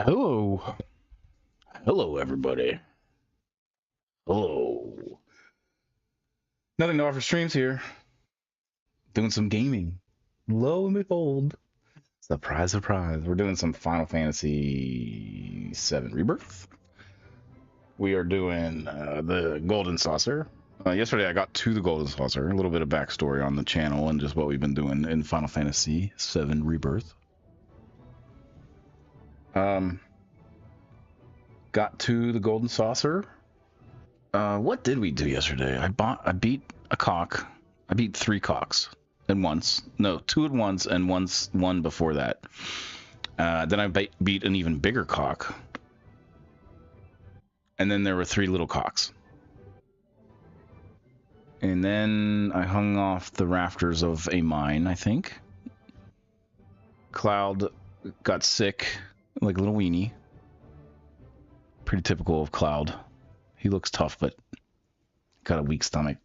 Hello. Hello, everybody. Hello. Nothing to offer streams here. Doing some gaming. Lo and behold. Surprise, surprise. We're doing some Final Fantasy VII Rebirth. We are doing the Golden Saucer. Yesterday I got to the Golden Saucer. A little bit of backstory on the channel and just what we've been doing in Final Fantasy VII Rebirth. Got to the Golden Saucer. What did we do yesterday? I beat a cock. I beat 3 cocks at once. No, 2 at once and one before that. Then I beat an even bigger cock. And then there were 3 little cocks. And then I hung off the rafters of a mine, I think. Cloud got sick, like a little weenie. Pretty typical of Cloud. He looks tough, but got a weak stomach.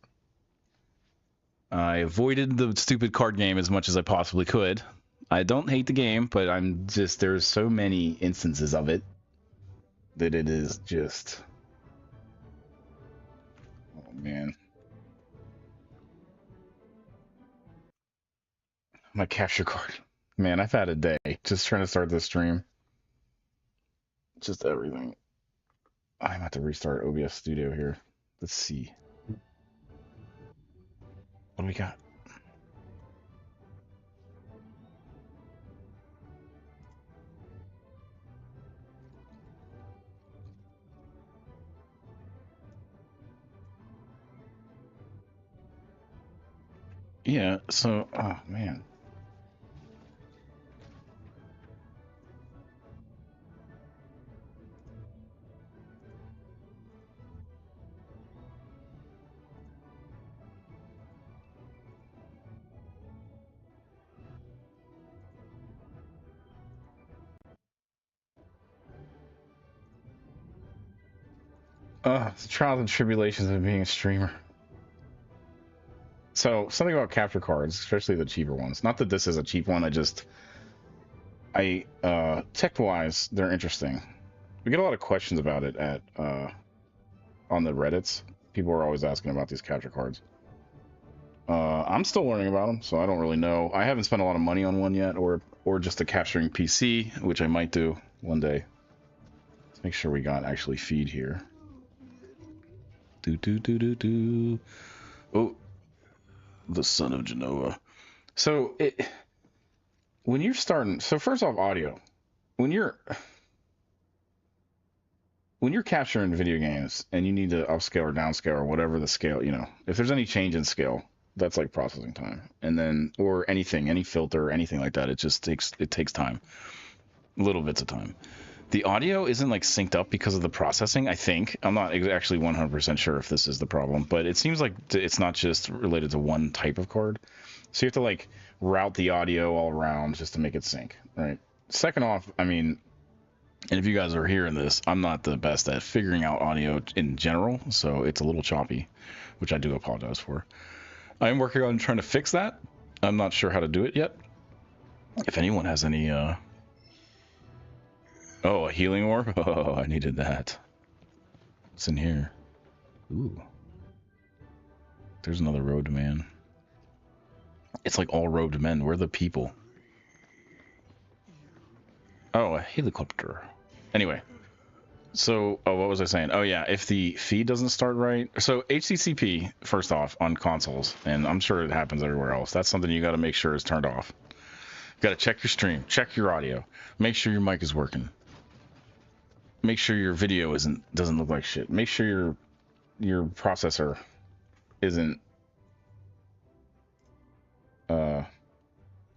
I avoided the stupid card game as much as I possibly could. I don't hate the game, but there's so many instances of it that it is just... Oh, man. My capture card. Man, I've had a day just trying to start this stream. Just everything. I'm about to restart OBS Studio here. Let's see. What do we got? Yeah, so, oh man. The trials and tribulations of being a streamer. So, something about capture cards, especially the cheaper ones. Not that this is a cheap one, tech-wise, they're interesting. We get a lot of questions about it on the Reddits. People are always asking about these capture cards. I'm still learning about them, so I don't really know. I haven't spent a lot of money on one yet, or just a capturing PC, which I might do one day. Let's make sure we got actually feed here. Oh, the son of Genova. So when you're starting, so first off, audio. When you're capturing video games and you need to upscale or downscale or whatever the scale, if there's any change in scale, that's like processing time. And then, or anything, any filter, anything like that, it takes time, little bits of time. The audio isn't like synced up because of the processing, I think. I'm not actually 100% sure if this is the problem, but it seems like it's not just related to one type of card. So you have to like route the audio all around just to make it sync, right? Second off, I mean, and if you guys are hearing this, I'm not the best at figuring out audio in general, so it's a little choppy, which I do apologize for. I am working on trying to fix that. I'm not sure how to do it yet. If anyone has any Oh, a healing orb? Oh, I needed that. What's in here? Ooh. There's another robed man. It's like all robed men. We're the people. Oh, a helicopter. Anyway. So, what was I saying? Oh, yeah, if the feed doesn't start right. So, HTTP, first off, on consoles, and I'm sure it happens everywhere else. That's something you got to make sure is turned off. You got to check your stream, check your audio, make sure your mic is working. Make sure your video doesn't look like shit. Make sure your processor isn't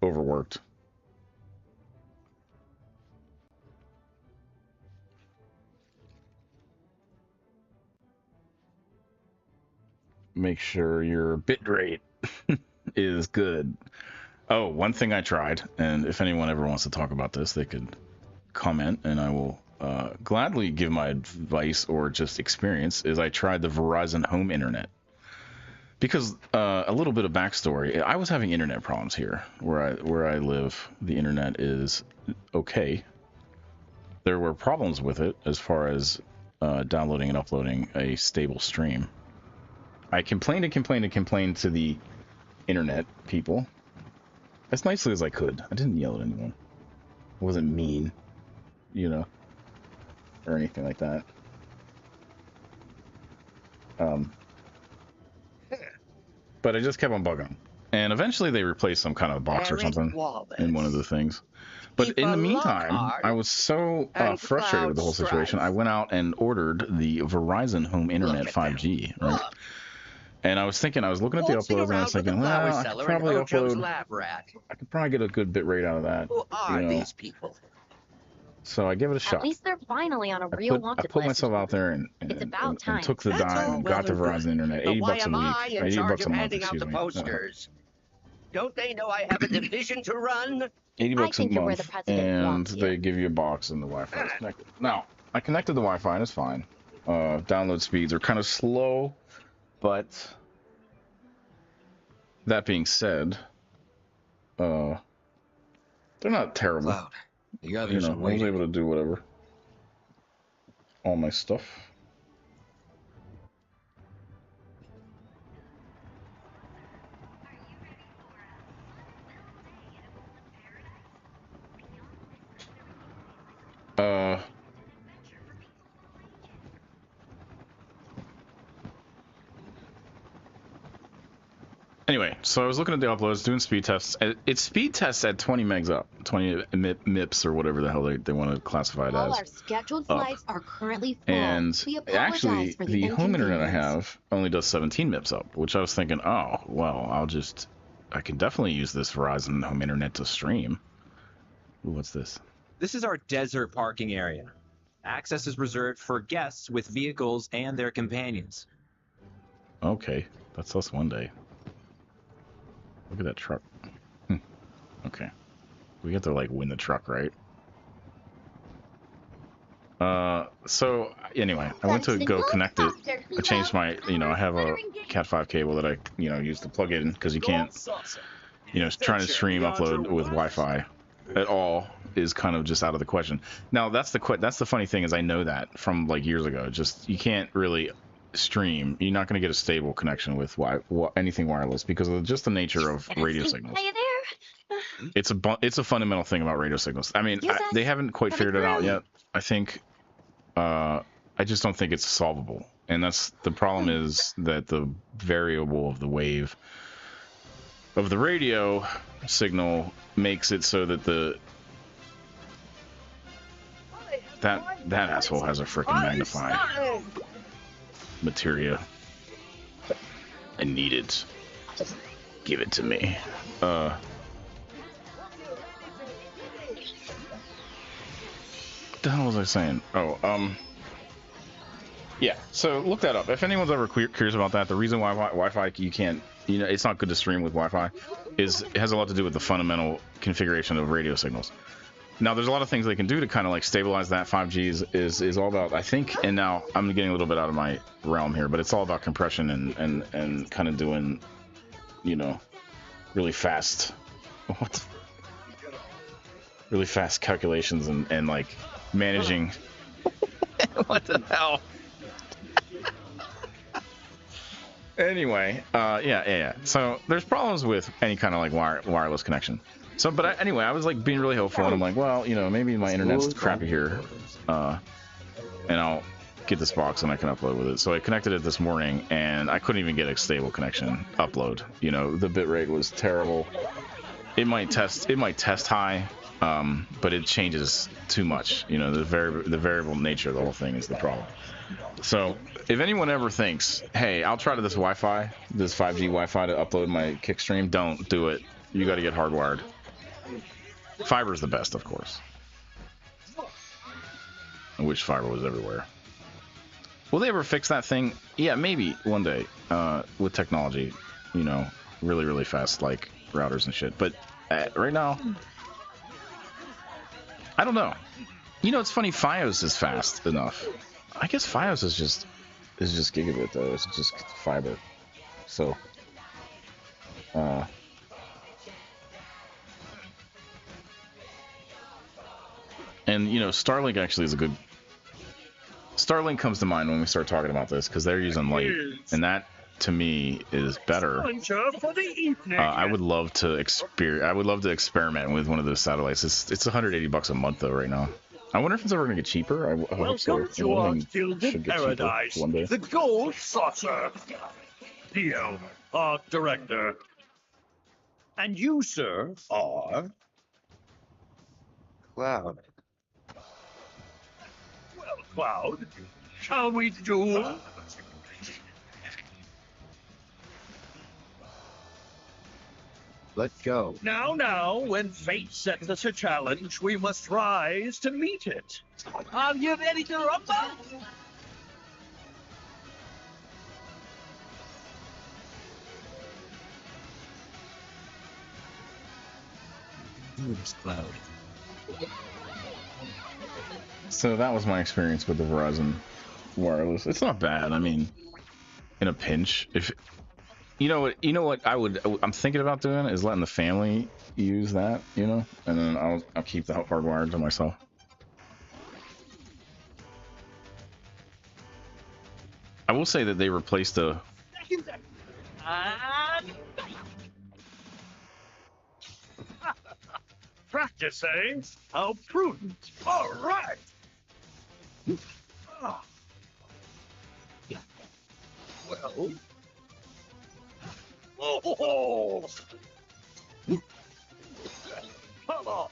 overworked. Make sure your bitrate is good. Oh, one thing I tried, and if anyone ever wants to talk about this, they could comment, and I will gladly give my advice or just experience, is I tried the Verizon home internet. Because a little bit of backstory, I was having internet problems here where I live. The internet is okay. there were problems with it as far as downloading and uploading a stable stream. I complained and complained and complained to the internet people as nicely as I could. I didn't yell at anyone. I wasn't mean, you know, or anything like that. But I just kept on bugging them. And eventually they replaced some kind of box or something in one of the things. But in the meantime, I was so frustrated with the whole situation, I went out and ordered the Verizon Home Internet 5G, right? And I was looking at the uploads, and I was thinking, well, I could probably I could probably get a good bit rate out of that. Who are these people? So I gave it a shot. At least they're finally on a real wanted list. I put myself out there and took the dime and got the Verizon Internet, $80 a week, $80 a month, excuse me. Posters? Don't they know I have a division to run? $80 a month, and they give you a box and the Wi-Fi is connected. Now, I connected the Wi-Fi and it's fine. Download speeds are kind of slow, but that being said, they're not terrible. Cloud. You know, I was able to do whatever. All my stuff. Anyway, so I was looking at the uploads, doing speed tests. It's speed tests at 20 megs up, 20 MIPS or whatever the hell they want to classify it All as. our scheduled flights are currently full. And actually, the home internet I have only does 17 MIPS up, which I was thinking, oh, well, I can definitely use this Verizon home internet to stream. Ooh, what's this? This is our desert parking area. Access is reserved for guests with vehicles and their companions. Okay, that's us one day. Look at that truck. Okay. We get to, like, win the truck, right? So, anyway, I went to go connect it. I changed my, I have a Cat5 cable that I, use to plug in, because you can't, trying to stream, upload with Wi-Fi at all is kind of just out of the question. Now, that's the funny thing is I know that from, like, years ago. Just, you can't really stream. You're not going to get a stable connection with anything wireless because of just the nature of radio signals. Are you there? It's a fundamental thing about radio signals. I mean, they haven't quite figured it out yet. I think I just don't think it's solvable. And that's the problem is that the variable of the wave of the radio signal makes it so that that asshole has a freaking magnifier. Materia. I need it. Give it to me. What the hell was I saying? Oh, yeah, so look that up. If anyone's ever curious about that, the reason why Wi-Fi you can't, it's not good to stream with Wi-Fi is it has a lot to do with the fundamental configuration of radio signals. Now, there's a lot of things they can do to kind of like stabilize that. 5G is all about, I think, and now I'm getting a little bit out of my realm here, but it's all about compression and kind of doing, really fast, really fast calculations and like managing. What the hell? Anyway, yeah. So there's problems with any kind of like wireless connection. So, but anyway, I was like being really hopeful, and I'm like, well, maybe my internet's crappy here, and I'll get this box and I can upload with it. So I connected it this morning, and I couldn't even get a stable connection upload. The bitrate was terrible. It might test high, but it changes too much. The variable nature of the whole thing is the problem. So if anyone ever thinks, hey, I'll try this Wi-Fi, this 5G Wi-Fi to upload my Kickstream, don't do it. You got to get hardwired. Fiber is the best, of course. I wish fiber was everywhere. Will they ever fix that thing? Yeah, maybe one day with technology, really, really fast, like routers and shit. But right now, I don't know. It's funny. Fios is fast enough. I guess Fios is just gigabit though. It's just fiber. So, and And you know, Starlink actually is a good. Starlink comes to mind when we start talking about this because they're using light, and that to me is better. I would love to experiment with one of those satellites. It's 180 bucks a month though right now. I wonder if it's ever gonna get cheaper. I hope so. Welcome to our Should gilded get cheaper paradise, one day. the Gold Saucer. Theo, art director. And you, sir, are... Cloud. Well, Cloud, shall we duel? Let's go. Now, when fate sets us a challenge, we must rise to meet it. Are you ready to rumble? Moves Cloud. So that was my experience with the Verizon wireless. It's not bad. I mean, in a pinch, if you know what I'm thinking about doing is letting the family use that, you know, and then I'll keep the hardwired to myself. I will say that they replaced the. Practice, eh? How prudent. All right. Well. Oh! Come on.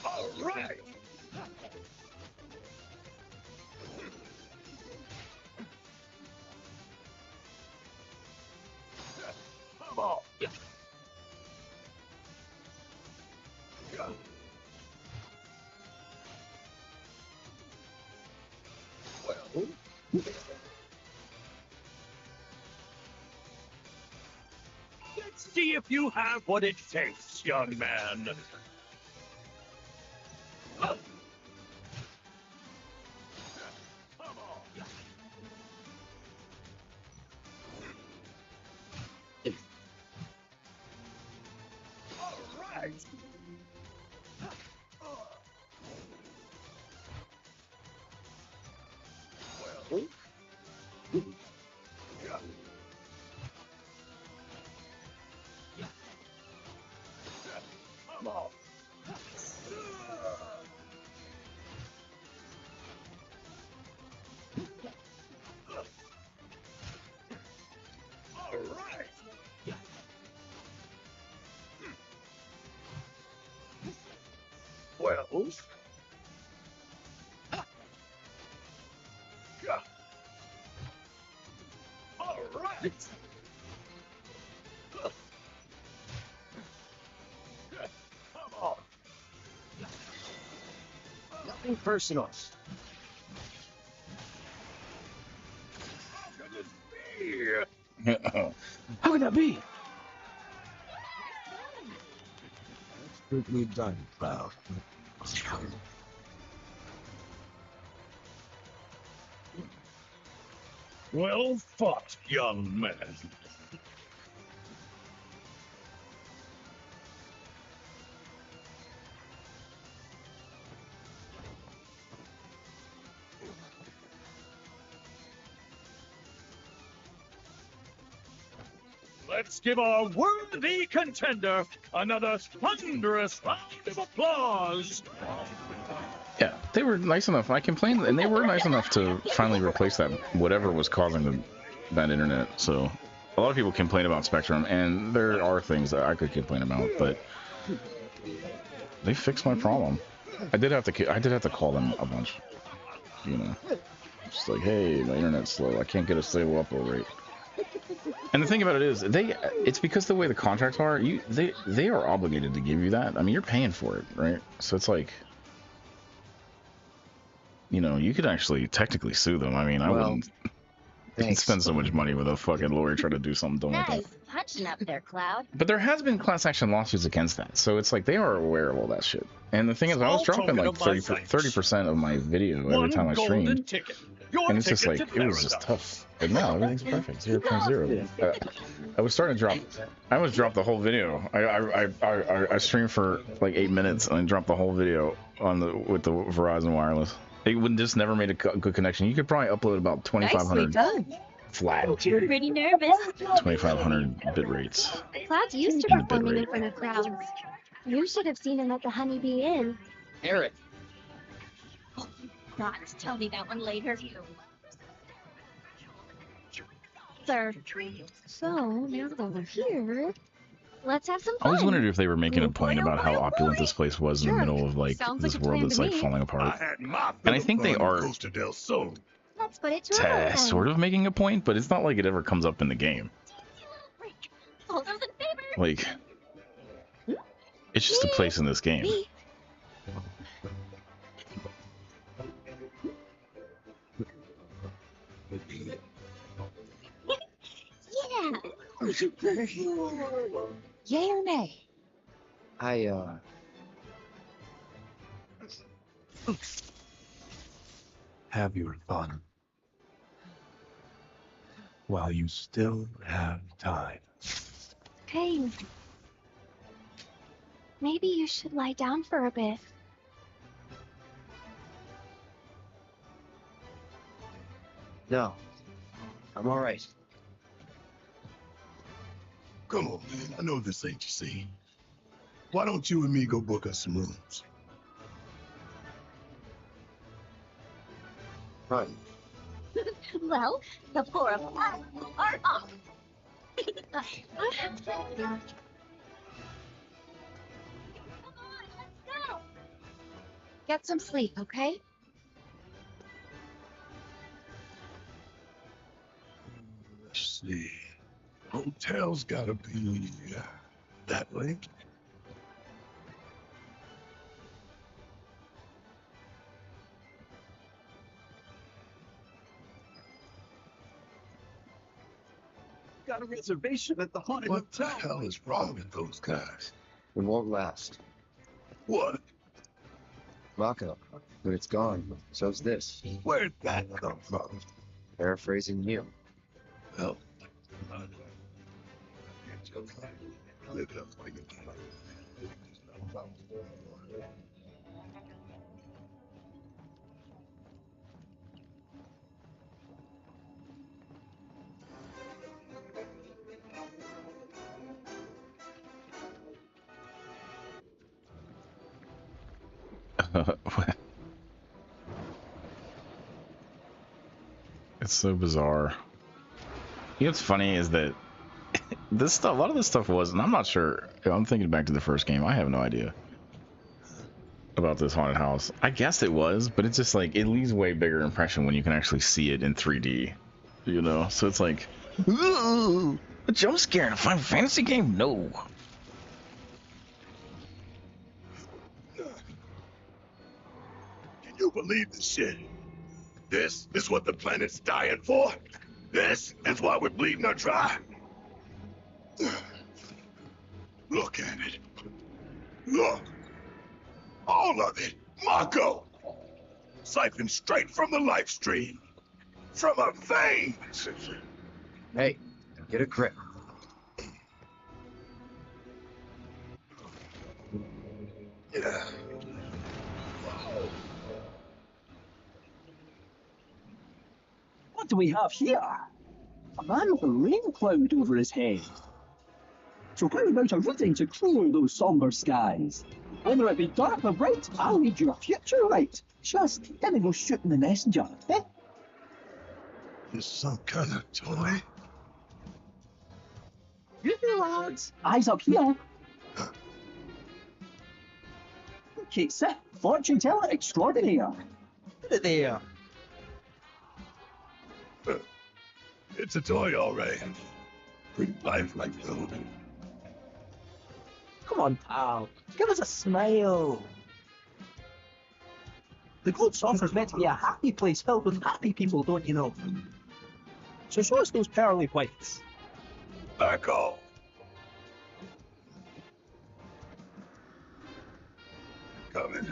All right. Come on. Well. Let's see if you have what it takes, young man. Come on. All right. Well. Come on. All right. Well. All right. Come on. Nothing personal. How can this be? How could that be? Expertly done, Cloud. Well fought, young man. Let's give our worthy contender another thunderous round of applause. Yeah, they were nice enough. I complained, and they were nice enough to finally replace that whatever was causing the bad internet. So a lot of people complain about Spectrum, and there are things that I could complain about, but they fixed my problem. I did have to call them a bunch, you know, just like, hey, my internet's slow. I can't get a stable upload rate. And the thing about it is, it's because the way the contracts are, they are obligated to give you that. I mean, you're paying for it, right? So it's like, you know, you could actually technically sue them. I mean, I wouldn't spend so much money with a fucking lawyer trying to do something dumb like that. Nice punching up there, Cloud. But there has been class action lawsuits against that, so it's like they are aware of all that shit. And the thing is, I was dropping like 30% of my video every time I streamed, and it's just like, it was just tough. But now everything's perfect, 0.0. I was starting to drop. I almost dropped the whole video. I streamed for like 8 minutes and I dropped the whole video with the Verizon wireless. It would just never made a good connection. You could probably upload about 2,500 flat. Pretty nervous. 2,500 bit rates. Cloud's used to In the bit performing rate. in front of crowds. You should have seen him at the Honeybee Inn. Eric, Not tell me that one later. Sir. So, now that we're here, let's have some I fun. always wondered if they were making a point about how opulent this place was in the middle of like Sounds this like a world plan that's to like me. falling apart. And I think they are Let's put it to a sort of making a point, but it's not like it ever comes up in the game. Hold those in favor. Like, it's just a place in this game. Me. Yeah. Yay or nay? Have your fun while you still have time. Hey. Maybe you should lie down for a bit. no. I'm all right. Come on, man. I know this ain't your scene. Why don't you and me go book us some rooms? Right. Well, the four of us are off. Get some sleep, okay? Let's see. Hotel's gotta be that way. Got a reservation at the haunted What the hotel. hell is wrong with those guys? It won't last. What? Rocco, but it's gone. So's this. Where'd that come from? Paraphrasing you. Well, live it up like it. It's so bizarre. You know what's funny is that this stuff, a lot of this stuff was, and I'm not sure. I'm thinking back to the first game. I have no idea about this haunted house. I guess it was, but it's just like it leaves a way bigger impression when you can actually see it in 3D. You know, so it's like, ooh, a jump scare in a Final Fantasy game? No. Can you believe this shit? This is what the planet's dying for? This is why we're bleeding her dry? Look at it. Look. All of it. Mako. Siphoned straight from the life stream. From a vein. Hey, get a grip. Yeah. What do we have here? A man with a rain cloud over his head. So how about a reading to clear those somber skies? Whether it be dark or bright, I'll lead your future right. Just didn't go shooting the messenger, eh? It's some kind of toy. You lads, eyes up here. Okay, sir, fortune teller extraordinaire. There. It's a toy, all right. Pretty lifelike, though. Come on, pal, give us a smile. The gold saucer's meant to be a happy place filled with happy people, don't you know? So show us those pearly whites. Back off. Coming.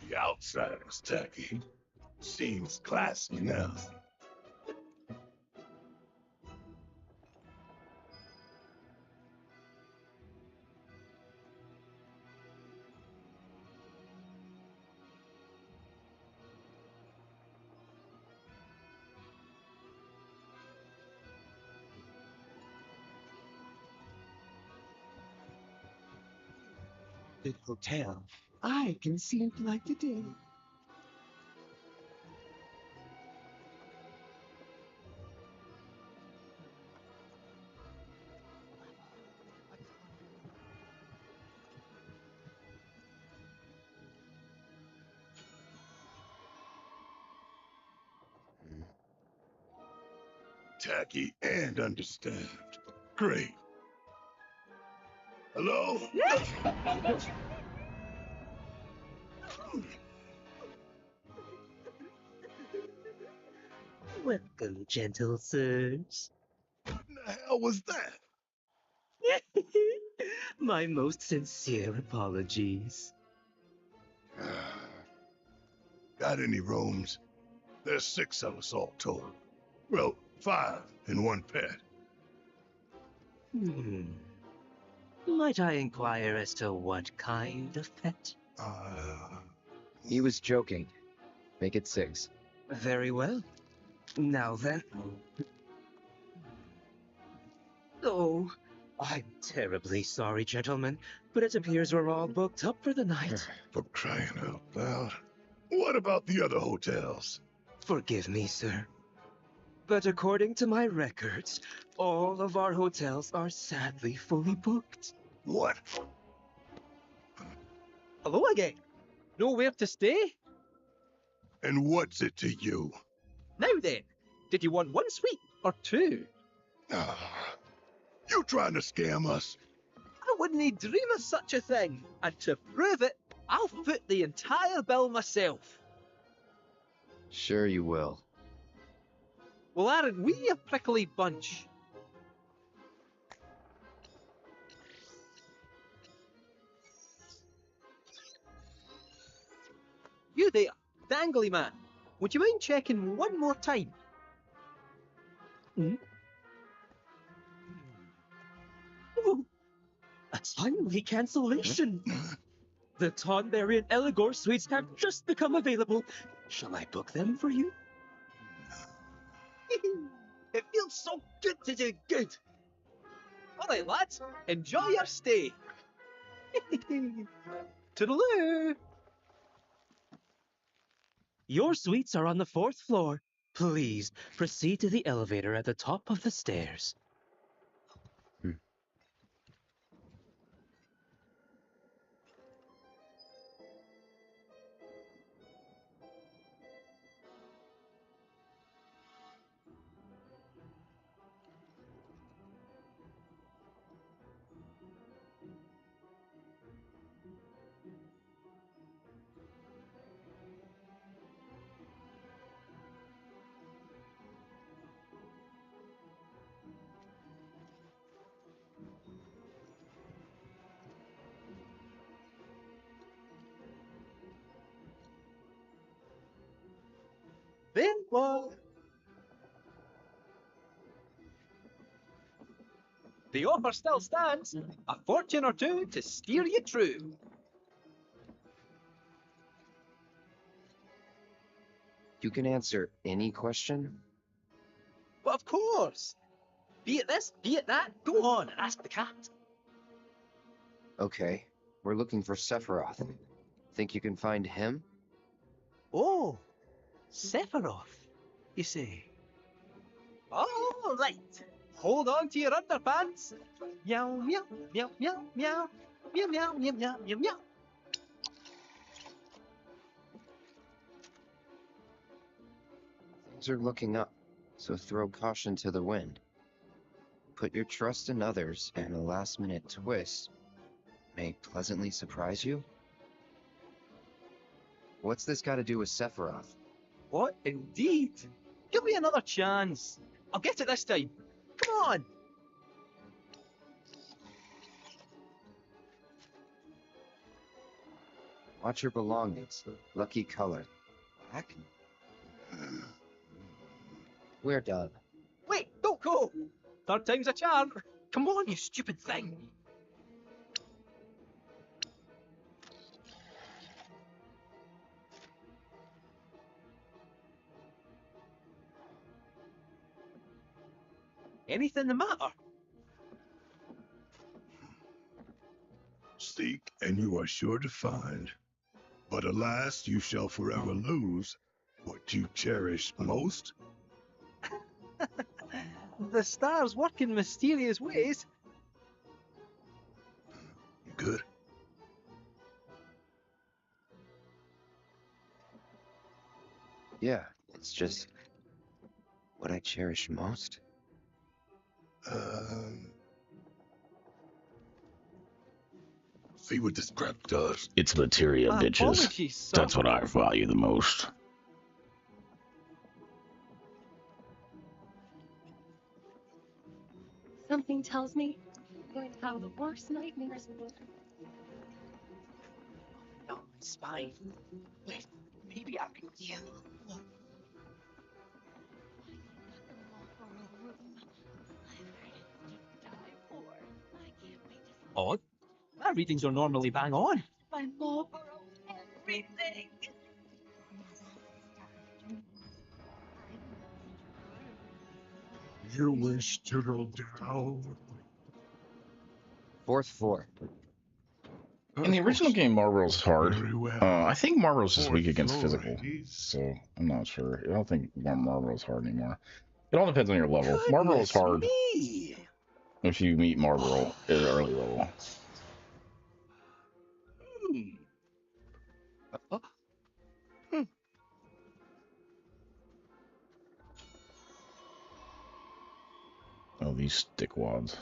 The outside was tacky. Seems classy now. The hotel. I can sleep like the day. Tacky and understaffed. Great. Hello? Welcome, gentle sirs. What in the hell was that? My most sincere apologies. Got any rooms? There's 6 of us all told. Well, 5 and 1 pet. Might I inquire as to what kind of pet? He was joking. Make it 6. Very well. Now then. Oh, I'm terribly sorry, gentlemen, but it appears we're all booked up for the night. For crying out loud. What about the other hotels? Forgive me, sir. But according to my records, all of our hotels are sadly fully booked. What? Hello again. Nowhere to stay? And what's it to you? Now then, did you want 1 suite or 2? You trying to scam us? I wouldn't dream of such a thing, and to prove it, I'll foot the entire bill myself. Sure you will. Well, aren't we a prickly bunch? You there, dangly man. Would you mind checking one more time? Oh, a timely cancellation. The Tonberry and Eligor suites have just become available. Shall I book them for you? It feels so good to do good. All right, lads, enjoy your stay. Toodaloo. Your suites are on the 4th floor. Please proceed to the elevator at the top of the stairs. Then what? The offer still stands. A fortune or two to steer you true. You can answer any question? But of course. Be it this, be it that, go on and ask the cat. Okay, we're looking for Sephiroth. Think you can find him? Oh, Sephiroth, you say? All right. Hold on to your underpants. Meow, meow, meow, meow, meow. Meow, meow, meow, meow, meow, meow. Things are looking up, so throw caution to the wind. Put your trust in others, and a last-minute twist may pleasantly surprise you? What's this got to do with Sephiroth? What indeed? Give me another chance. I'll get it this time. Come on. Watch your belongings. Lucky color. Black? We're done. Wait, don't go. Third time's a charm. Come on, you stupid thing. Anything the matter? Seek, and you are sure to find. But alas, you shall forever lose what you cherish most. The stars work in mysterious ways. Good. Yeah, it's just what I cherish most. See what this crap does. It's materia, My bitches. apologies, sir. That's what I value the most. Something tells me I'm going to have the worst nightmares. No, it's fine. Wait, maybe I can heal. Odd. My readings are normally bang on. My mom broke everything. You wish to go down? Fourth floor. In the original game, Marlborough's hard. Very well. I think Marlborough's just weak Fourth against floor, physical, ladies. so I'm not sure. I don't think Marlborough's hard anymore. It all depends on your level. Marlborough's hard Me. if you meet Marlborough at an early level. Oh, these dickwads.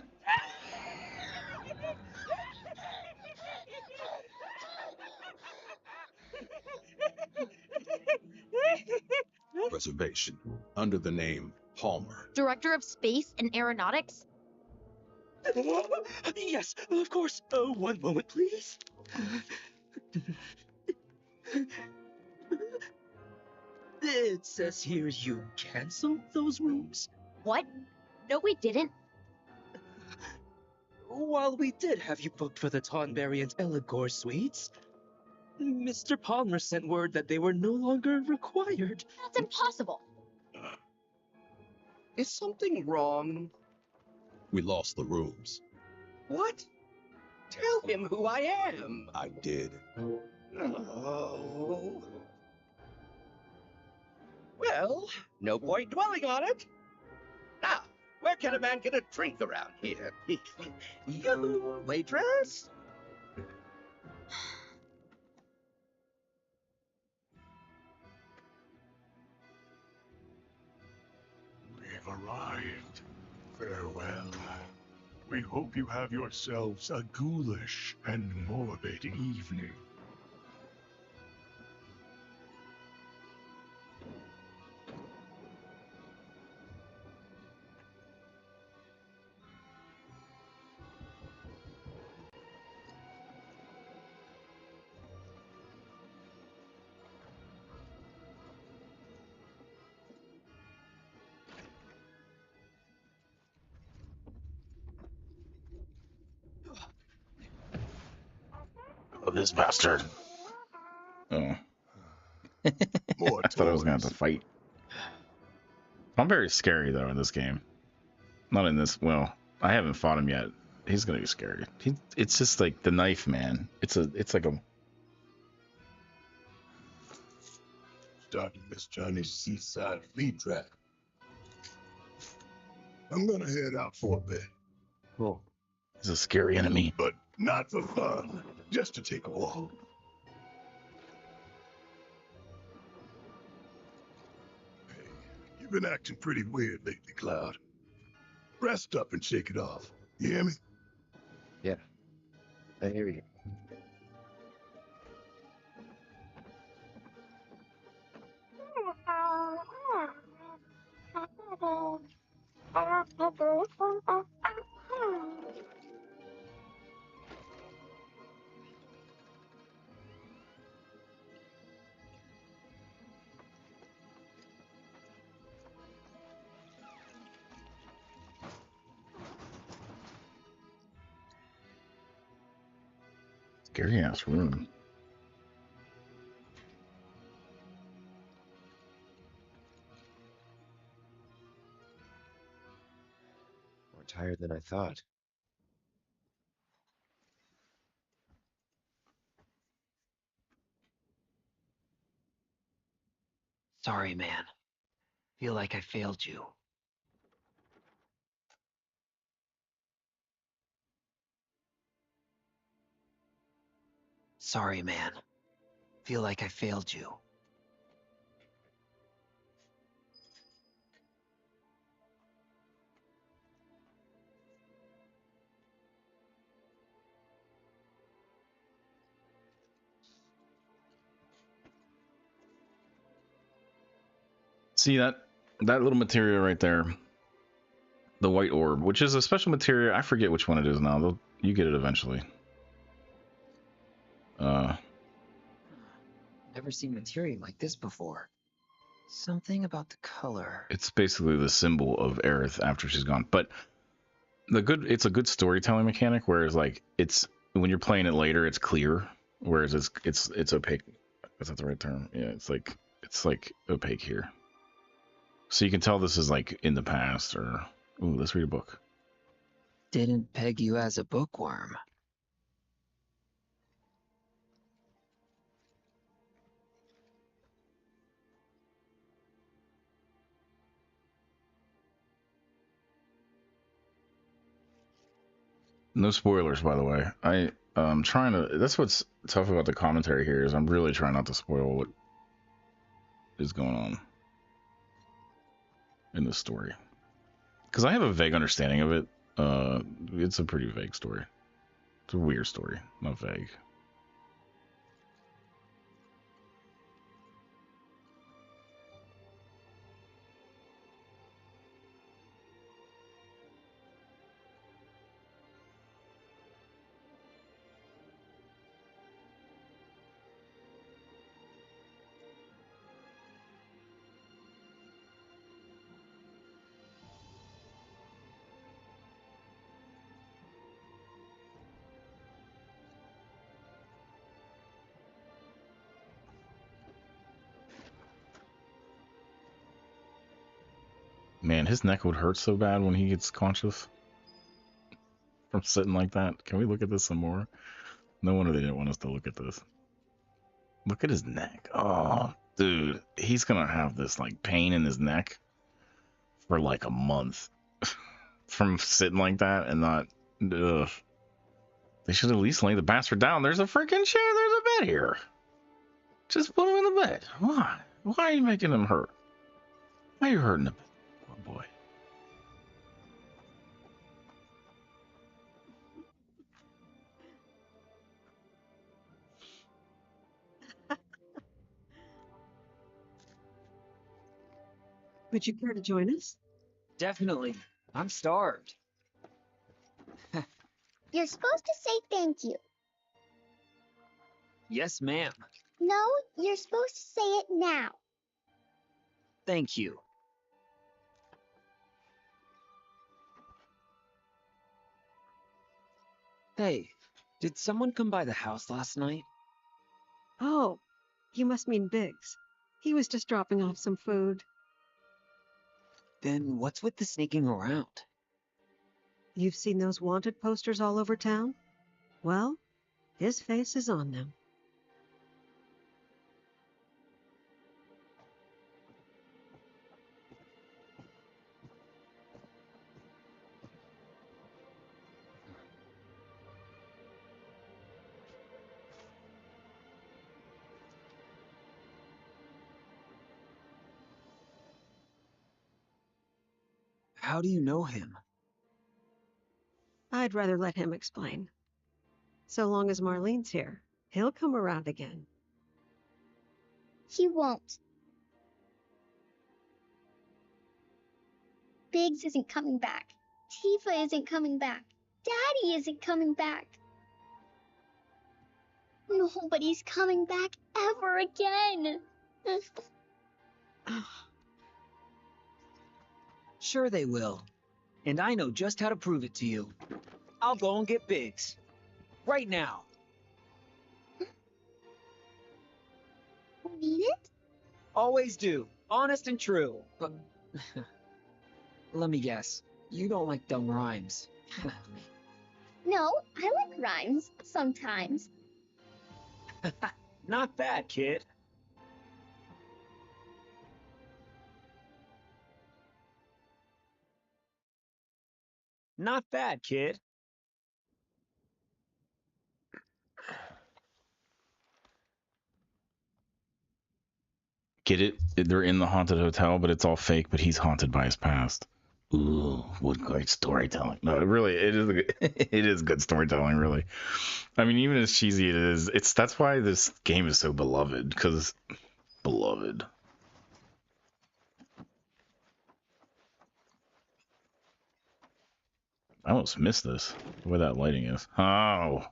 Reservation under the name Palmer. Director of Space and Aeronautics? Yes, of course. One moment, please. It says here you canceled those rooms. What? No, we didn't. While we did have you booked for the Tonberry and Eligor suites, Mr. Palmer sent word that they were no longer required. That's impossible. Is something wrong? We lost the rooms. What? Tell him who I am. I did. Oh. Well, no point dwelling on it. Now, where can a man get a drink around here? You, waitress? We've arrived. Farewell. We hope you have yourselves a ghoulish and morbid evening. Oh, this bastard. Oh. More I thought I was gonna have toys. to fight. I'm very scary though in this game. Not in this. Well, I haven't fought him yet. He's gonna be scary. It's just like the knife, man. It's like a. Starting Miss Johnny's seaside flea trap. I'm gonna head out for a bit, Cool. It's a scary enemy. but not for fun. Just to take a walk. Hey, you've been acting pretty weird lately, Cloud. Rest up and shake it off. You hear me? Yeah, I hear you. Scary ass room. More tired than I thought. Sorry, man. Feel like I failed you. Sorry, man. Feel like I failed you. See that little material right there, the white orb, which is a special material. I forget which one it is now. You get it eventually. Never seen material like this before. Something about the color. It's basically the symbol of Aerith after she's gone. But it's a good storytelling mechanic. Whereas like it's when you're playing it later, it's clear. Whereas it's opaque. Is that the right term? Yeah, it's like opaque here. So you can tell this is like in the past. Or ooh, let's read a book. Didn't peg you as a bookworm. No spoilers, by the way. I'm trying to. That's what's tough about the commentary here is I'm really trying not to spoil what is going on in this story because I have a vague understanding of it. It's a pretty vague story. It's a weird story, not vague. Man, his neck would hurt so bad when he gets conscious from sitting like that. Can we look at this some more? No wonder they didn't want us to look at this. Look at his neck. Oh, dude, he's gonna have this like pain in his neck for like a month from sitting like that and not. Ugh. They should at least lay the bastard down. There's a freaking chair. There's a bed here. Just put him in the bed. Why? Why are you making him hurt? Why are you hurting him? Poor boy. Would you care to join us? Definitely. I'm starved. You're supposed to say thank you. Yes, ma'am. No, you're supposed to say it now. Thank you. Hey, Did someone come by the house last night? Oh, you must mean Biggs. He was just dropping off some food. Then what's with the sneaking around? You've seen those wanted posters all over town? Well, his face is on them. How do you know him? I'd rather let him explain. So long as Marlene's here, he'll come around again. He won't. Biggs isn't coming back. Tifa isn't coming back. Daddy isn't coming back. Nobody's coming back ever again. Sure they will. And I know just how to prove it to you. I'll go and get Biggs. Right now. Mean it? Always do. Honest and true. But let me guess. You don't like dumb rhymes. No, I like rhymes sometimes. Not bad, kid. Not bad, kid. Get it? They're in the haunted hotel, but it's all fake, but he's haunted by his past. Ooh, what great storytelling. No, really, it is it is good storytelling, really. I mean, even as cheesy it is, that's why this game is so beloved, because beloved. I almost missed this, the way that lighting is. Oh.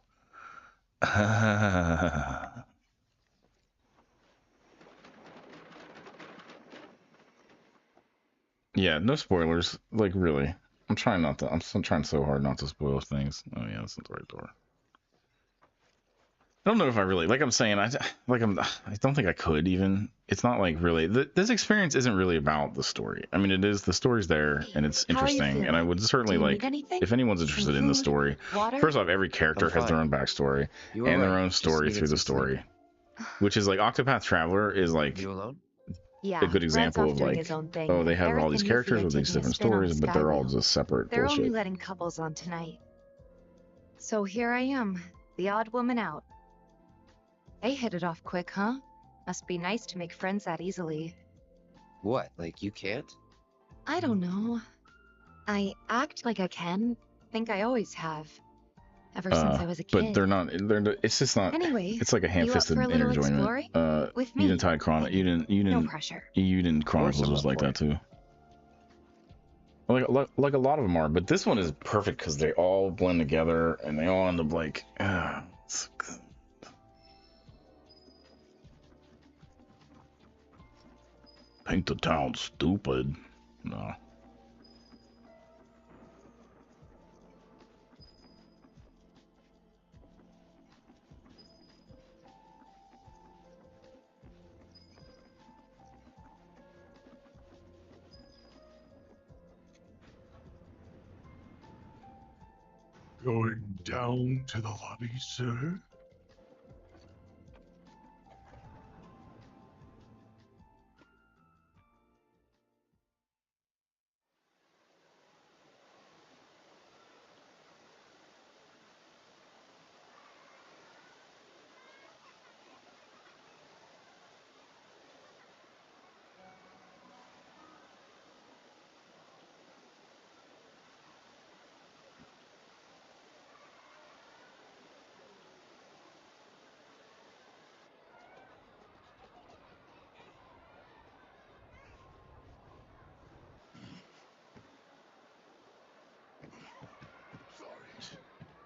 Yeah, no spoilers. Like, really. I'm trying not to. I'm trying so hard not to spoil things. Oh, yeah, that's not the right door. I don't know if I really, like I'm saying, I don't think I could even. It's not like really, this experience isn't really about the story. I mean, it is, the story's there and it's interesting, and I would certainly like, if anyone's interested in the story, first off, every character has their own backstory and their own story through the story, which is like Octopath Traveler is like a good example of like, oh, they have all these characters with these different stories, but they're all just separate They're bullshit. only letting couples on tonight. So here I am, the odd woman out. They hit it off quick, huh? Must be nice to make friends that easily. What, like you can't? I don't know. I act like I can. Think I always have. Ever since I was a kid. But it's just not, anyway, it's like a ham-fisted enjoyment. With me? Unitide Chronicle, No pressure. Uden Chronicles was like that too. Like a lot of them are, but this one is perfect because they all blend together and they all end up like, it's good. Paint the town stupid. No. Going down to the lobby, sir?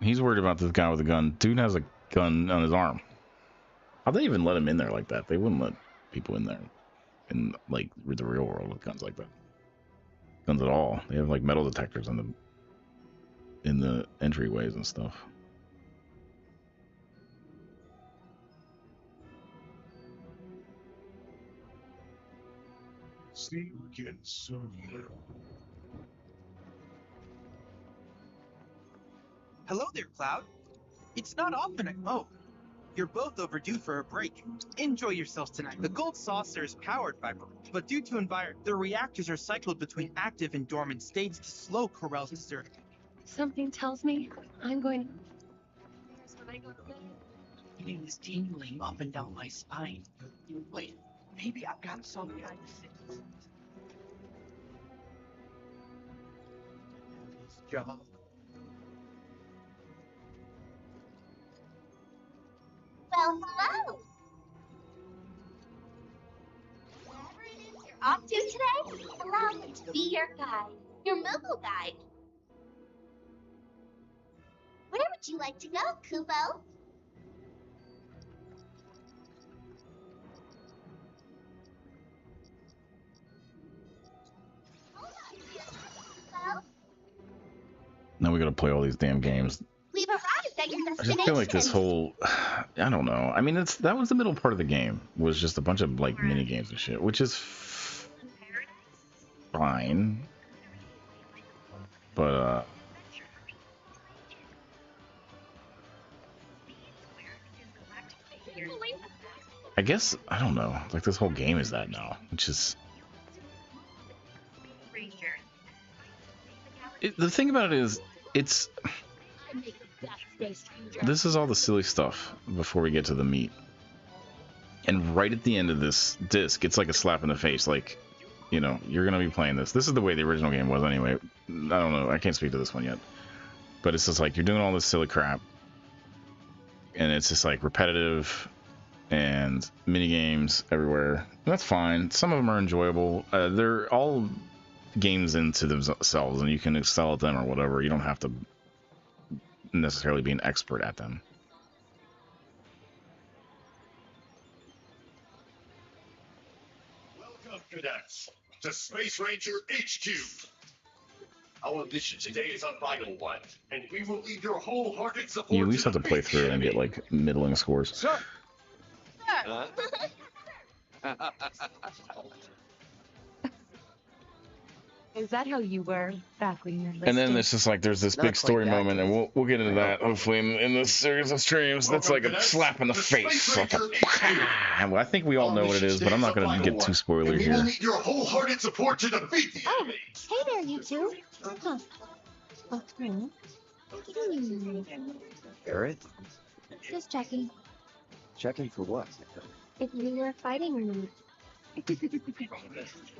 He's worried about this guy with a gun. Dude has a gun on his arm. How'd they even let him in there like that? They wouldn't let people in there in like the real world with guns like that. Guns at all. They have like metal detectors in the entryways and stuff. See you again soon. Hello there, Cloud. It's not often oh, you're both overdue for a break. Enjoy yourselves tonight. The gold saucer is powered by Baruch, but due to environment, the reactors are cycled between active and dormant states to slow Corel's desert. Something tells me I'm going. Here's when I go to bed. Feeling this tingling up and down my spine. Wait, maybe I've got some kind of sickness. Job. Well, hello. Whatever it is you're off to today, allow me to be your guide, your mobile guide. Where would you like to go, Kubo? Hold on, Kubo. Now we gotta play all these damn games. We've arrived at your I destination. just feel like this whole, I don't know. I mean, that was the middle part of the game, was just a bunch of like mini games and shit, which is fine. But I guess I don't know. Like this whole game is that now, which is the thing about it is it's. This is all the silly stuff before we get to the meat. And right at the end of this disc, it's like a slap in the face. Like, you know, you're going to be playing this. This is the way the original game was anyway. I don't know. I can't speak to this one yet. But it's just like you're doing all this silly crap. And it's just like repetitive and mini games everywhere. And that's fine. Some of them are enjoyable. They're all games into themselves and you can excel at them or whatever. You don't have to necessarily be an expert at them. Welcome, cadets, to Space Ranger HQ. Our mission today is a vital one, and we will need your wholehearted support. You at least have to play through it and get like middling scores. Sure. Is that how you were back when you were And then it's just like there's this big story moment, and we'll get into that hopefully in this series of streams. That's like a slap in the face, like a. Well, I think we all know what it is, but I'm not going to get too spoilery here. We'll need your wholehearted support to defeat the enemy. Hey there, you two. Huh. Barrett? Just checking Checking for what? if you were fighting or not.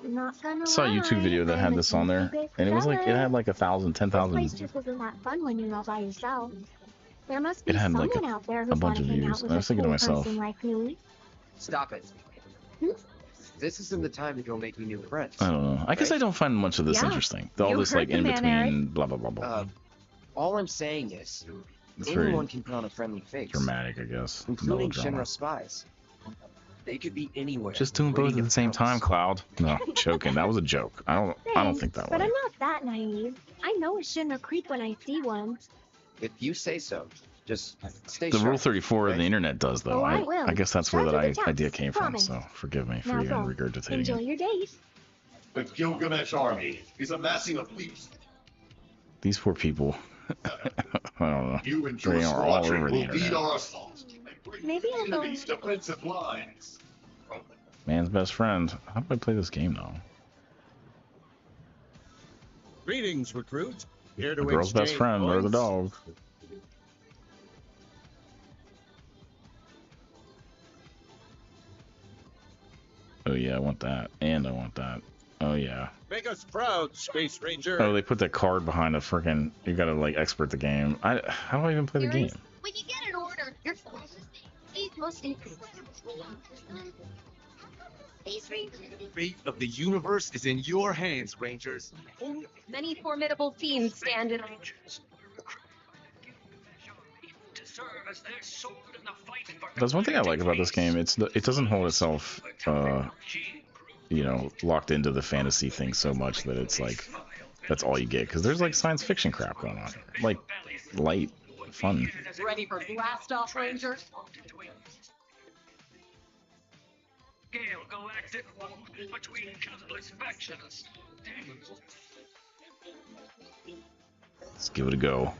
Not gonna I saw a YouTube video that had this on there, and it was like it had like 1,000, This place 10,000. just isn't that fun when you're all by yourself. There must be It had someone like out there a who's bunch of wanna hang views. out with I a was thinking to cool myself, person like me. Stop it. This isn't the time to go making new friends. I don't know. I guess I don't find much of this Yeah. interesting. All You this heard like the in man, between, blah blah blah blah. All I'm saying is, It's very anyone can put on a friendly face, dramatic, I guess. including Melodrama. Shinra spies. They could be anywhere. Just doing both at the same time, Cloud. No, joking. That was a joke. I don't Thanks, think that but way. I'm not that naive. I know a Shinra creep when I see one. If you say so, just stay The sharp. Rule 34 of the internet does, though. Oh, I will. I guess that's where Start that with the idea text. came from. Promise. So forgive me for Now even go. regurgitating Enjoy it. your date. The Gilgamesh army is amassing a fleet. These poor people. I don't know. You and your They are all squadron over the will lead internet. our assault and break Maybe the I'll go. enemy's defensive lines. Man's best friend. How do I play this game now? Greetings, recruit. Here to The girl's best exchange friend or the points. dog. Oh yeah, I want that. And I want that. Oh yeah. Make us proud, Space Ranger. Oh, they put that card behind a freaking. You gotta like expert the game. How do I even play the game? When you get an order, you're supposed to say, most Space Ranger. The fate of the universe is in your hands, Rangers. Many formidable fiends stand in. That's one thing I like about this game. It doesn't hold itself, you know, locked into the fantasy thing so much that it's like that's all you get. Because there's like science fiction crap going on, like light, fun. Ready for blast off, Ranger? scale galactic war between countless factions. Let's give it a go.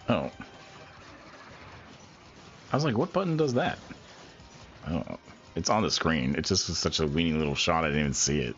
Oh. I was like, what button does that? I don't know. It's on the screen. It just was such a weenie little shot, I didn't even see it.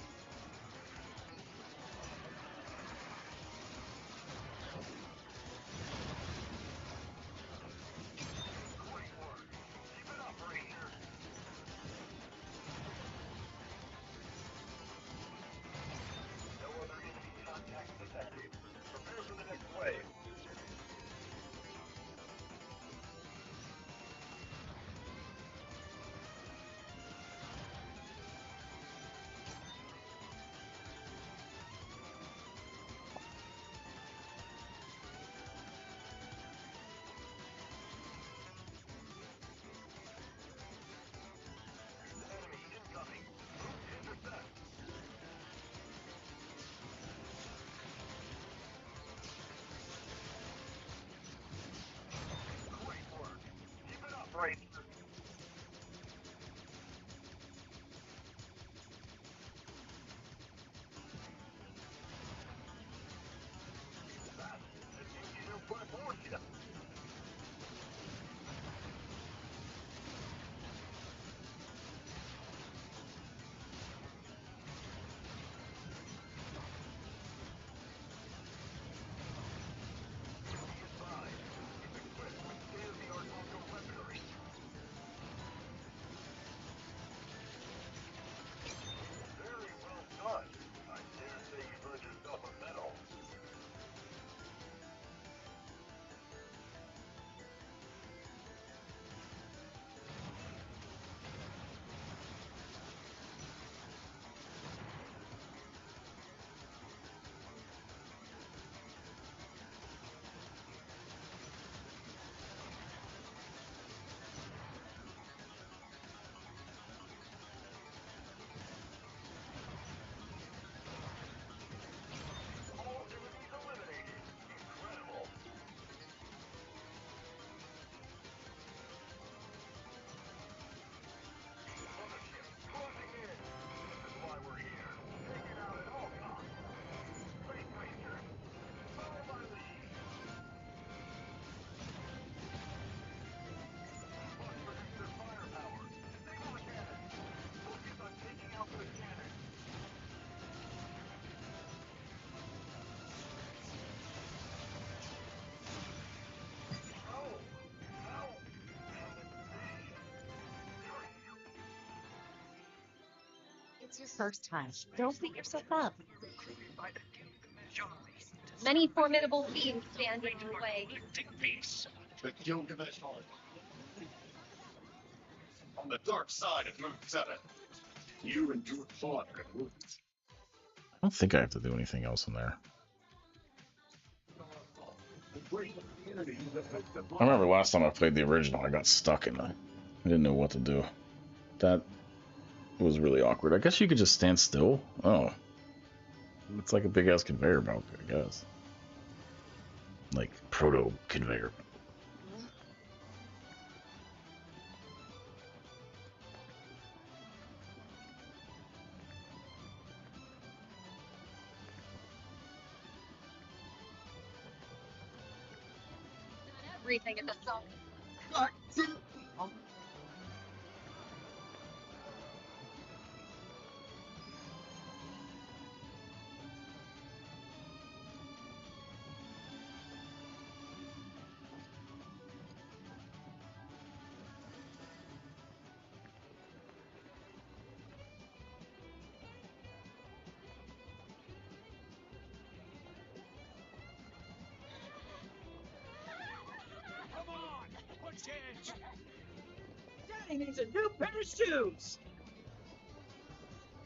It's your first time. Don't beat yourself up. Many formidable fiends stand in your way. The Gilgamesh on the dark side of VII. You and your father and wounds. I don't think I have to do anything else in there. I remember last time I played the original, I got stuck in it. I didn't know what to do. That was really awkward. I guess you could just stand still. Oh. It's like a big ass conveyor belt, I guess. Like proto conveyor. Everything in the song. Daddy needs a new pair of shoes.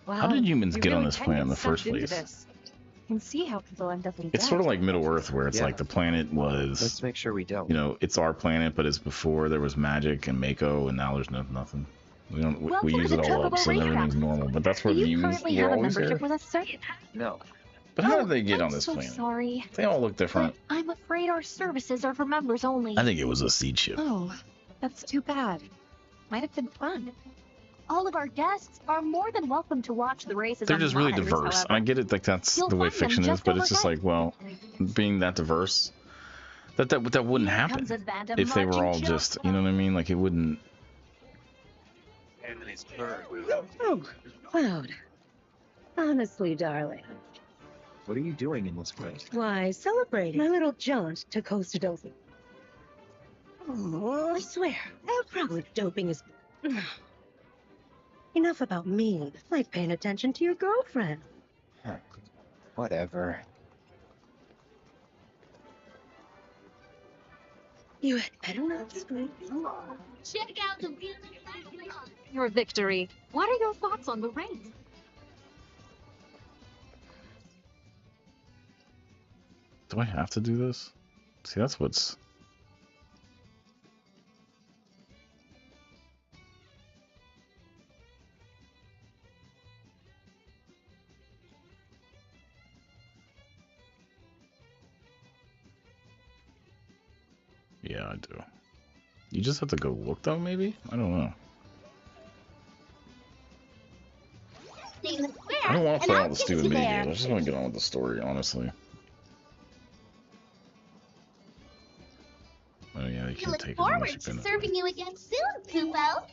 Wow, How did humans you get on really this can planet get in the sucked first into place? this. You can see how people end up in It's debt. sort of like Middle Earth, where it's Yeah. like the planet was, Let's make sure we don't. you know, it's our planet, but it's before there was magic and Mako, and now there's nothing. We don't. We Welcome use to it the all up, Chocobo so Racetrack. everything's normal. But that's where Do the you humans currently were have a always membership here. with us, sir? No. But how Oh, did they get I'm on this so planet? sorry. They all look different. But I'm afraid our services are for members only. I think it was a seed ship. Oh, that's too bad. Might have been fun. All of our guests are more than welcome to watch the races. They're on the just really monitors, diverse. however. And I get it, like that's You'll the way find them fiction is, just but it's just overhead. like, well, being that diverse, that wouldn't happen Comes a band of if they were marching all children. just, you know what I mean? Like it wouldn't. Oh, Cloud. Honestly, darling. What are you doing in this place? Why, celebrating my little jaunt to Costa Doping. Oh, I swear, that probably doping is... Enough about me. Like paying attention to your girlfriend. Huh. Whatever. You had better not scream. Check out the your victory. What are your thoughts on the race? Do I have to do this? See, that's what's. Yeah, I do. You just have to go look, though, maybe? I don't know. Stay in the square, I don't want to and play I'll all the get stupid you mini there. games. I just want to get on with the story, honestly. Oh, yeah, they We can't look take it forward unless to you've been. serving you again soon, Kupo.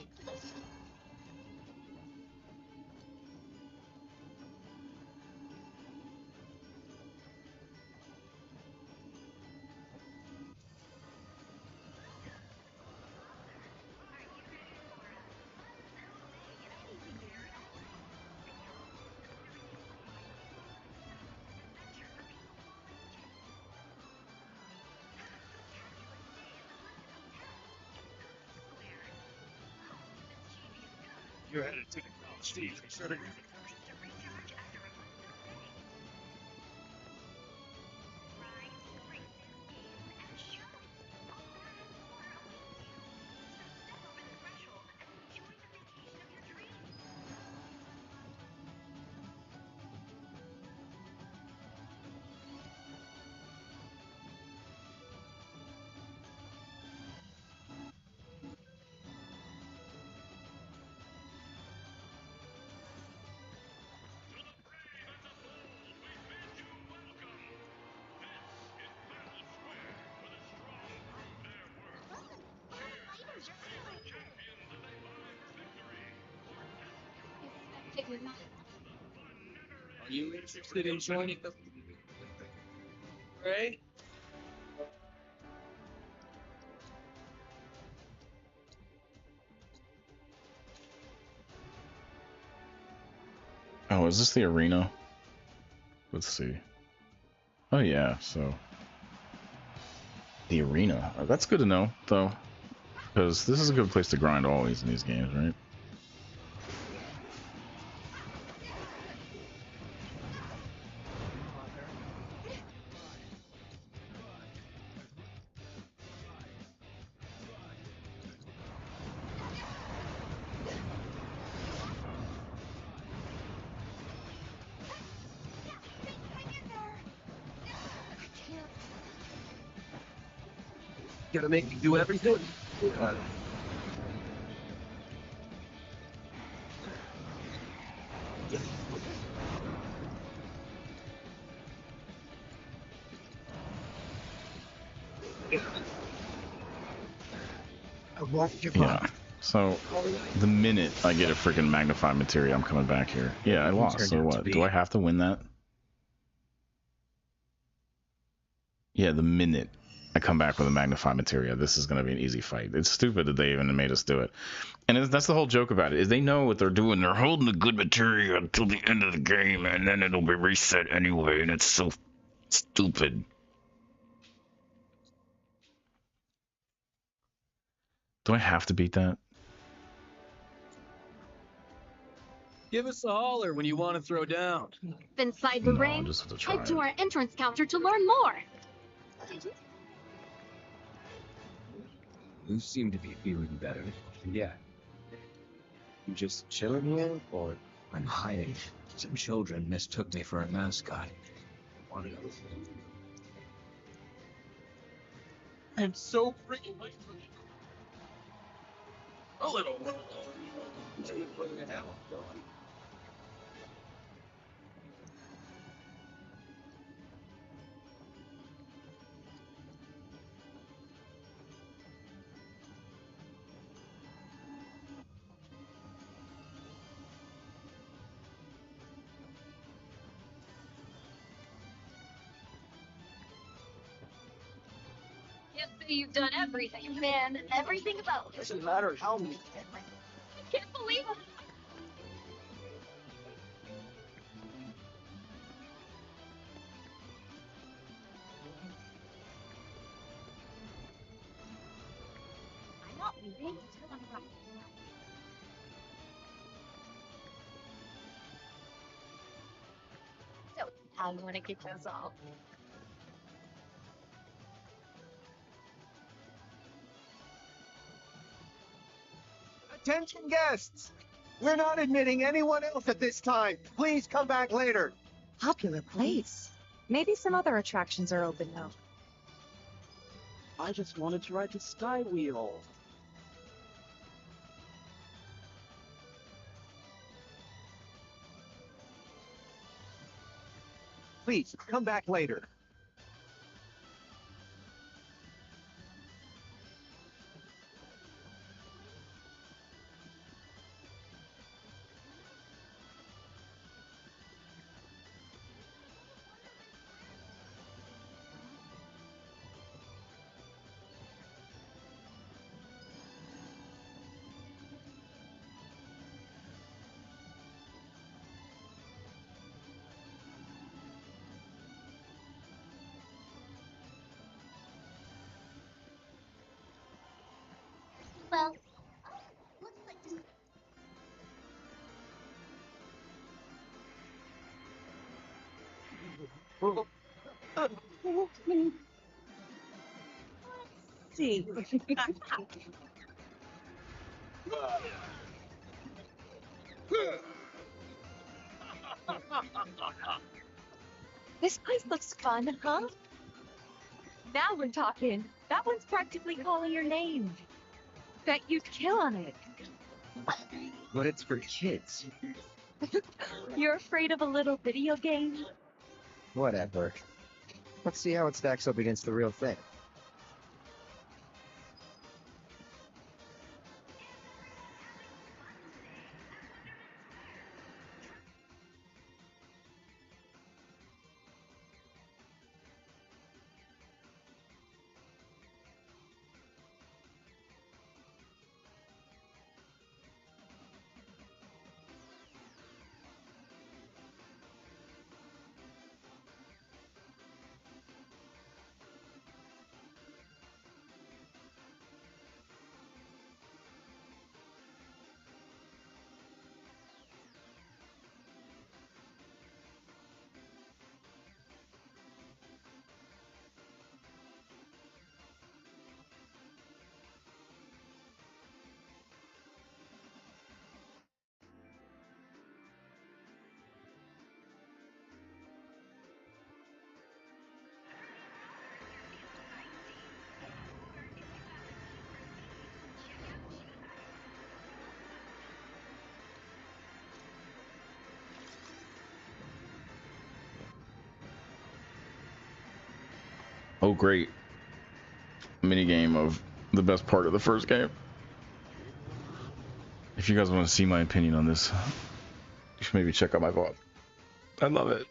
You're headed to the Steve. Consider you. Are you interested in joining the fray? Oh, is this the arena? Let's see. Oh, yeah, so. The arena. That's good to know, though. Because this is a good place to grind always in these games, right? Gonna make me do everything? I won't give Yeah. up. So, the minute I get a freaking magnified materia, I'm coming back here. Yeah, I lost. turned So out to what? be- Do I have to win that? Yeah, the minute I come back with a magnified materia, this is going to be an easy fight. It's stupid that they even made us do it. And that's the whole joke about it, is they know what they're doing. They're holding the good materia until the end of the game, and then it'll be reset anyway, and it's so stupid. Do I have to beat that? Give us a holler when you want to throw down. Inside the No, ring, just have to try head to it. our entrance counter to learn more. You seem to be feeling better. Yeah. You just chilling here, or I'm hiding? Some children mistook me for a mascot. Wanted to... I'm so freaking a little. Can't say you've done everything, man. Everything about it. Doesn't matter how many. I can't believe it. I'm not leaving until I'm right. So, how you want to kick us off? Attention guests! We're not admitting anyone else at this time. Please come back later. Popular place. Maybe some other attractions are open now. I just wanted to ride the Sky Wheel. Please come back later. Well, looks like just... See. This place looks fun, huh? Now we're talking. That one's practically calling your name. Bet you'd kill on it. But it's for kids. You're afraid of a little video game? Whatever. Let's see how it stacks up against the real thing. Oh, great. Minigame of the best part of the first game. If you guys want to see my opinion on this, you should maybe check out my vlog. I love it.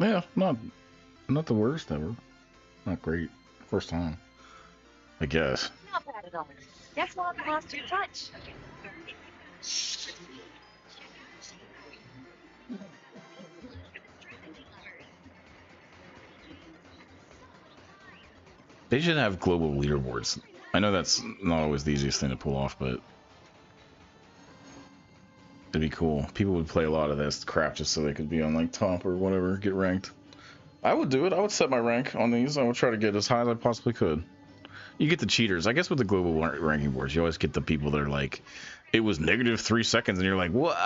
Yeah, not the worst ever. Not great. First time, I guess. Not bad at all. Guess we'll have to lost your touch. They should have global leaderboards. I know that's not always the easiest thing to pull off, but it'd be cool. People would play a lot of this crap just so they could be on like top or whatever, get ranked. I would do it. I would set my rank on these. I would try to get as high as I possibly could. You get the cheaters. I guess with the global ranking boards, you always get the people that are like, it was negative 3 seconds, and you're like, what?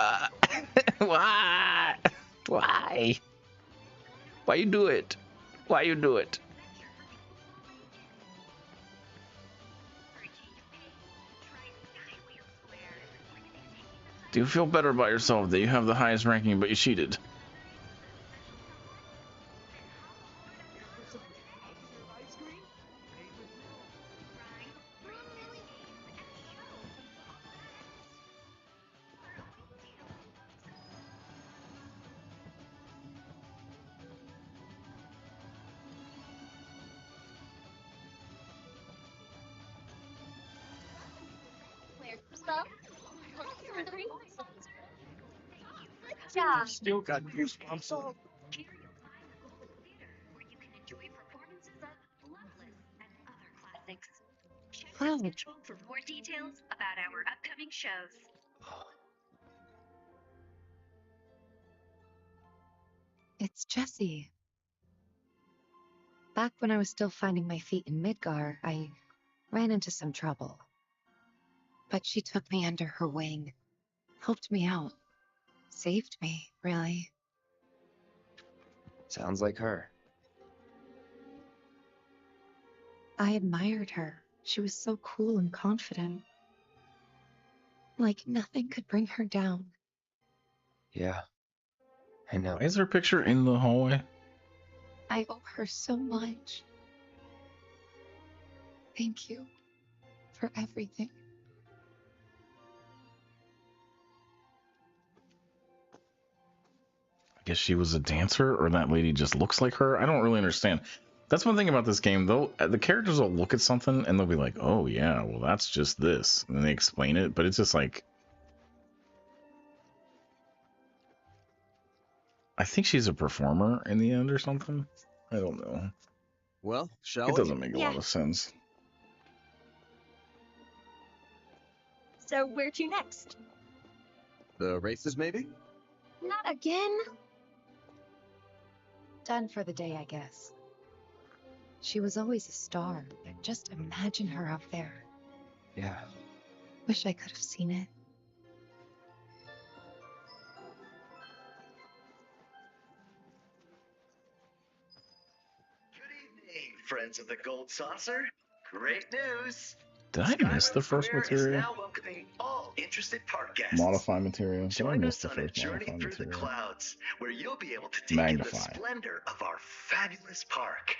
Why? Why? Why you do it? Why you do it? Do you feel better about yourself that you have the highest ranking, but you cheated? Yeah. Still got goosebumps. Cloud. For more details about our upcoming shows. It's Jessie. Back when I was still finding my feet in Midgar, I ran into some trouble. But she took me under her wing, helped me out, saved me, really. Sounds like her. I admired her. She was so cool and confident. Like nothing could bring her down. Yeah, I know. Why is her picture in the hallway? I owe her so much. Thank you for everything. I guess she was a dancer, or that lady just looks like her. I don't really understand. That's one thing about this game, though. The characters will look at something and they'll be like, "Oh yeah, well that's just this," and then they explain it. But it's just like, I think she's a performer in the end or something. I don't know. Well, shall It we? doesn't make a lot of sense. So where to next? The races, maybe? Not again. Done for the day, I guess. She was always a star. Just imagine her up there. Yeah. Wish I could have seen it. Friends of the Gold Saucer, great news! Did I miss the first Square is material? now welcoming all interested park guests. Modify material. Did I Join miss us the on a first journey modify through the material? clouds, where you'll be able to take in the Magnify. splendor of our fabulous park.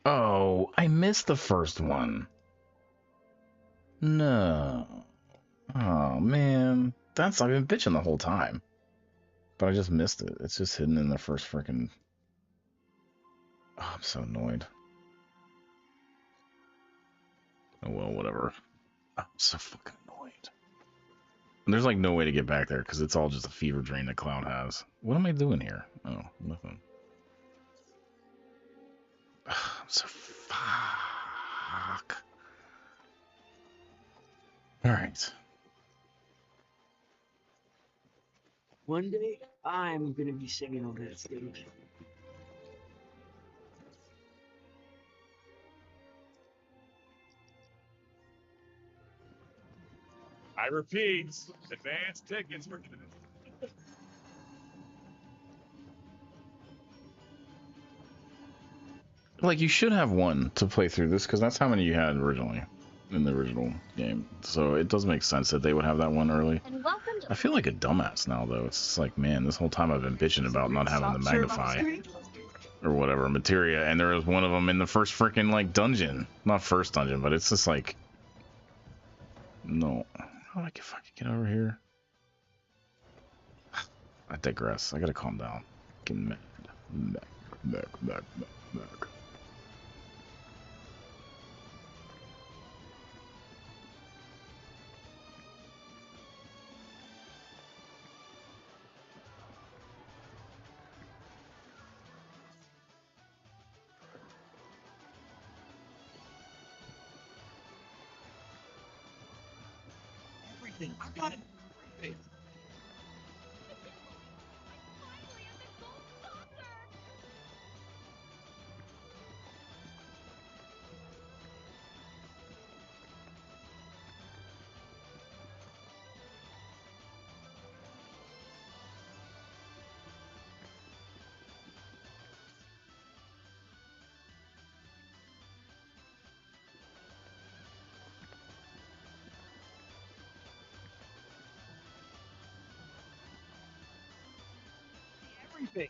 Oh, I missed the first one. No. Oh man, I've been bitching the whole time, but I just missed it. It's just hidden in the first freaking. Oh, I'm so annoyed. Oh well, whatever. I'm so fucking annoyed. And there's like no way to get back there because it's all just a fever dream that Cloud has. What am I doing here? Oh, nothing. I'm so fuck. All right. One day, I'm gonna be singing on that stage. I repeat, advance tickets for. Like, you should have one to play through this, because that's how many you had originally in the original game. So it does make sense that they would have that one early. And welcome to I feel like a dumbass now, though. It's just like, man, this whole time I've been bitching about not having the magnify or whatever materia, and there was one of them in the first freaking like dungeon. Not first dungeon, but it's just like, no. How do I get fucking get over here? I digress. I gotta calm down. Getting mad. Mad. Everything. I got it. Everything. Everything.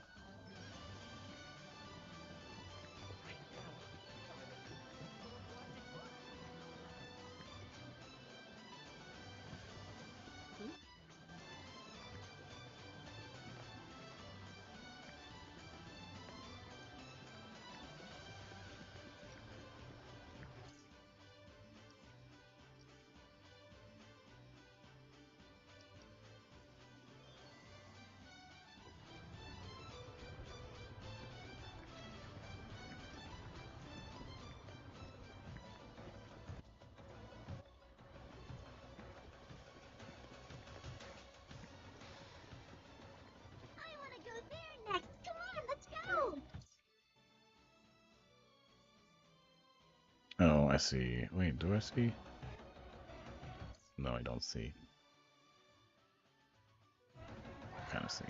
I want to go there next. Come on, let's go. Oh, I see. Wait, do I see? No, I don't see. I kind of see.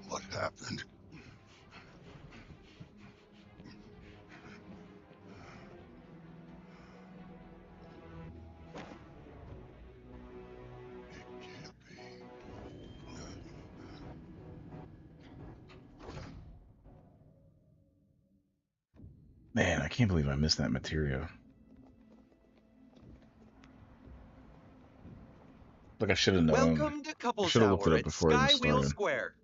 What happened? can't believe I missed that material. Like I should have known. Welcome to I Couples should have looked it Hour up at before I even Skywheel started. Square.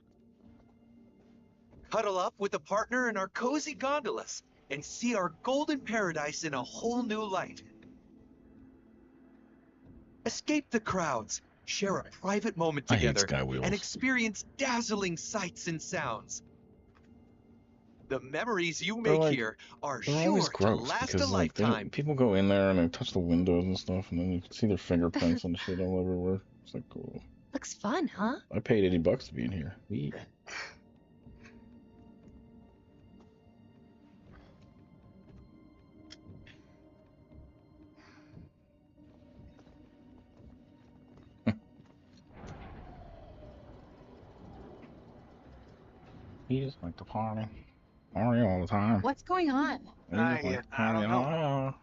Cuddle up with a partner in our cozy gondolas and see our golden paradise in a whole new light. Escape the crowds, share a private moment I hate together, Skywheels. and experience dazzling sights and sounds. The memories you They're make like, here are they're sure always to gross last a because like lifetime. people go in there and they touch the windows and stuff, and then you can see their fingerprints and shit all everywhere. It's like cool. Looks fun, huh? I paid $80 to be in here. He just like to party. Party all the time. What's going on? He just like to party all.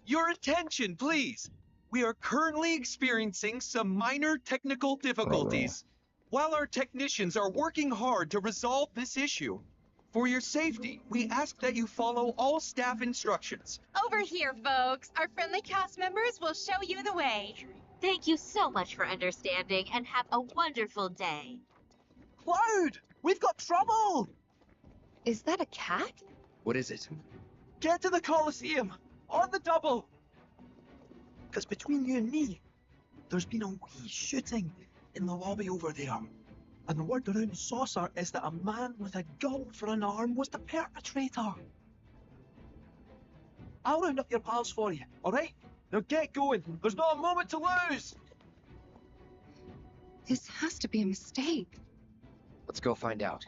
Your attention, please. We are currently experiencing some minor technical difficulties. While our technicians are working hard to resolve this issue, for your safety, we ask that you follow all staff instructions. Over here, folks. Our friendly cast members will show you the way. Thank you so much for understanding and have a wonderful day. Cloud! We've got trouble! Is that a cat? What is it? Get to the Coliseum! On the double! Because between you and me, there's been a wee shooting in the lobby over there. And the word around the saucer is that a man with a gun for an arm was the perpetrator. I'll round up your pals for you, alright? Now get going. There's not a moment to lose! This has to be a mistake. Let's go find out.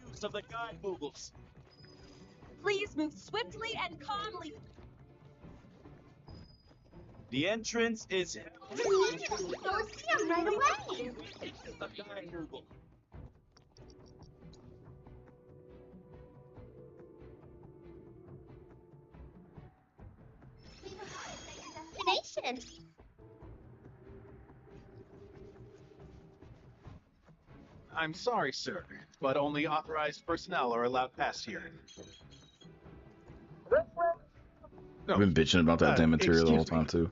Use of the guide moogles. Please move swiftly and calmly. The entrance is. Go see him right away. The guide moogle. Destination. I'm sorry, sir, but only authorized personnel are allowed past here. I've been bitching about that damn material the whole excuse me. time too.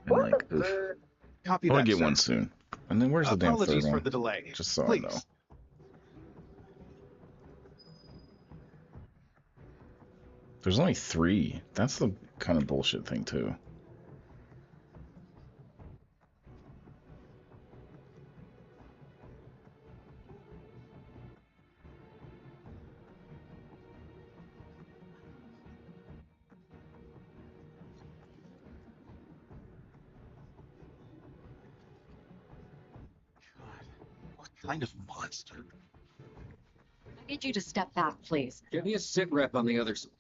And like, oof. Copy I want that, to get sir. one soon. And then where's the damn third Apologies for one? the delay. Just so Please. I know. There's only 3. That's the kind of bullshit thing too. What kind of monster? I need you to step back, please. Give me a sit rep on the other side.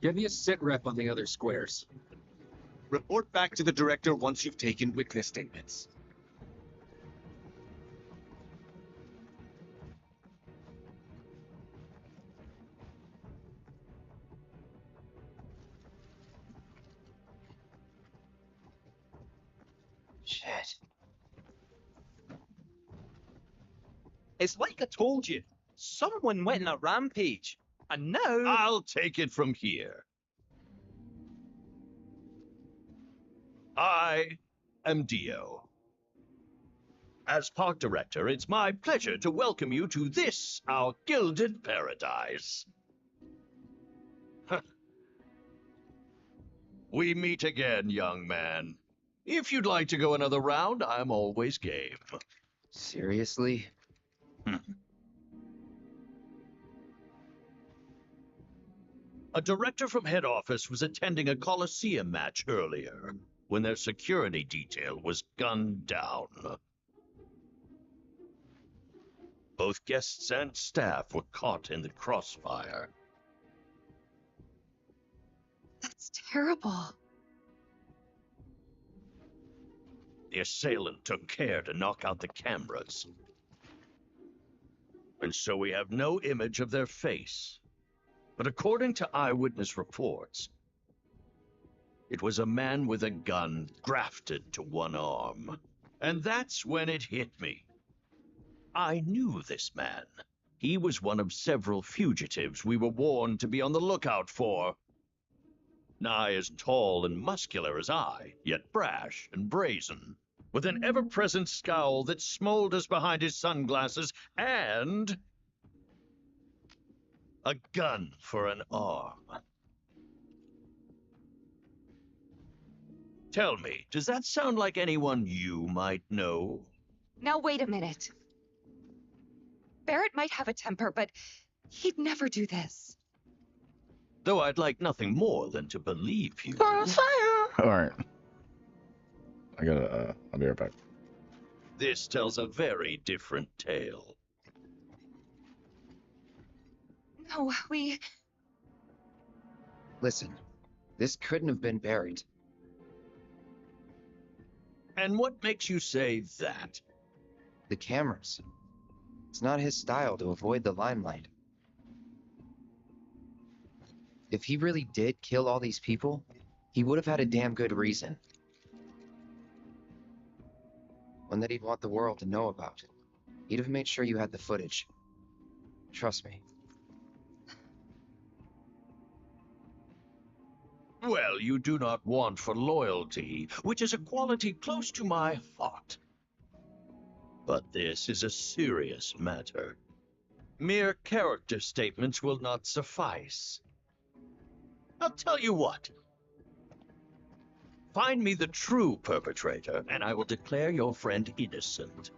Get me a sit rep on the other squares. Report back to the director once you've taken witness statements. Shit. It's like I told you. Someone went on a rampage. And now... I'll take it from here. I am Dio. As park director, it's my pleasure to welcome you to this, our gilded paradise. We meet again, young man. If you'd like to go another round, I'm always game. Seriously? A director from head office was attending a Coliseum match earlier, when their security detail was gunned down. Both guests and staff were caught in the crossfire. That's terrible. The assailant took care to knock out the cameras. And so we have no image of their face. But according to eyewitness reports, it was a man with a gun grafted to one arm. And that's when it hit me. I knew this man. He was one of several fugitives we were warned to be on the lookout for. Nigh as tall and muscular as I, yet brash and brazen, with an ever-present scowl that smolders behind his sunglasses, and a gun for an arm. Tell me, does that sound like anyone you might know? Now, wait a minute. Barrett might have a temper, but he'd never do this. Though I'd like nothing more than to believe you. All right. I gotta. I'll be right back. This tells a very different tale. No, we... Listen, this couldn't have been Barrett. And what makes you say that? The cameras. It's not his style to avoid the limelight. If he really did kill all these people, he would have had a damn good reason. One that he'd want the world to know about. He'd have made sure you had the footage. Trust me. Well, you do not want for loyalty, which is a quality close to my heart. But this is a serious matter. Mere character statements will not suffice. I'll tell you what. Find me the true perpetrator, and I will declare your friend innocent.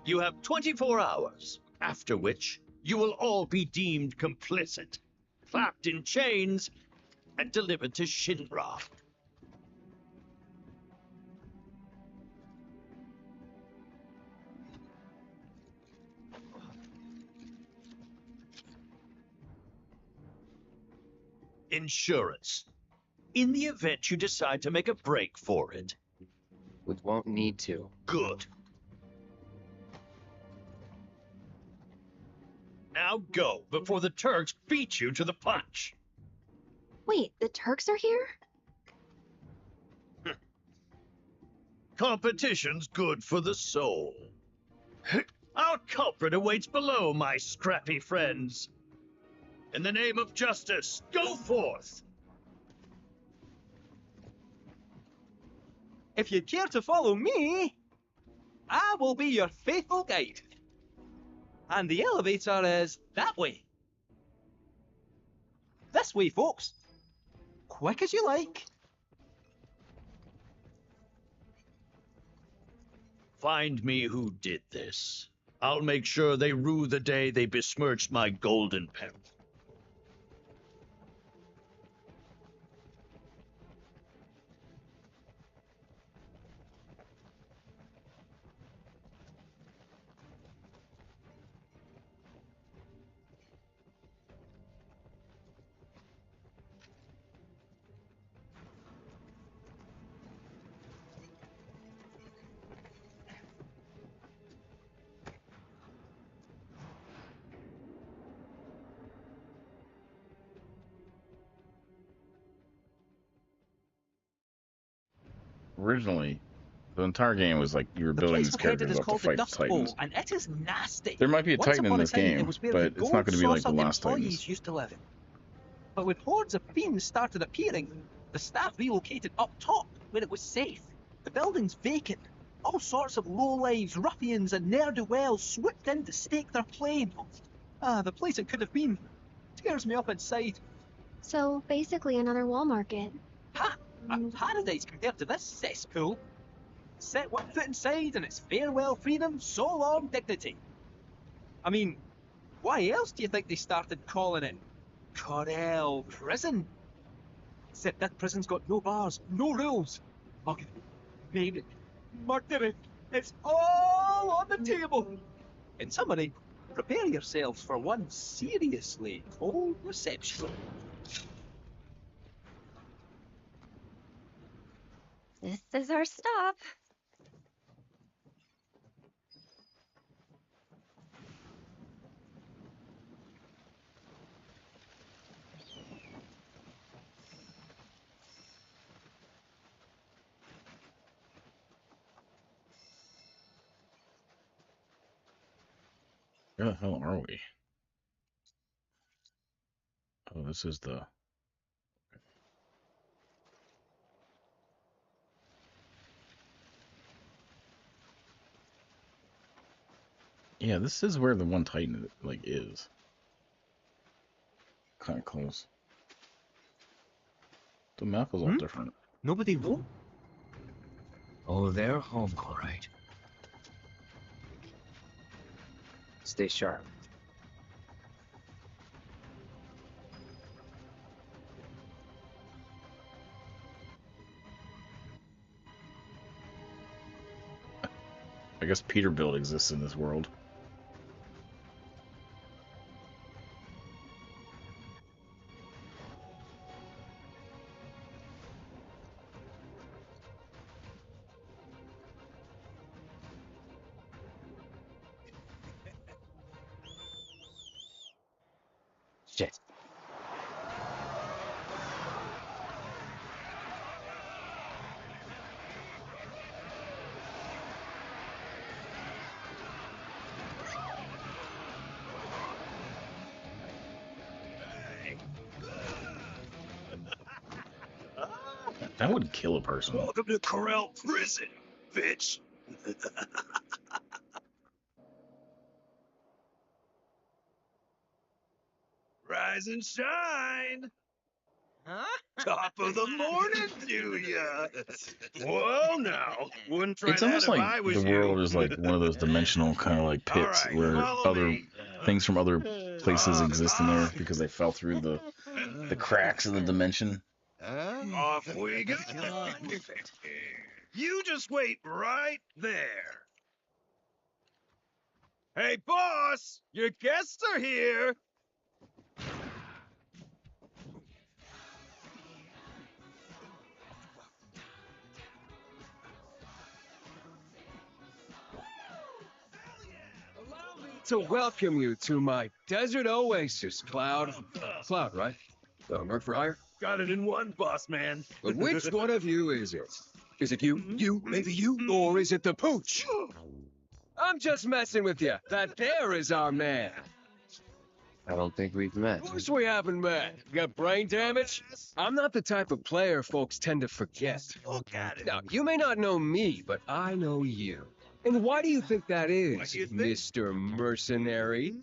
You have 24 hours, after which you will all be deemed complicit, clapped in chains, and delivered to Shinra. Insurance. In the event you decide to make a break for it. We won't need to. Good. Now go, before the Turks beat you to the punch. Wait, the Turks are here? Competition's good for the soul. Our culprit awaits below, my scrappy friends. In the name of justice, go forth! If you care to follow me, I will be your faithful guide. And the elevator is that way. This way, folks. Quick as you like. Find me who did this. I'll make sure they rue the day they besmirched my golden pen. originally, the entire game was like you were The building place these we're headed characters is up to called the fight the Dust Bowl, Titans. and it is nasty. There might be a Once Titan in upon a this time, game, it was where but the it's not gold going to be like the saucer last employees Titans. used to live. But when hordes of fiends started appearing, the staff relocated up top, where it was safe. The building's vacant. All sorts of lowlives, ruffians, and ne'er-do-wells swooped in to stake their claim. Ah, the place it could have been. Tears me up inside. So basically another wall market. Ha! A paradise compared to this cesspool. Set one foot inside and it's farewell freedom, so long dignity. I mean, why else do you think they started calling it Corel Prison? Except that prison's got no bars, no rules. Okay, name it, murder it. It's all on the table. In summary, prepare yourselves for one seriously cold reception. This is our stop. Where the hell are we? Oh, this is the... Yeah, this is where the one Titan, like, is. Kind of close. The map is all different. Nobody home? Oh, they're home, all right. Stay sharp. I guess Peterbilt exists in this world. Shit. That would kill a person. Welcome to Corel Prison, bitch. Rise and shine. Huh? Top of the morning to ya. Well, now, wouldn't try It's that almost if like I was the you. world is like one of those dimensional kind of like pits Alright, where follow other me. things from other places exist in there because they fell through the cracks of the dimension. Off we go. You just wait right there. Hey, boss, your guests are here. To welcome you to my desert oasis, Cloud. Cloud, right? Merc for hire? Got it in one, boss man. But which one of you is it? Is it you, maybe you, or is it the pooch? I'm just messing with you. That there is our man. I don't think we've met. Of course we haven't met. You got brain damage? I'm not the type of player folks tend to forget. Look at it. Now, you may not know me, but I know you. And why do you think that is, Why do you think? Mr. Mercenary?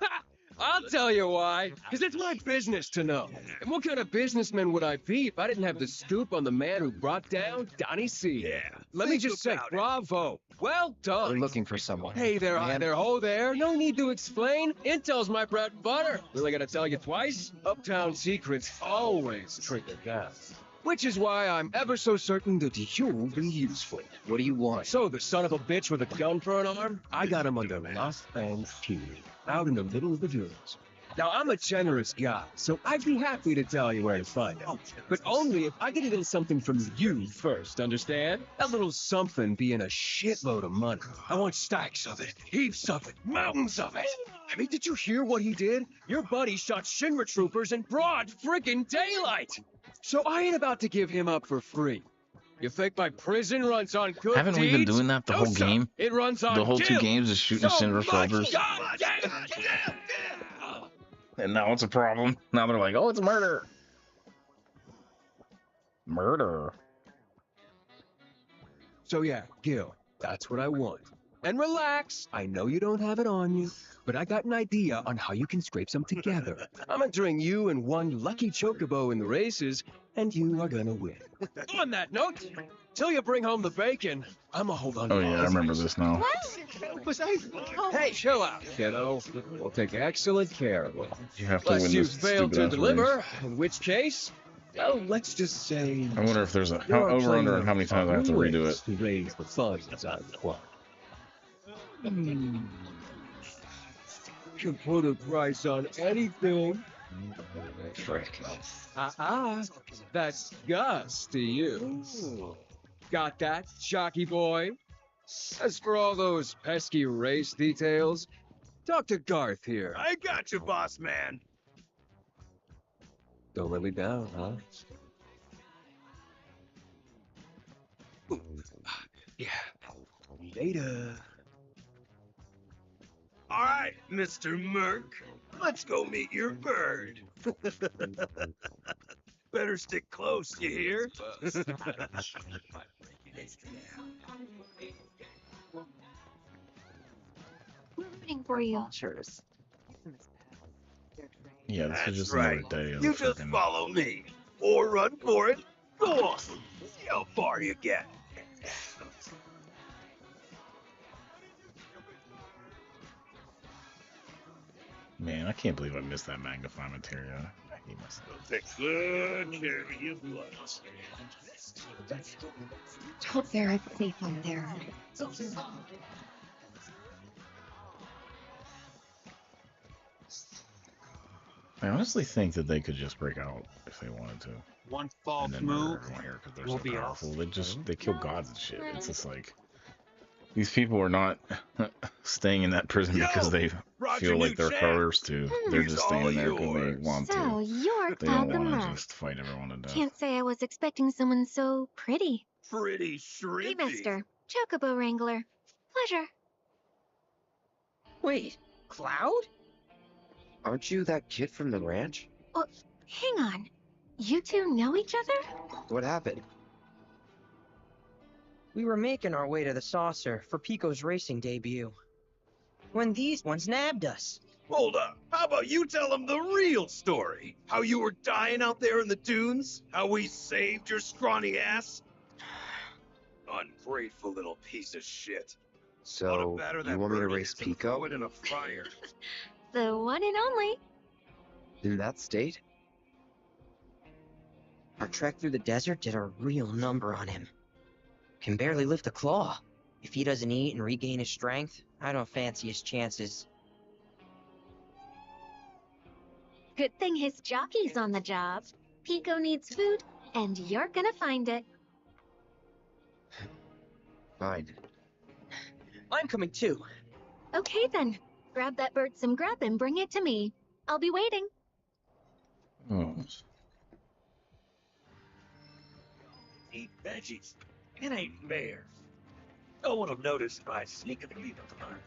Ha! I'll tell you why. Because it's my business to know. And what kind of businessman would I be if I didn't have the scoop on the man who brought down Donnie C? Yeah. Let me think just say, about it. bravo. Well done. We're looking for someone. Hey there, hi Man. there, ho there. No need to explain. Intel's my bread and butter. Really gotta tell you twice? Uptown secrets always trigger down. Which is why I'm ever so certain that you'll be useful. What do you want? So, the son of a bitch with a gun for an arm, I got him under lock and key, out in the middle of the woods. Now, I'm a generous guy, so I'd be happy to tell you where to find him. But only if I get a little something from you first, understand? That little something being a shitload of money. I want stacks of it, heaps of it, mountains of it. I mean, did you hear what he did? Your buddy shot Shinra troopers in broad friggin' daylight. So I ain't about to give him up for free. You think my prison runs on good Haven't we been deeds? doing that the No, whole sir. game? It runs on The whole 2 guilt. games is shooting So Cinder much Soldiers. goddamn And now it's a problem. Now they're like, oh, it's murder. Murder. So yeah, Gil, that's what I want. And relax, I know you don't have it on you, but I got an idea on how you can scrape some together. I'm entering you and one lucky chocobo in the races, and you are gonna win. On that note, till you bring home the bacon, I'ma hold on to Oh yeah, I remember this. this now. Hey, chill out, kiddo. We'll take excellent care of it. You have to Unless win you this fail stupid to ass deliver, race. in which case, well, let's just say... I wonder if there's a you're over under and playing how many times I have to redo it. to raise the funds on the clock. Can put a price on anything. Frick. That's Gus to you. Got that, Shocky boy? As for all those pesky race details, talk to Garth here. I got you, boss man. Don't let me down, huh? Yeah. Later. All right, Mr. Merc. Let's go meet your bird. Better stick close, you hear? We're rooting for you. Yeah, this is That's just right. another day of You just freaking... follow me. Or run for it. Go on. See how far you get. Man, I can't believe I missed that magnifying material. I hate myself. Take good care of your blood. Hope they're safe out there. I honestly think that they could just break out if they wanted to. One false And then move, murder everyone here because they're we'll so be powerful. off. They kill gods and shit. It's just like these people are not staying in that prison because they feel like they're coerced to. They're just staying there because they want So, to. you're They Cloud don't the want to Merc. just fight everyone to death. Can't say I was expecting someone so pretty. Pretty shrimpy. Hey, mister. Chocobo Wrangler. Pleasure. Wait, Cloud? Aren't you that kid from the ranch? Oh, hang on. You two know each other? What happened? We were making our way to the saucer for Pico's racing debut, when these ones nabbed us. Hold up. How about you tell them the real story? How you were dying out there in the dunes? How we saved your scrawny ass? Ungrateful little piece of shit. So, you want me to race Pico? Throw it in a fire. The one and only. In that state? Our trek through the desert did a real number on him. Can barely lift a claw. If he doesn't eat and regain his strength, I don't fancy his chances. Good thing his jockey's on the job. Pico needs food, and you're gonna find it. Fine. I'm coming too. Okay then. Grab that bird some grub and bring it to me. I'll be waiting. Oh. Eat veggies. It ain't fair. No one will notice if I sneakily leave them alone.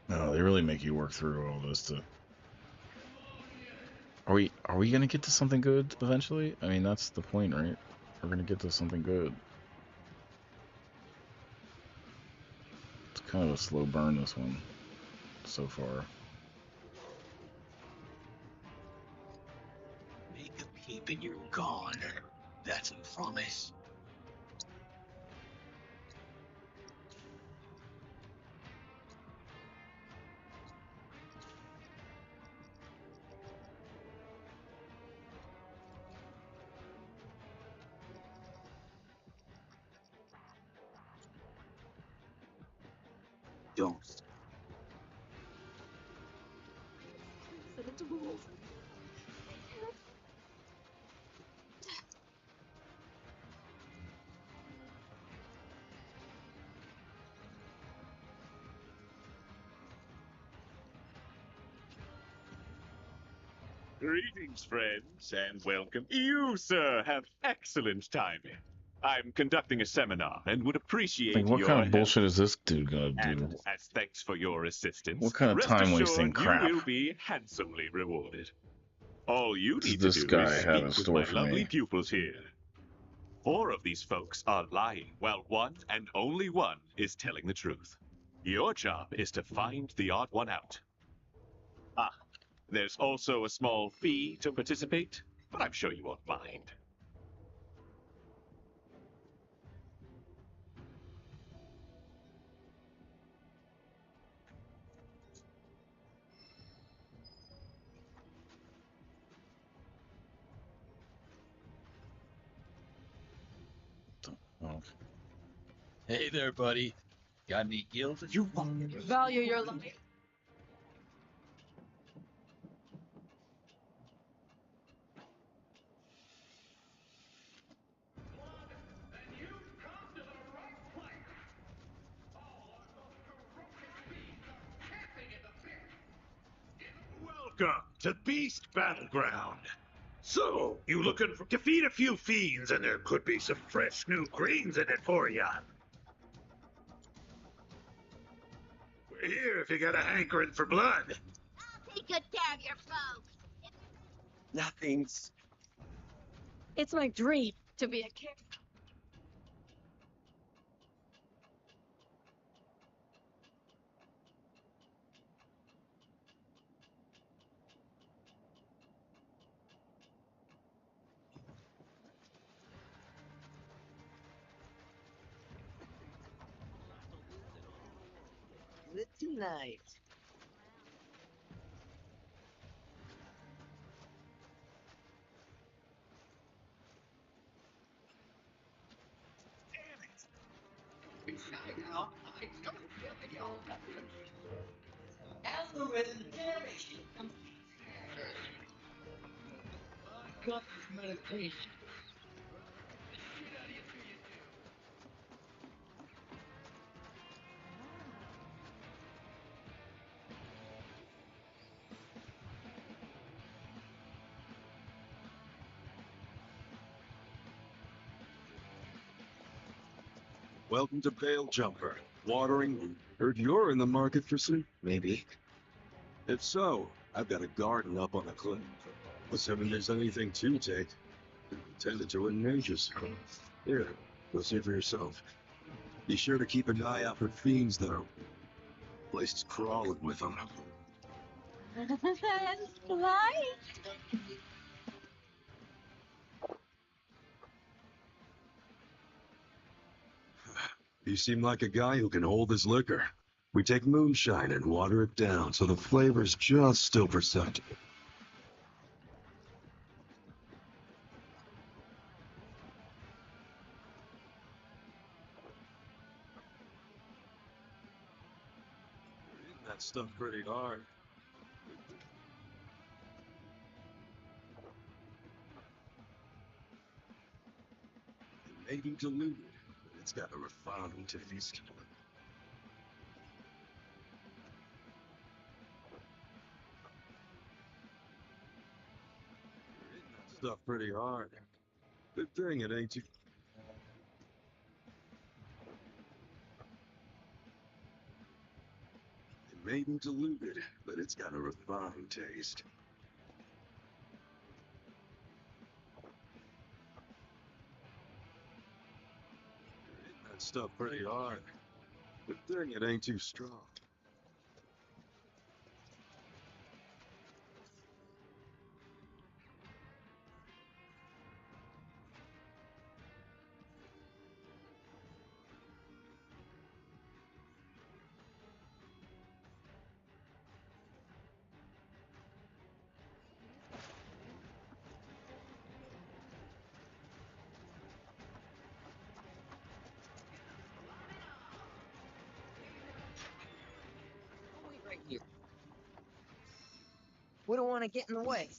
No, they really make you work through all this to. Are we gonna get to something good eventually? I mean, that's the point, right? We're gonna get to something good. It's kind of a slow burn, this one, so far. Make a peep and you're gone. That's a promise. Don't. Greetings, friends, and welcome. You, sir, have excellent timing. I'm conducting a seminar and would Like, appreciate what your kind of help. bullshit is this dude gonna And do? as thanks for your assistance, What kind of rest time-wasting assured you crap will be handsomely rewarded. All you does need to this do is guy have speak in with store my for lovely me? pupils here. 4 of these folks are lying, while one and only one is telling the truth. Your job is to find the odd one out. Ah, there's also a small fee to participate, but I'm sure you won't mind. Hey there, buddy. Got any gills? You Value your life. Welcome to Beast Battleground. So, you looking to feed a few fiends, and there could be some fresh new greens in it for ya. We're here if you got a hankering for blood. Take good care of your folks. Nothing's. It's my dream to be a king. Good tonight. Algorithm generation. I got this meditation. Welcome to Bale Jumper. Watering. Heard you're in the market for some. Maybe. If so, I've got a garden up on the cliff. Assuming there's anything to take. Tended to in ages. Here, go see for yourself. Be sure to keep an eye out for fiends, though. Place is crawling with them. Right. You seem like a guy who can hold his liquor. We take moonshine and water it down so the flavor's just still perceptible. That stuff pretty hard. It may be diluted, but it's got a refined taste. That stuff pretty hard. Good thing it ain't too. It may be diluted, but it's got a refined taste. That stuff pretty hard. Good thing it ain't too strong. Wouldn't want to get in the way.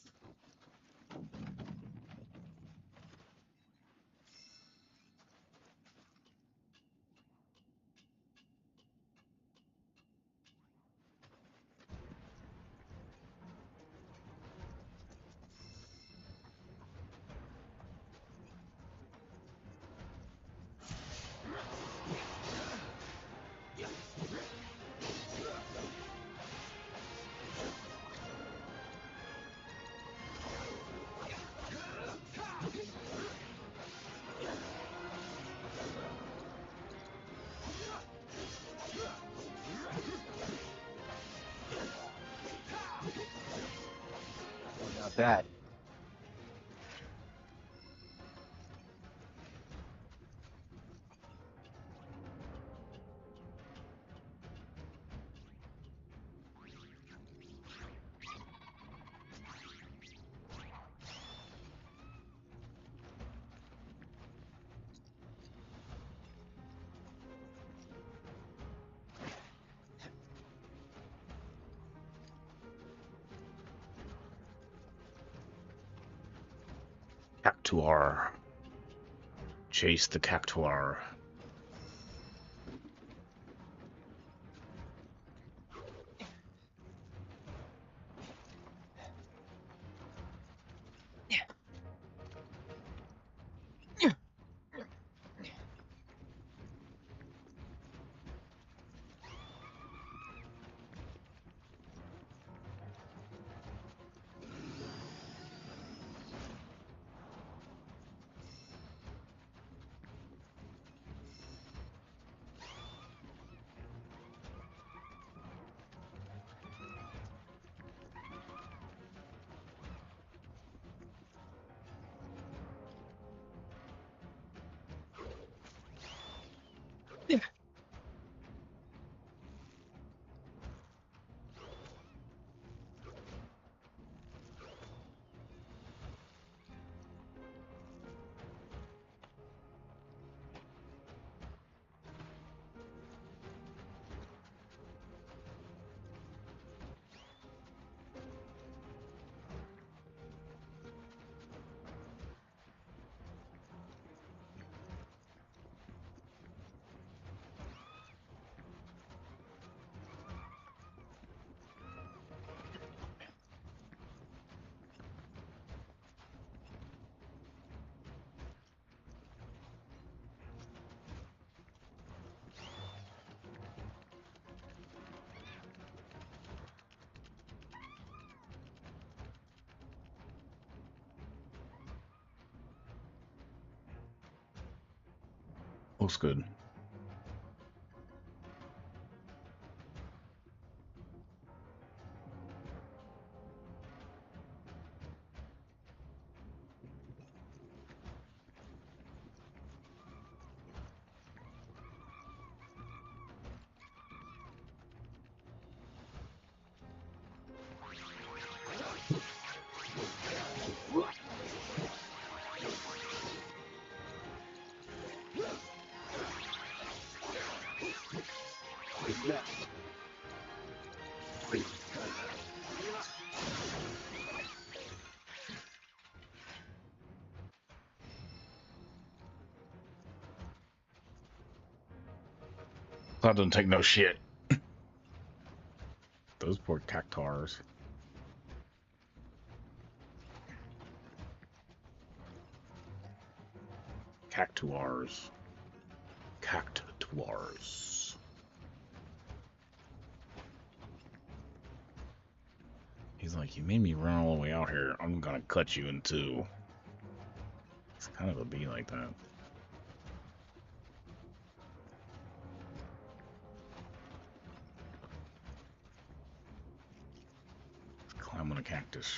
Not bad. Cactuar. Chase the Cactuar. Looks good. That doesn't take no shit. Those poor cactars. Cactuars. Cactuars. He's like, you made me run all the way out here. I'm gonna cut you in two. It's kind of a bee like that. Let's climb on a cactus.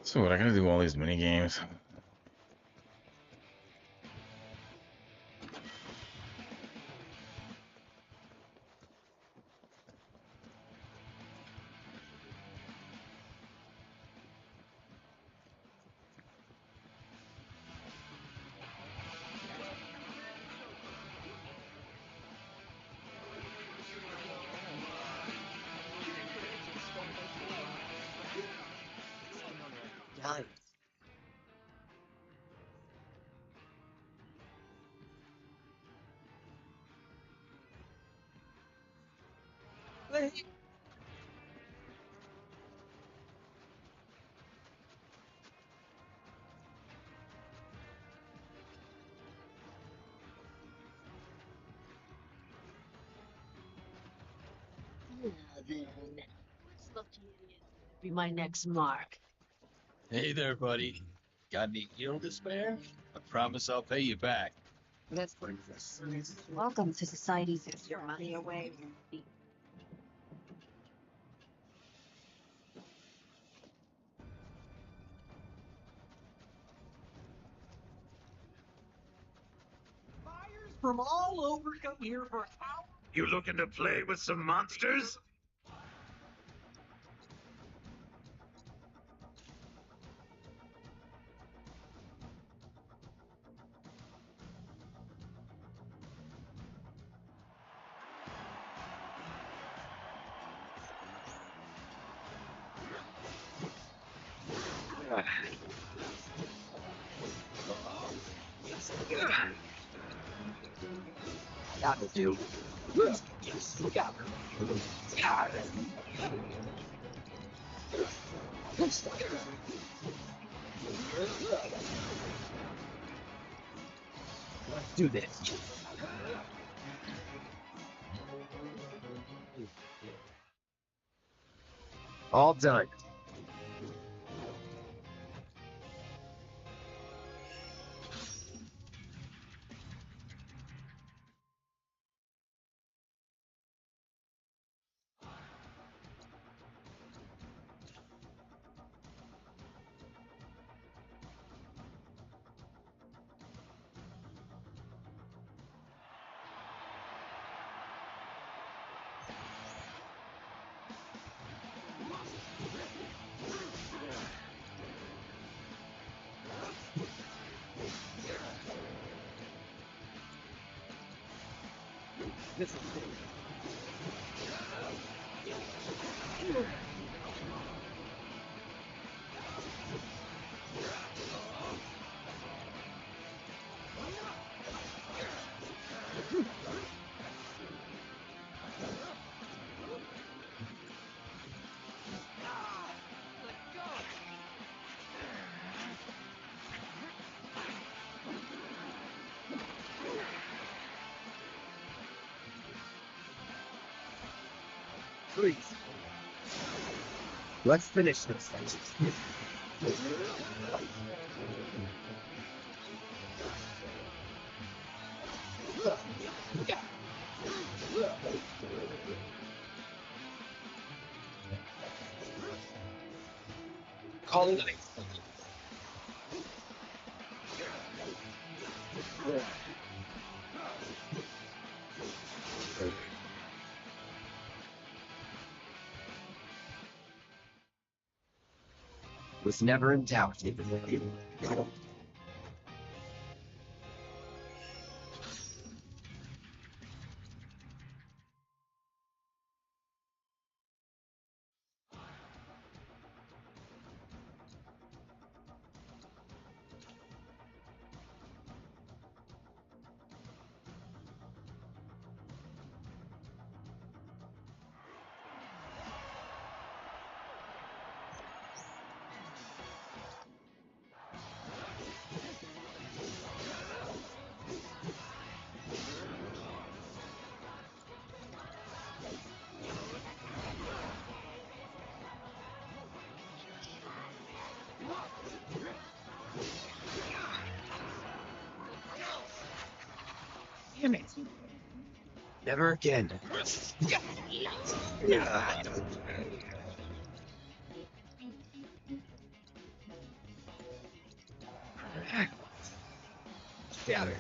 So what, I gotta do all these mini games? done. Now then, this lucky idiot be my next mark. Hey there, buddy. Got any eel to spare? I promise I'll pay you back. Let's welcome to society. Gives your money away. Buyers from all over come here for hours. You looking to play with some monsters? That'll do. Yes, got her. Let's do this. All done. This is Please. Let's finish this. Calling it. Was never in doubt. Damn it. Never again. Scatter.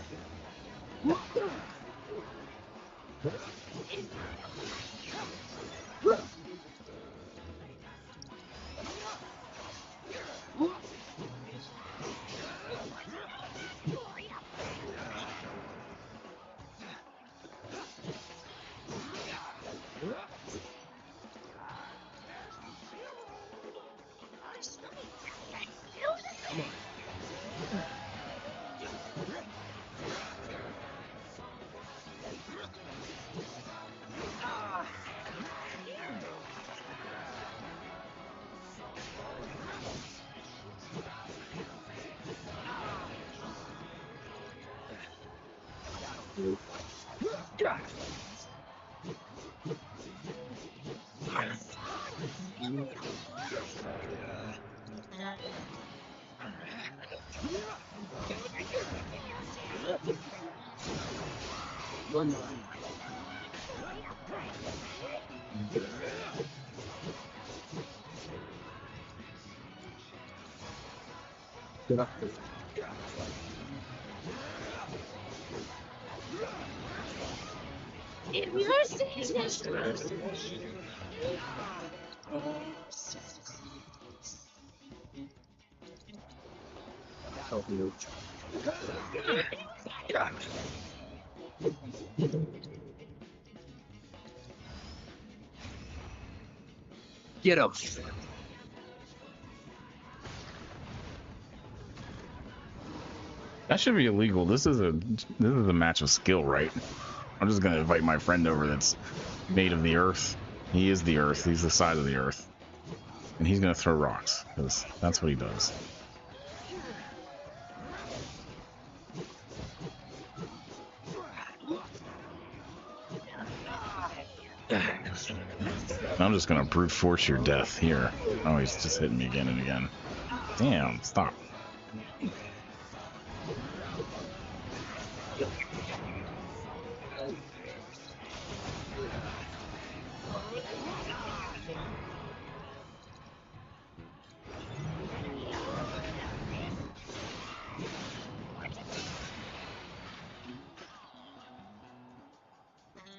In your season. Help you. Get him. That should be illegal. This is a match of skill, right? I'm just gonna invite my friend over that's made of the earth. He is the earth. He's the side of the earth. And he's gonna throw rocks, because that's what he does. I'm just gonna brute force your death here. Oh, he's just hitting me again and again. Damn, stop.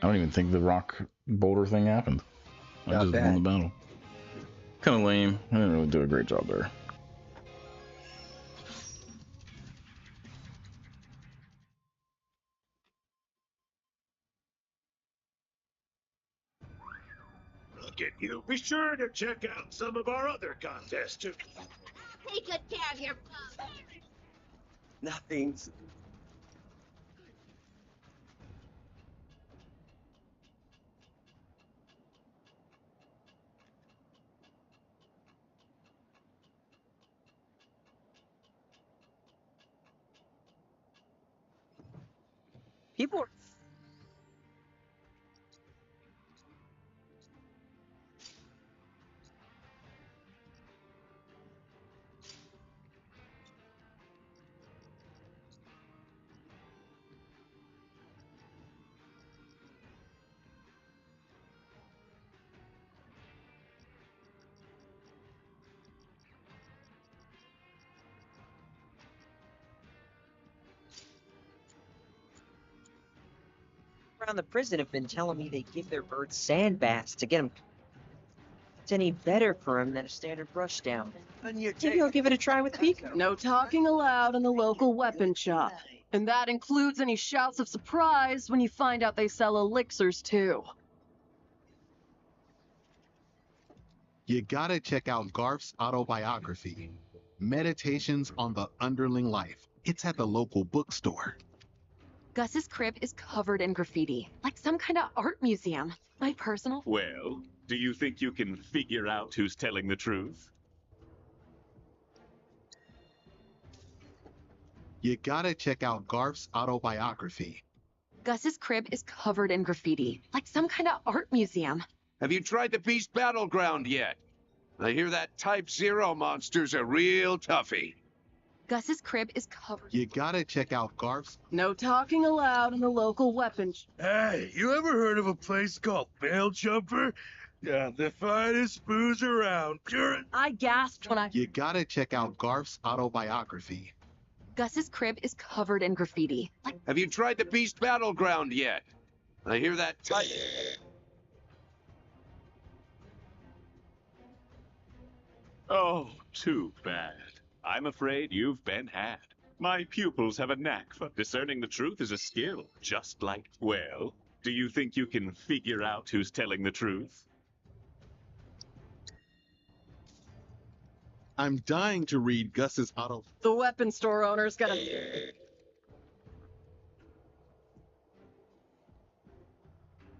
I don't even think the rock boulder thing happened. I Not just bad. won the battle. Kind of lame. I didn't really do a great job there. Look at you. Be sure to check out some of our other contests too. Take good care of your pup. Nothing's. People are. Around the prison have been telling me they give their birds sand baths to get them. It's any better for them than a standard brush down. Maybe I'll give it a try with Pico. No talking allowed in the local weapon shop. And that includes any shouts of surprise when you find out they sell elixirs too. You gotta check out Garf's autobiography, Meditations on the Underling Life. It's at the local bookstore. Gus's crib is covered in graffiti, like some kind of art museum. My personal... Well, do you think you can figure out who's telling the truth? You gotta check out Garf's autobiography. Gus's crib is covered in graffiti, like some kind of art museum. Have you tried the Beast Battleground yet? I hear that Type Zero monster's a real toughie. Gus's crib is covered... You gotta check out Garf's... No talking allowed in the local weapon shop. Hey, you ever heard of a place called Bale Jumper? Yeah, the finest booze around. Pure... I gasped when I... You gotta check out Garf's autobiography. Gus's crib is covered in graffiti. Like... Have you tried the Beast Battleground yet? I hear that Type... Oh, too bad. I'm afraid you've been had. My pupils have a knack for discerning the truth is a skill, just like... Well, do you think you can figure out who's telling the truth? I'm dying to read Gus's auto... The weapon store owner's gonna...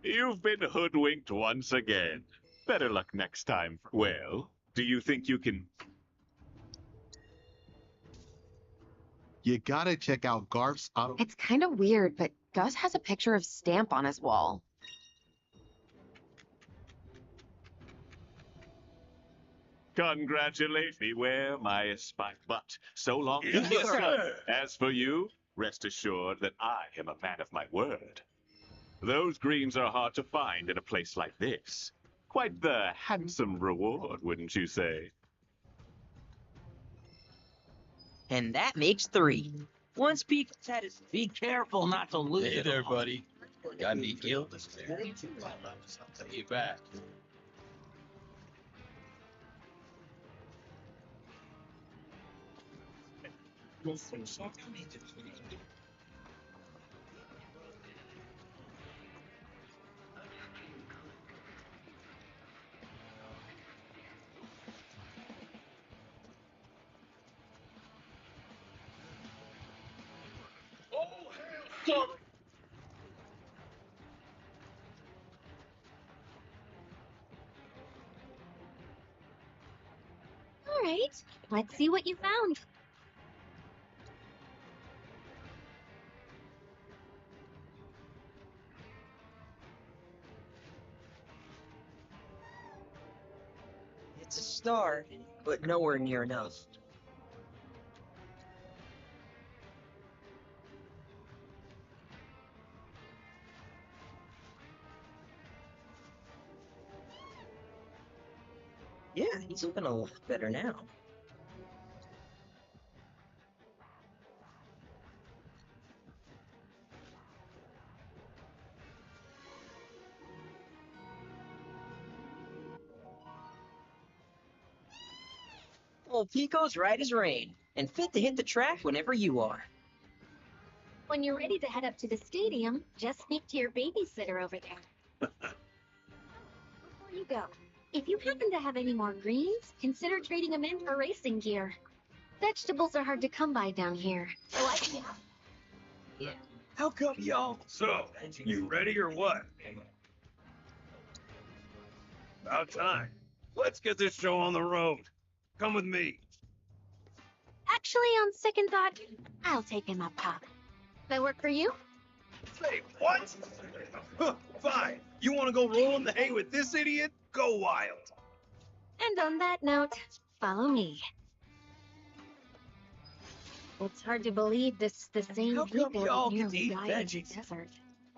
You've been hoodwinked once again. Better luck next time. Well, do you think you can... You gotta check out Garf's auto... It's kind of weird, but Gus has a picture of Stamp on his wall. Congratulate me where my spike, but so long. Yes, sir. As for you, rest assured that I am a man of my word. Those greens are hard to find in a place like this. Quite the handsome reward, wouldn't you say? And that makes 3. Once Pete had his... Be careful not to lose Hey it there, all. buddy. Got any guilt to spare? I'll pay you back. All right, let's see what you found. It's a start, but nowhere near enough. Yeah, he's looking a lot better now. Well, Pico's right as rain, and fit to hit the track whenever you are. When you're ready to head up to the stadium, just speak to your babysitter over there. Before you go, if you happen to have any more greens, consider trading them in for racing gear. Vegetables are hard to come by down here, so I can... Yeah. How come y'all? So, you ready or what? About time. Let's get this show on the road. Come with me. Actually, on second thought, I'll take him up top. That work for you? Say, what? Huh, fine. You want to go roll in the hay with this idiot? Go wild. And on that note, follow me. It's hard to believe this is the same How come people y'all that get to nearly eat died in the veggies? desert.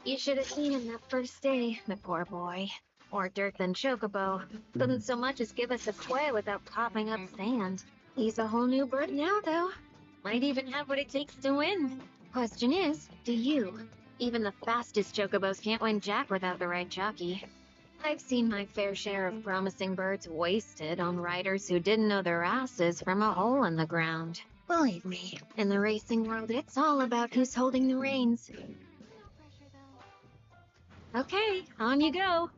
You should have seen him that first day, the poor boy. More dirt than Chocobo. Couldn't so much as give us a quail without popping up sand. He's a whole new bird now, though. Might even have what it takes to win. Question is, do you? Even the fastest Chocobos can't win Jack without the right jockey. I've seen my fair share of promising birds wasted on riders who didn't know their asses from a hole in the ground. Believe me, in the racing world, it's all about who's holding the reins. Okay, on you go.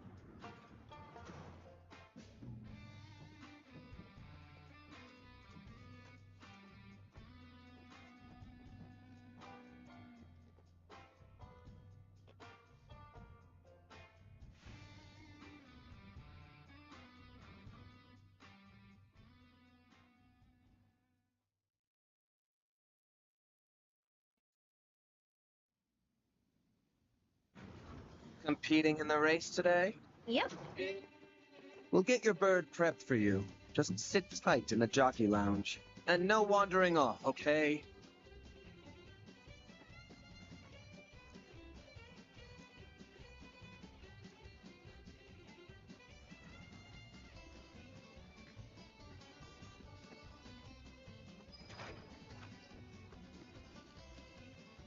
Competing in the race today? Yep. We'll get your bird prepped for you. Just sit tight in the jockey lounge. And no wandering off, okay?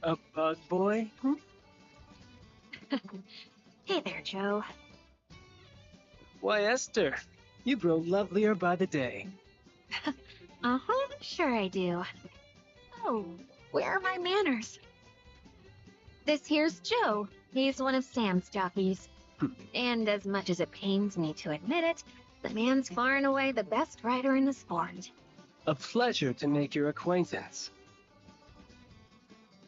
A bug boy? Hey there, Joe. Why, Esther, you grow lovelier by the day. Uh-huh, sure I do. Oh, where are my manners? This here's Joe. He's one of Sam's jockeys. And as much as it pains me to admit it, the man's far and away the best rider in the sport. A pleasure to make your acquaintance.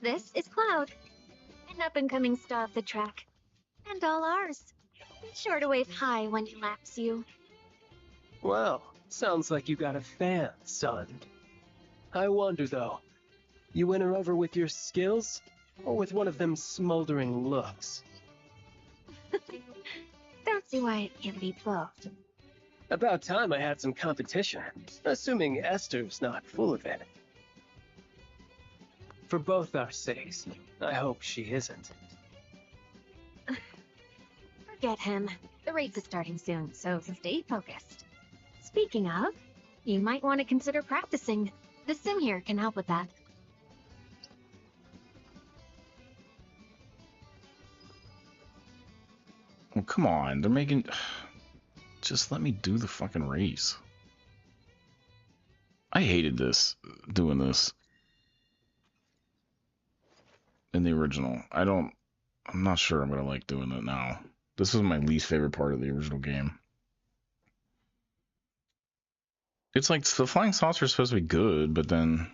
This is Cloud, an up-and-coming star of the track. And all ours. Be sure to wave hi when he laps you. Well, sounds like you got a fan, son. I wonder, though. You win her over with your skills? or with one of them smoldering looks? Don't see why it can't be both. About time I had some competition, assuming Esther's not full of it. For both our sakes, I hope she isn't. Forget him. The race is starting soon, so stay focused. Speaking of, you might want to consider practicing. The sim here can help with that. Well, come on. They're making... Just let me do the fucking race. I hated this, doing this. In the original. I'm not sure I'm gonna like doing it now. This was my least favorite part of the original game. It's like, the flying saucer is supposed to be good, but then...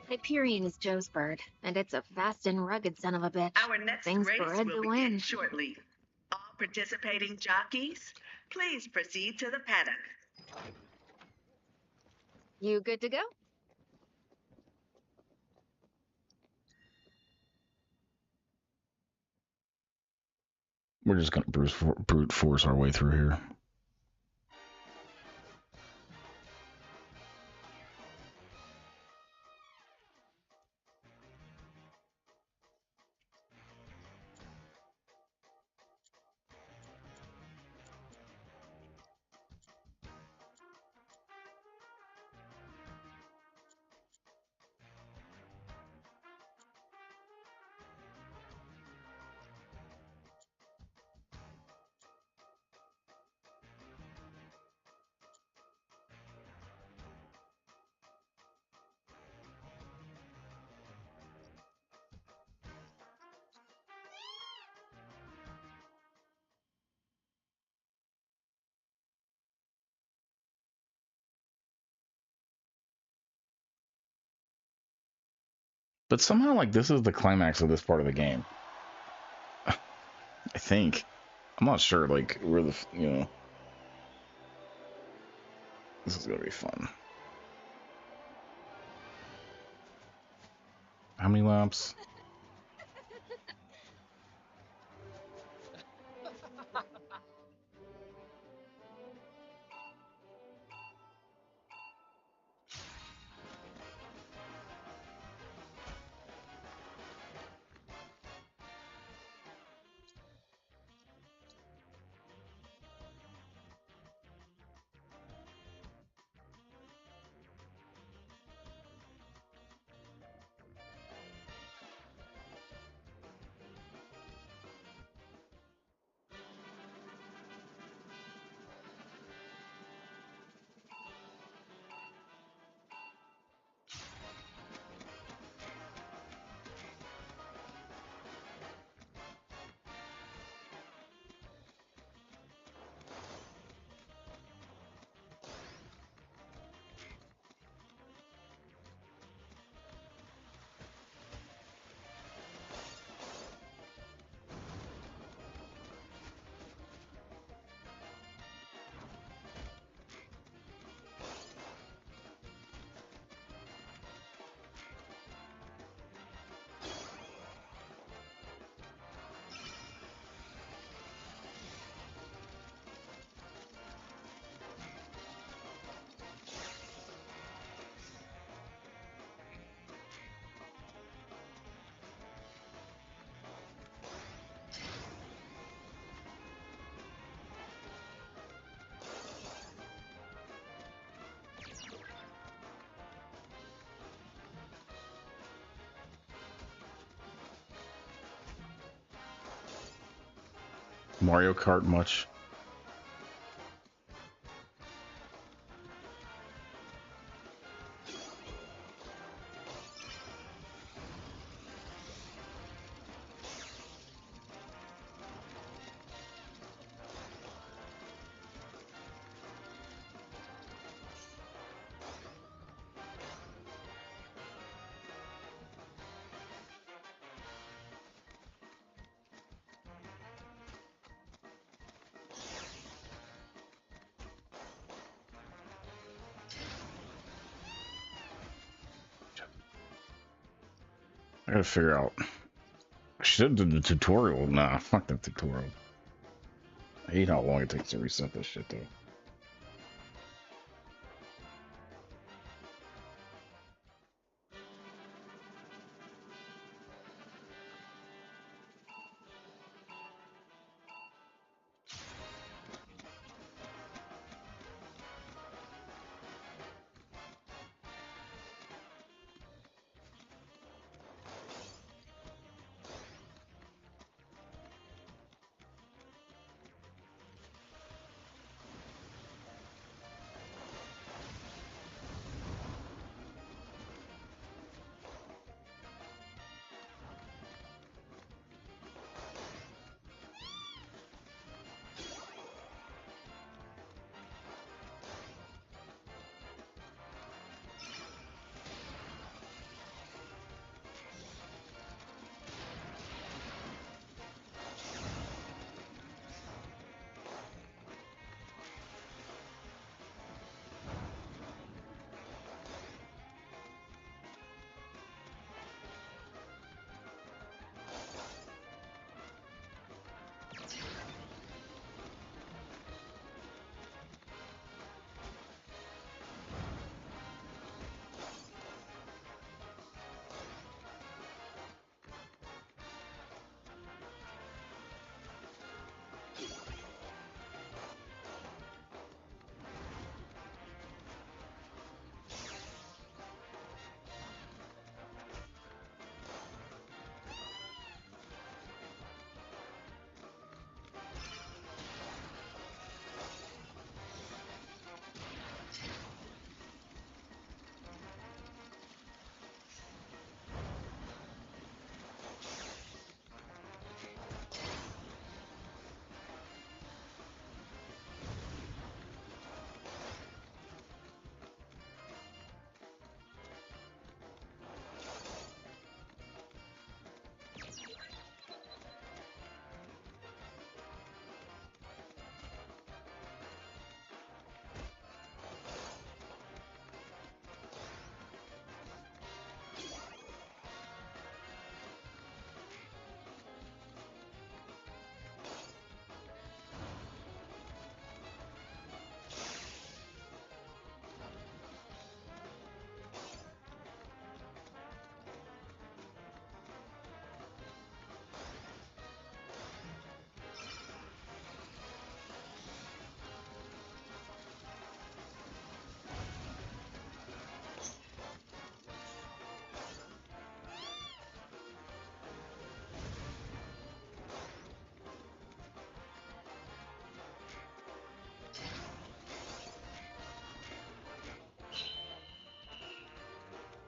Hyperion is Joe's bird, and it's a fast and rugged son of a bitch. Our next Things race bred will to begin win. shortly. All participating jockeys, please proceed to the paddock. You good to go? We're just gonna brute force our way through here. But somehow, like, this is the climax of this part of the game. I think. I'm not sure, like, where the, you know... This is gonna be fun. How many laps? Mario Kart much? I gotta figure out. I should do the tutorial. Nah, fuck that tutorial. I hate how long it takes to reset this shit, though.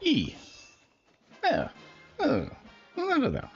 E. Yeah. None of that.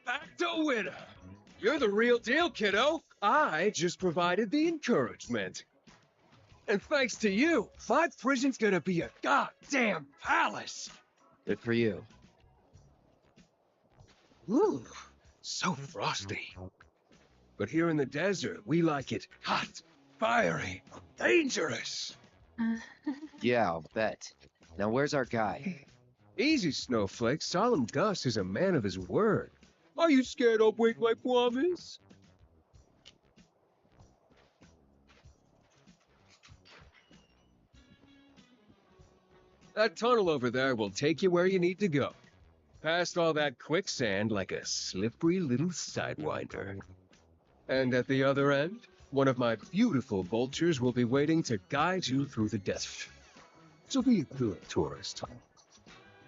Back to winner. You're the real deal, kiddo. I just provided the encouragement. And thanks to you, my prison's gonna be a goddamn palace. Good for you. Ooh, so frosty. But here in the desert, we like it hot, fiery, dangerous. Yeah, I'll bet. Now where's our guy? Easy, Snowflake. Solemn Gus is a man of his word. Are you scared I'll break my promise? That tunnel over there will take you where you need to go. Past all that quicksand like a slippery little sidewinder. And at the other end, one of my beautiful vultures will be waiting to guide you through the desert. So be a good tourist.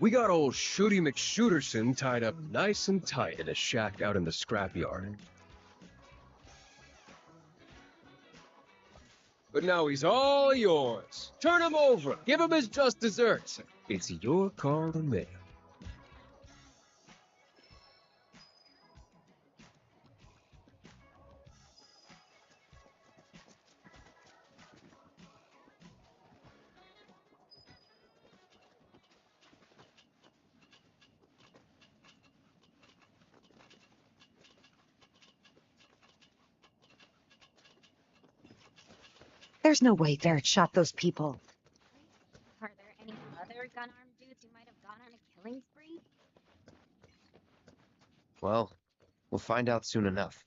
We got old Shooty McShooterson tied up nice and tight in a shack out in the scrapyard. But now he's all yours. Turn him over. Give him his just desserts. It's your call to make. There's no way Barrett shot those people. Are there any other gun-armed dudes who might have gone on a killing spree? Well, we'll find out soon enough.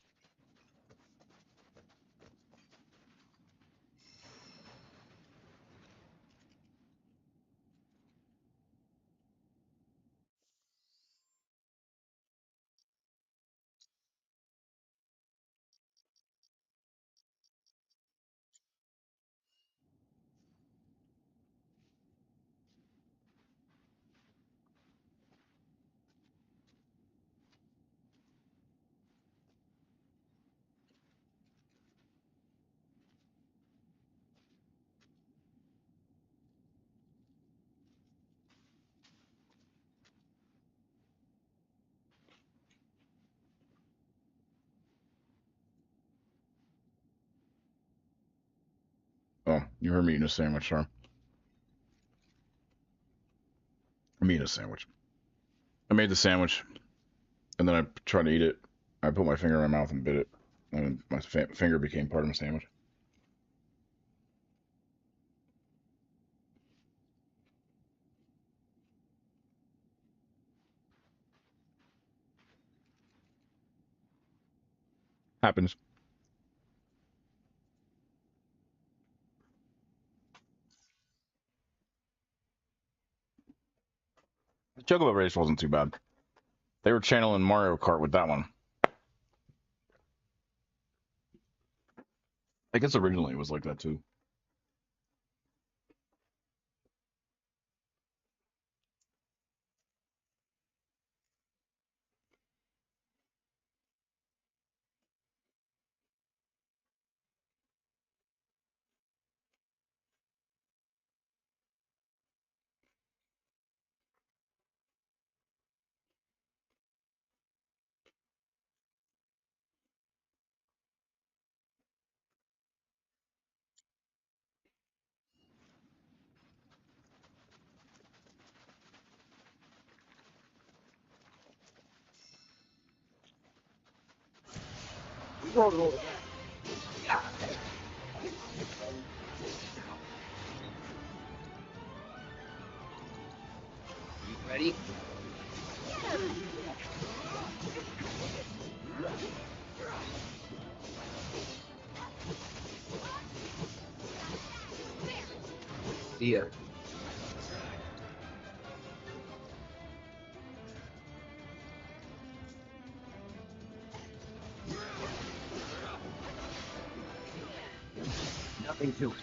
Oh, you heard me eating a sandwich, sir. I'm eating a sandwich. I made the sandwich, and then I tried to eat it. I put my finger in my mouth and bit it, and my finger became part of my sandwich. Happens. The Chocobo race wasn't too bad. They were channeling Mario Kart with that one. I guess originally it was like that too. Ready? See ya. Nothing to it.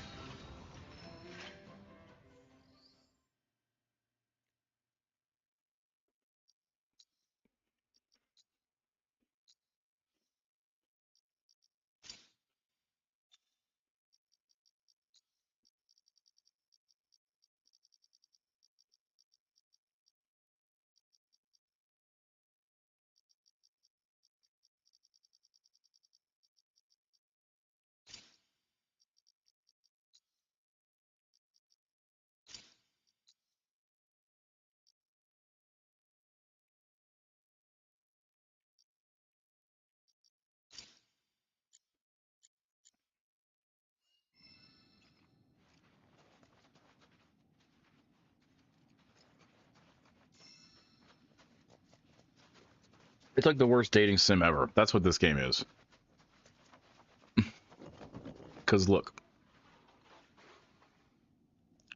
It's like the worst dating sim ever. That's what this game is. Because look.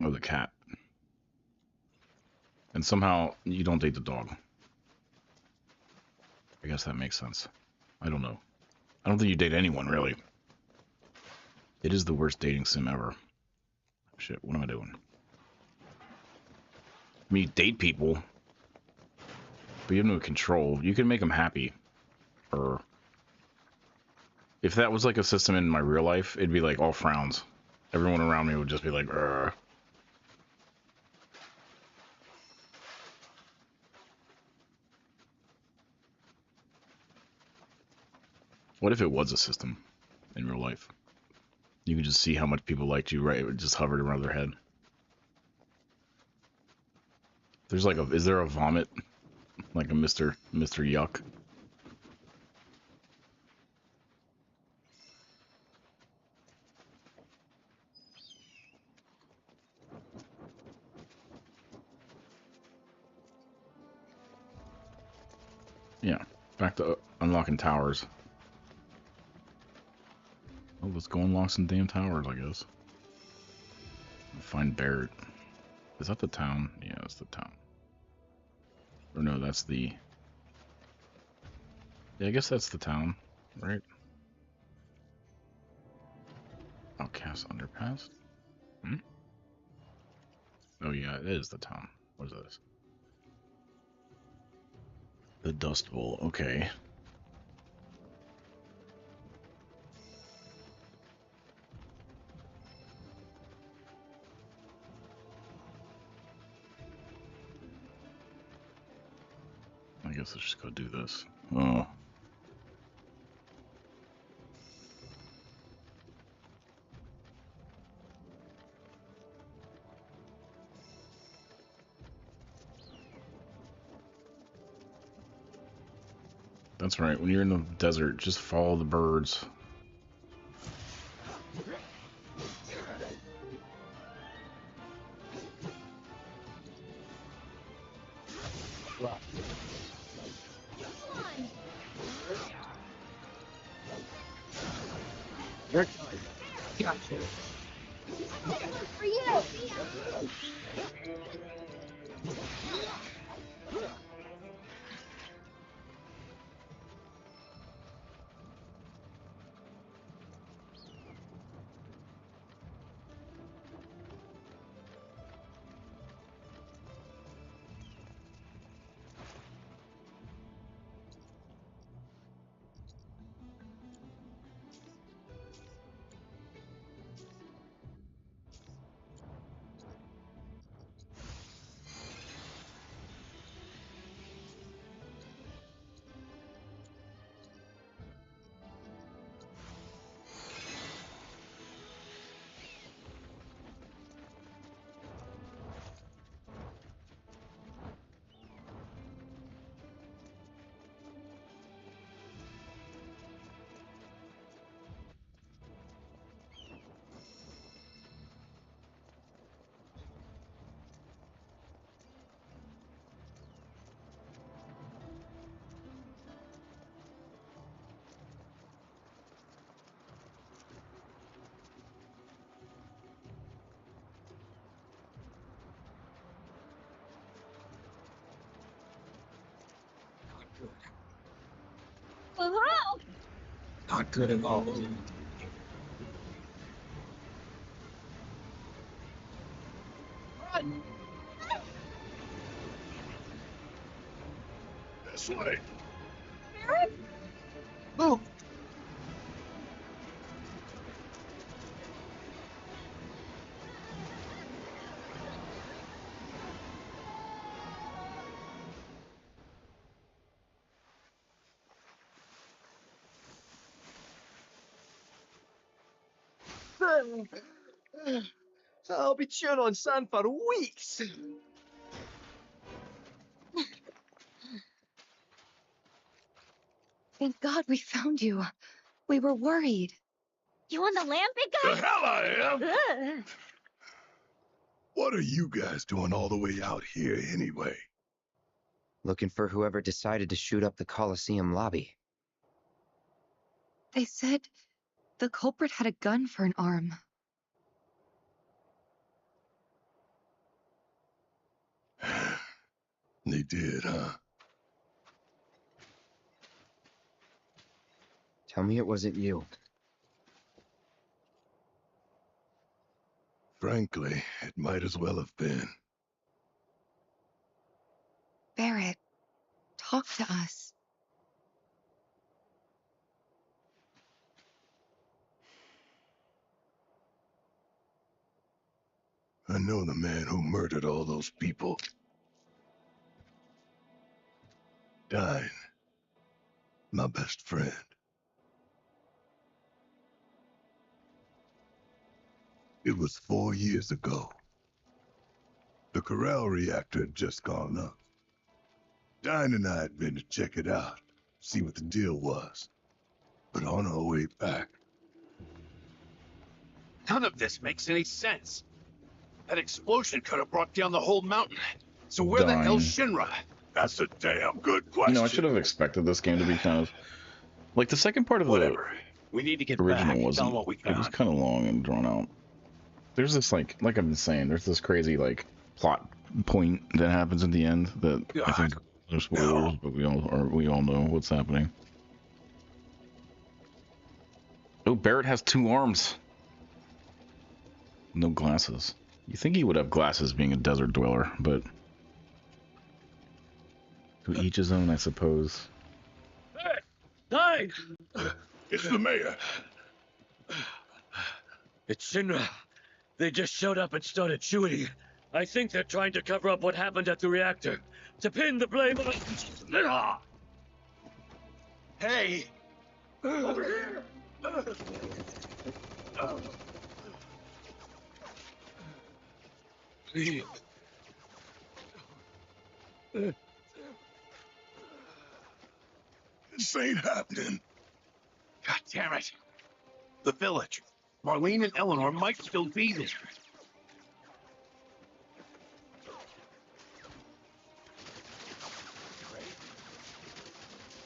Oh, the cat. And somehow you don't date the dog. I guess that makes sense. I don't know. I don't think you date anyone, really. It is the worst dating sim ever. Shit, what am I doing? I mean, you date people, but you have no control. You can make them happy. Or if that was like a system in my real life, it'd be like all frowns. Everyone around me would just be like, Urgh. What if it was a system in real life? You could just see how much people liked you, right? It would just hovered around their head. There's like is there a vomit? Like a Mr. Yuck? Yeah, back to unlocking towers. Oh, let's go unlock some damn towers, I guess. Find Barrett. Is that the town? Yeah, that's the town. Or no, that's the... Yeah, I guess that's the town, right? Outcast Underpass? Hmm? Oh yeah, it is the town. What is this? The Dust Bowl, okay. I guess let's just go do this. Oh. That's right, when you're in the desert, just follow the birds. Your time. Gotcha. For you! Wow! Not good at all. Run! This way. Barrett? Move! I'll be chewing on sand for weeks. Thank God we found you. We were worried. You on the lamp, big guy? The hell I am! Ugh. What are you guys doing all the way out here anyway? Looking for whoever decided to shoot up the Coliseum lobby. They said the culprit had a gun for an arm. They did, huh? Tell me it wasn't you. Frankly, it might as well have been. Barrett, talk to us. I know the man who murdered all those people. Dine. My best friend. It was 4 years ago. The Corral reactor had just gone up. Dine and I had been to check it out, see what the deal was. But on our way back, None of this makes any sense. That explosion could have brought down the whole mountain. So where the hell's Shinra? That's a damn good You question. know, I should have expected this game to be kind of like the second part of Whatever. We need to the get original back. Tell wasn't. them what we It was found. kind of long and drawn out. There's this like I've been saying, there's this crazy like plot point that happens at the end that I think are spoilers, but we all know what's happening. Oh, Barrett has 2 arms. No glasses. You think he would have glasses being a desert dweller, but to each his own, I suppose. Hey! Nine! It's the mayor. It's Shinra. They just showed up and started shooting. I think they're trying to cover up what happened at the reactor. To pin the blame on... Hey! Over here! This ain't happening. God damn it. The village. Marlene and Eleanor might still be there.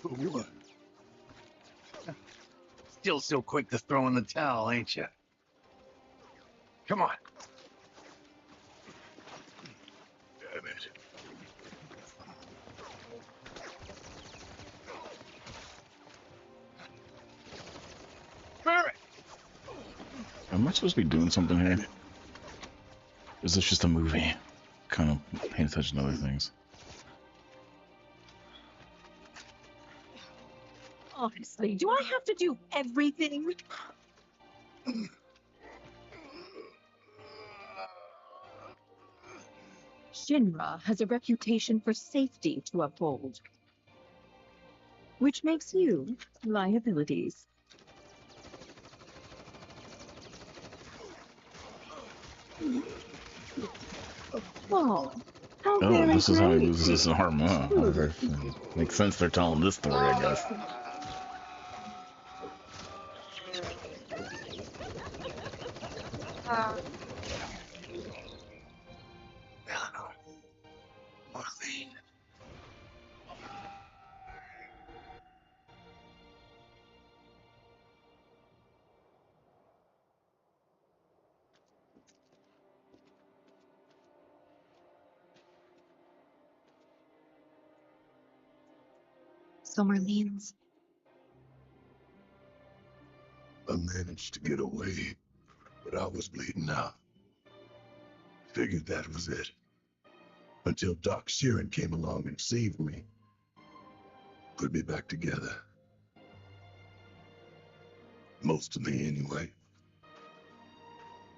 What? Still so quick to throw in the towel, ain't you? Come on. Damn it. Barrett! Am I supposed to be doing something here? Is this just a movie? Kind of paying attention to other things. Honestly, do I have to do everything? Shinra has a reputation for safety to uphold, which makes you liabilities. Oh, how Oh, very this is how he great. loses his arm, huh? Okay. Makes sense they're telling this story, I guess. Eleanor. Marlene. So Marlene's. I managed to get away, but I was bleeding out. Figured that was it. Until Doc Sheeran came along and saved me. Put me back together. Most of me, anyway.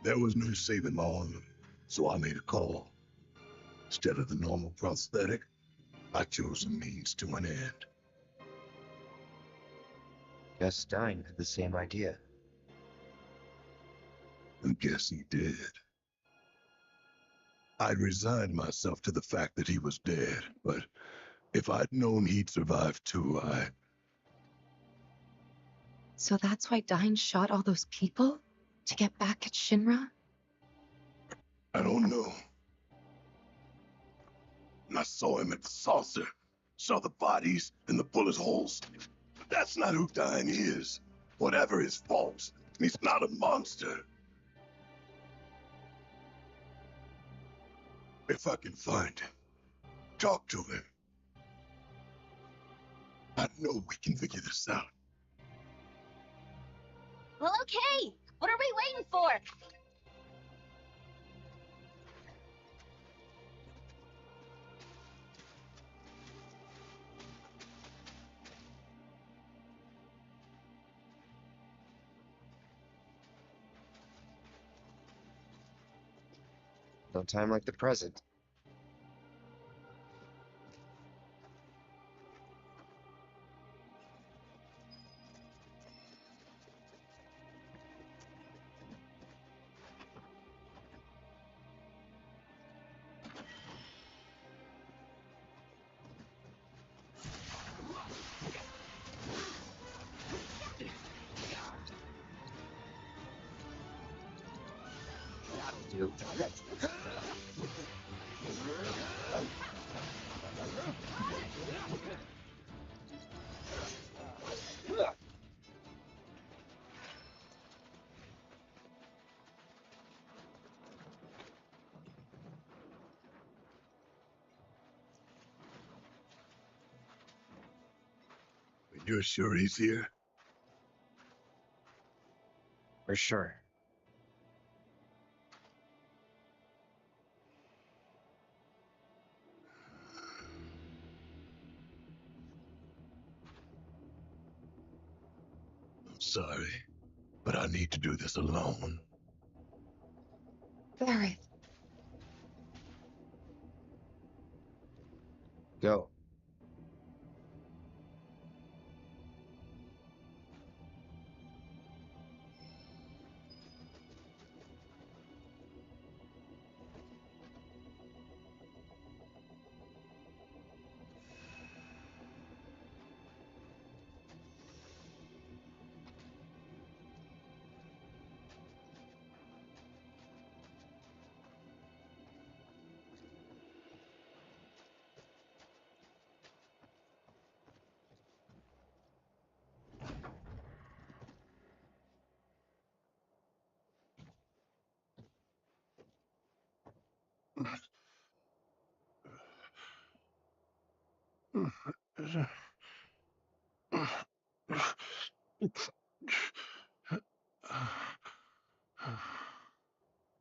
There was no saving my arm, so I made a call. Instead of the normal prosthetic, I chose a means to an end. Guess Stein had the same idea. I guess he did. I'd resigned myself to the fact that he was dead, but if I'd known he'd survive too, So that's why Dine shot all those people? To get back at Shinra? I don't know. And I saw him at the saucer, saw the bodies and the bullet holes. But that's not who Dine is. Whatever his faults, he's not a monster. If I can find him, talk to him, I know we can figure this out. Well, okay. What are we waiting for? No time like the present. You're sure he's here? For sure. I'm sorry, but I need to do this alone. Gareth. Go.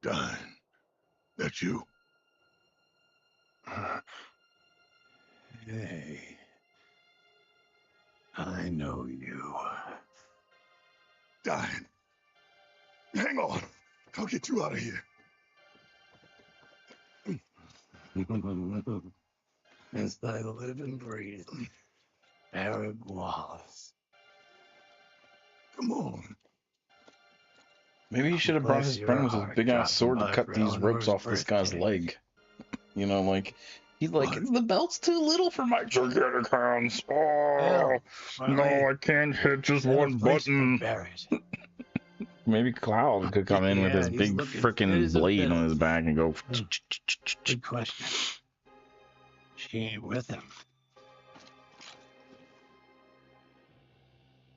Dine, that's you. Hey. I know you. Dine. Hang on. I'll get you out of here. As I live and breathe, Eric Wallace. Come on. Maybe he should have brought his friend with his big ass sword to cut these ribs off this guy's leg. You know, like, he's like, the belt's too little for my gigantic hands. Oh, no, I can't hit just one button. Maybe Cloud could come in with his big freaking blade on his back and go. Good question. She ain't with him.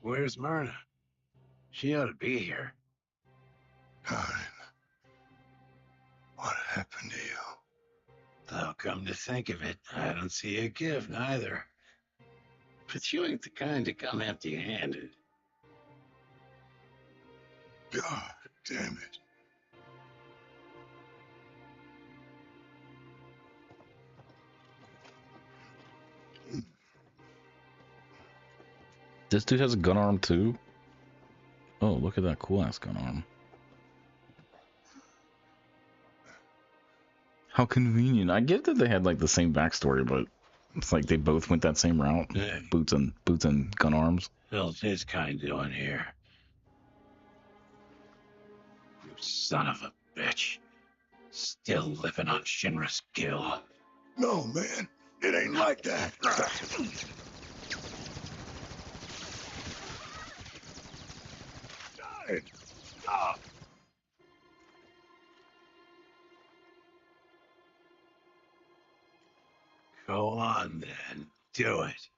Where's Myrna? She ought to be here. What happened to you? Though, come to think of it, I don't see a gift either. But you ain't the kind to come empty-handed. God damn it. This dude has a gun arm too? Oh, look at that cool ass gun arm. How convenient. I get that they had like the same backstory, but it's like they both went that same route. Yeah. Boots and gun arms. How's his kind doing here? You son of a bitch. Still living on Shinra's Gill. No, man. It ain't like that. Stop. Go on, then. Do it.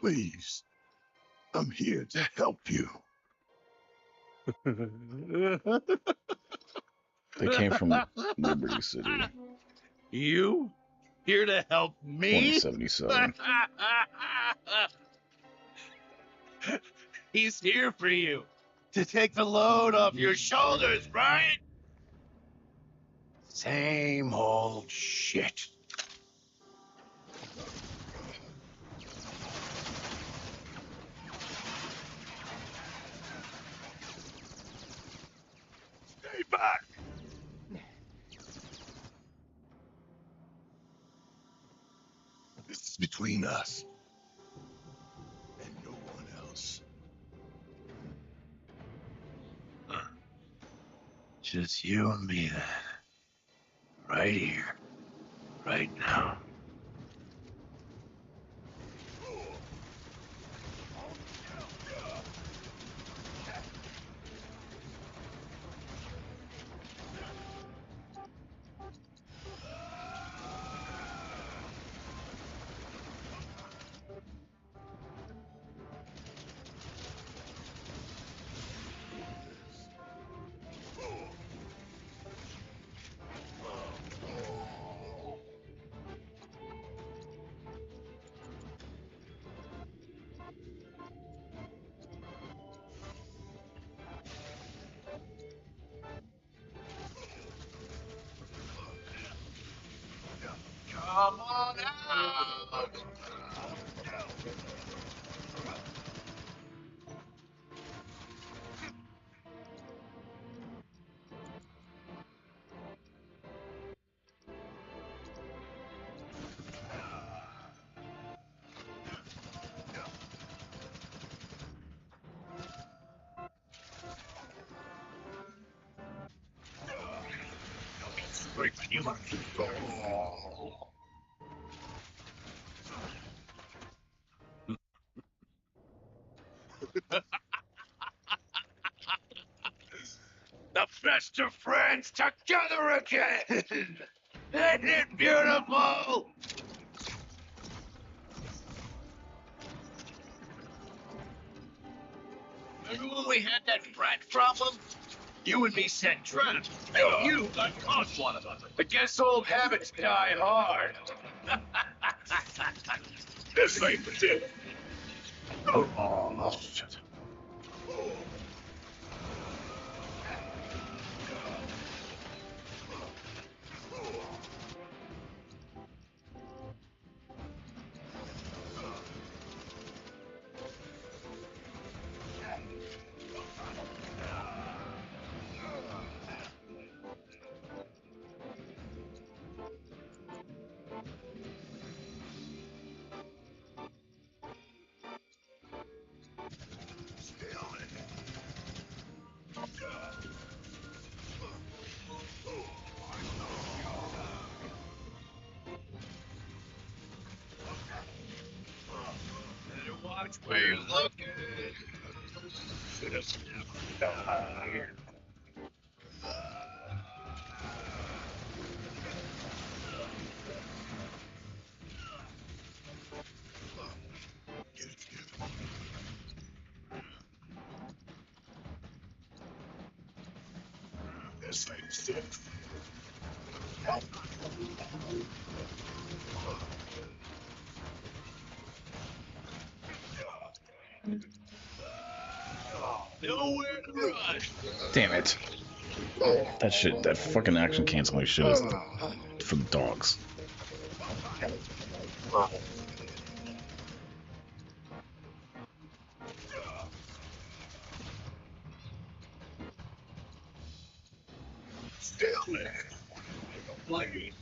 Please. I'm here to help you. They came from Liberty City. You? Here to help me? 2077. He's here for you. To take the load off your shoulders, right? Same old shit. Stay back. This is between us. And no one else. Just you and me, then. Right here. Right now. Come on out! The best of friends together again! Isn't it beautiful? Remember when we had that frat problem? You and me set traps, and you got caught one of them. I guess old habits die hard. This ain't it. Oh, shit. Better watch where you're looking. Just die. This ain't it. Nowhere to run. Damn it. That shit, that fucking action canceling shit is for the dogs. Still there. Like,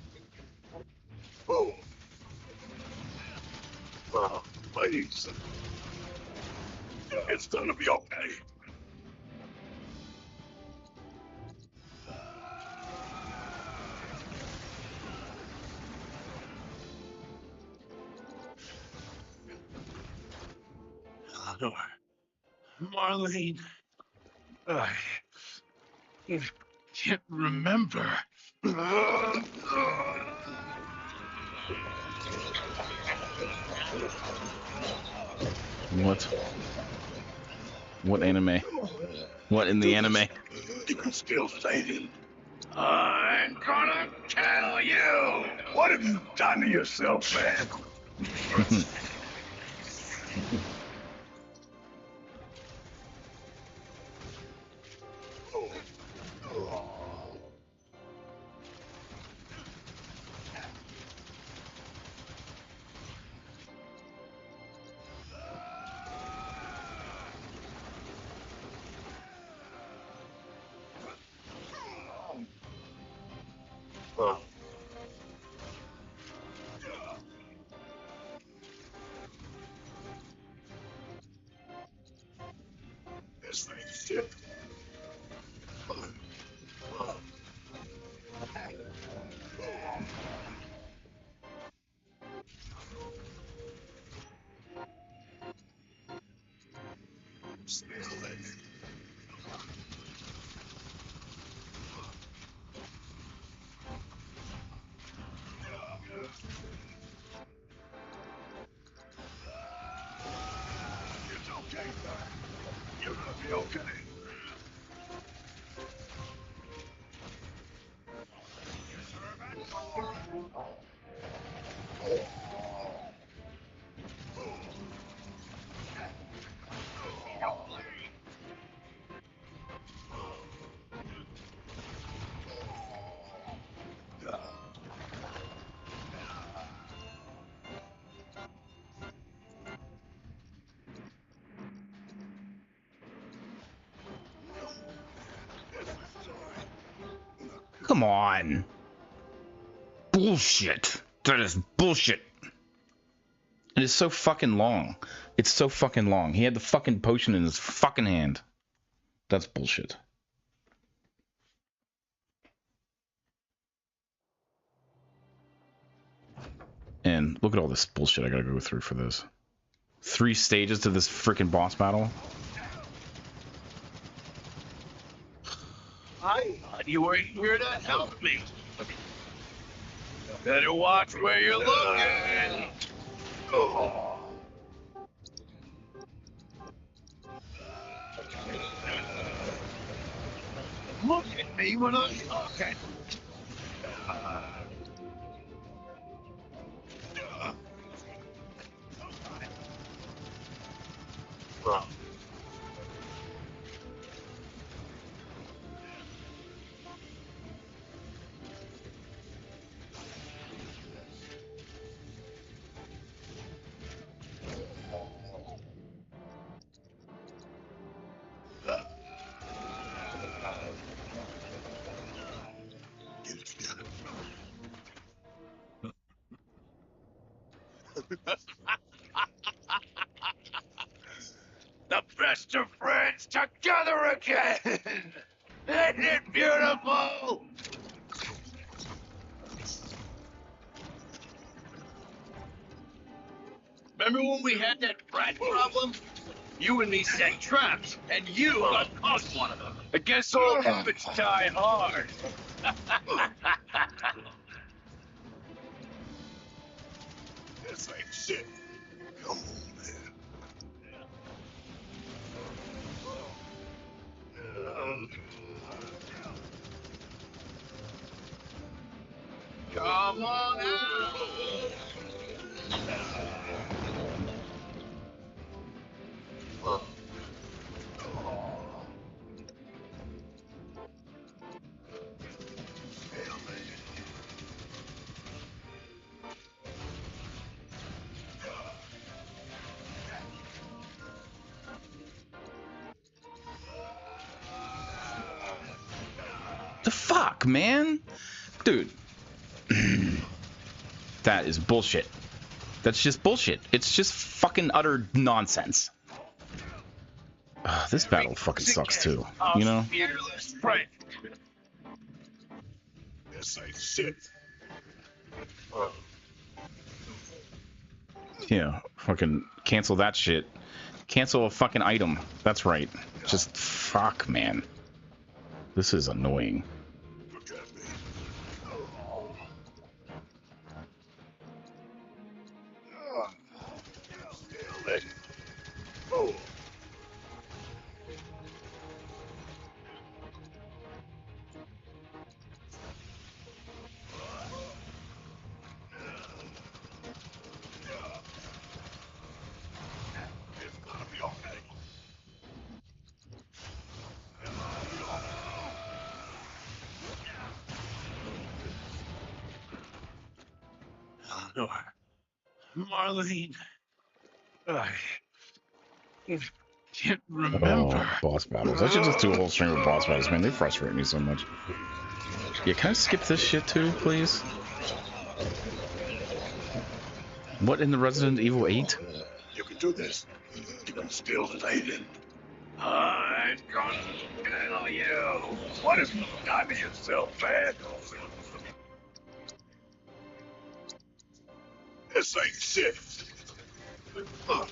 oh. Please. It's gonna be okay. Eleanor. Marlene. I can't remember. What? What anime? What in the anime? You can still say it. I'm gonna kill you! What have you done to yourself, man? This ain't shit. It's okay, sir. You're gonna be okay. Come on. Bullshit. That is bullshit. It is so fucking long. It's so fucking long. He had the fucking potion in his fucking hand. That's bullshit. And look at all this bullshit I gotta go through for this. 3 stages to this freaking boss battle. I thought you were here to help me. Better watch where you're looking. Oh. Look at me when I'm talking. The best of friends together again! Isn't it beautiful? Remember when we had that rat problem? You and me set traps, and you got caught one of them. I guess all habits die hard. This ain't shit. Come on, man. Come on out. The fuck, man? Dude. That is bullshit. That's just bullshit. It's just fucking utter nonsense. This battle fucking sucks too, you know? Fearless friend. This ain't shit. Yeah, fucking cancel that shit. Cancel a fucking item. That's right. Just fuck, man. This is annoying. Oh. Marlene, I can't remember. Oh, boss battles. I should just do a whole string of boss battles, man. They frustrate me so much. Yeah, can I skip this shit too, please? What in the Resident Evil 8? You can do this. You can steal Satan. I'm gonna kill you. What have you done to yourself, man? This ain't shit. Oh.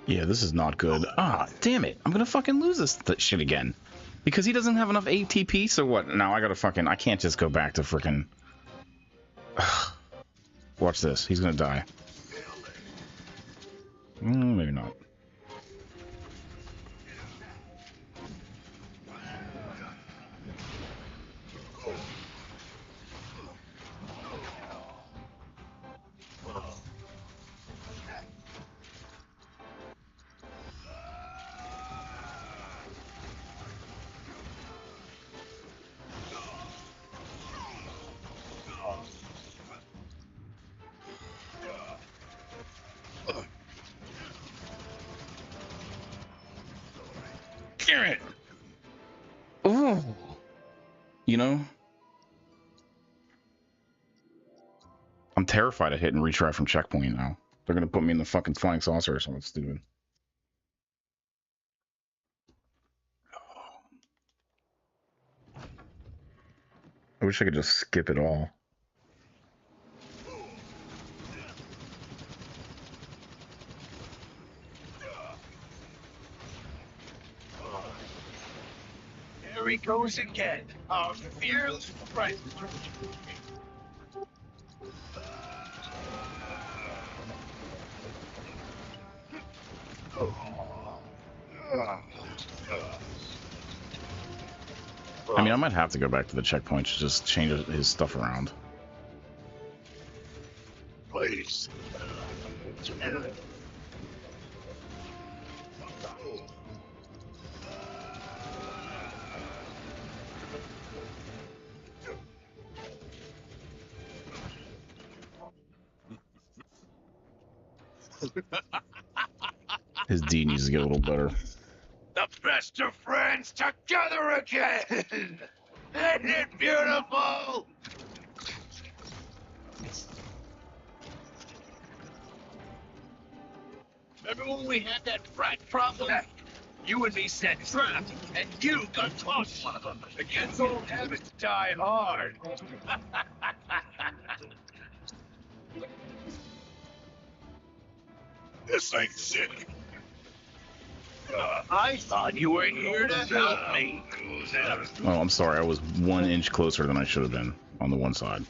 Yeah, this is not good. Ah, damn it. I'm gonna fucking lose this shit again. Because he doesn't have enough ATP, so what? Now I gotta fucking... I can't just go back to freaking... Watch this. He's gonna die. Maybe not. Damn it! Ooh. You know? I'm terrified of hitting retry from checkpoint now. They're gonna put me in the fucking flying saucer or something stupid. I wish I could just skip it all. There he goes again. Our fearless friend. I mean, I might have to go back to the checkpoint to just change his stuff around. Please. His D needs to get a little better. The best of friends together again! Isn't it beautiful? Remember when we had that frat problem? You and me set traps, and you got caught one of them. Against old habits die hard. This ain't sick. I thought you were here to help me. Oh, I'm sorry. I was 1 inch closer than I should have been on the one side.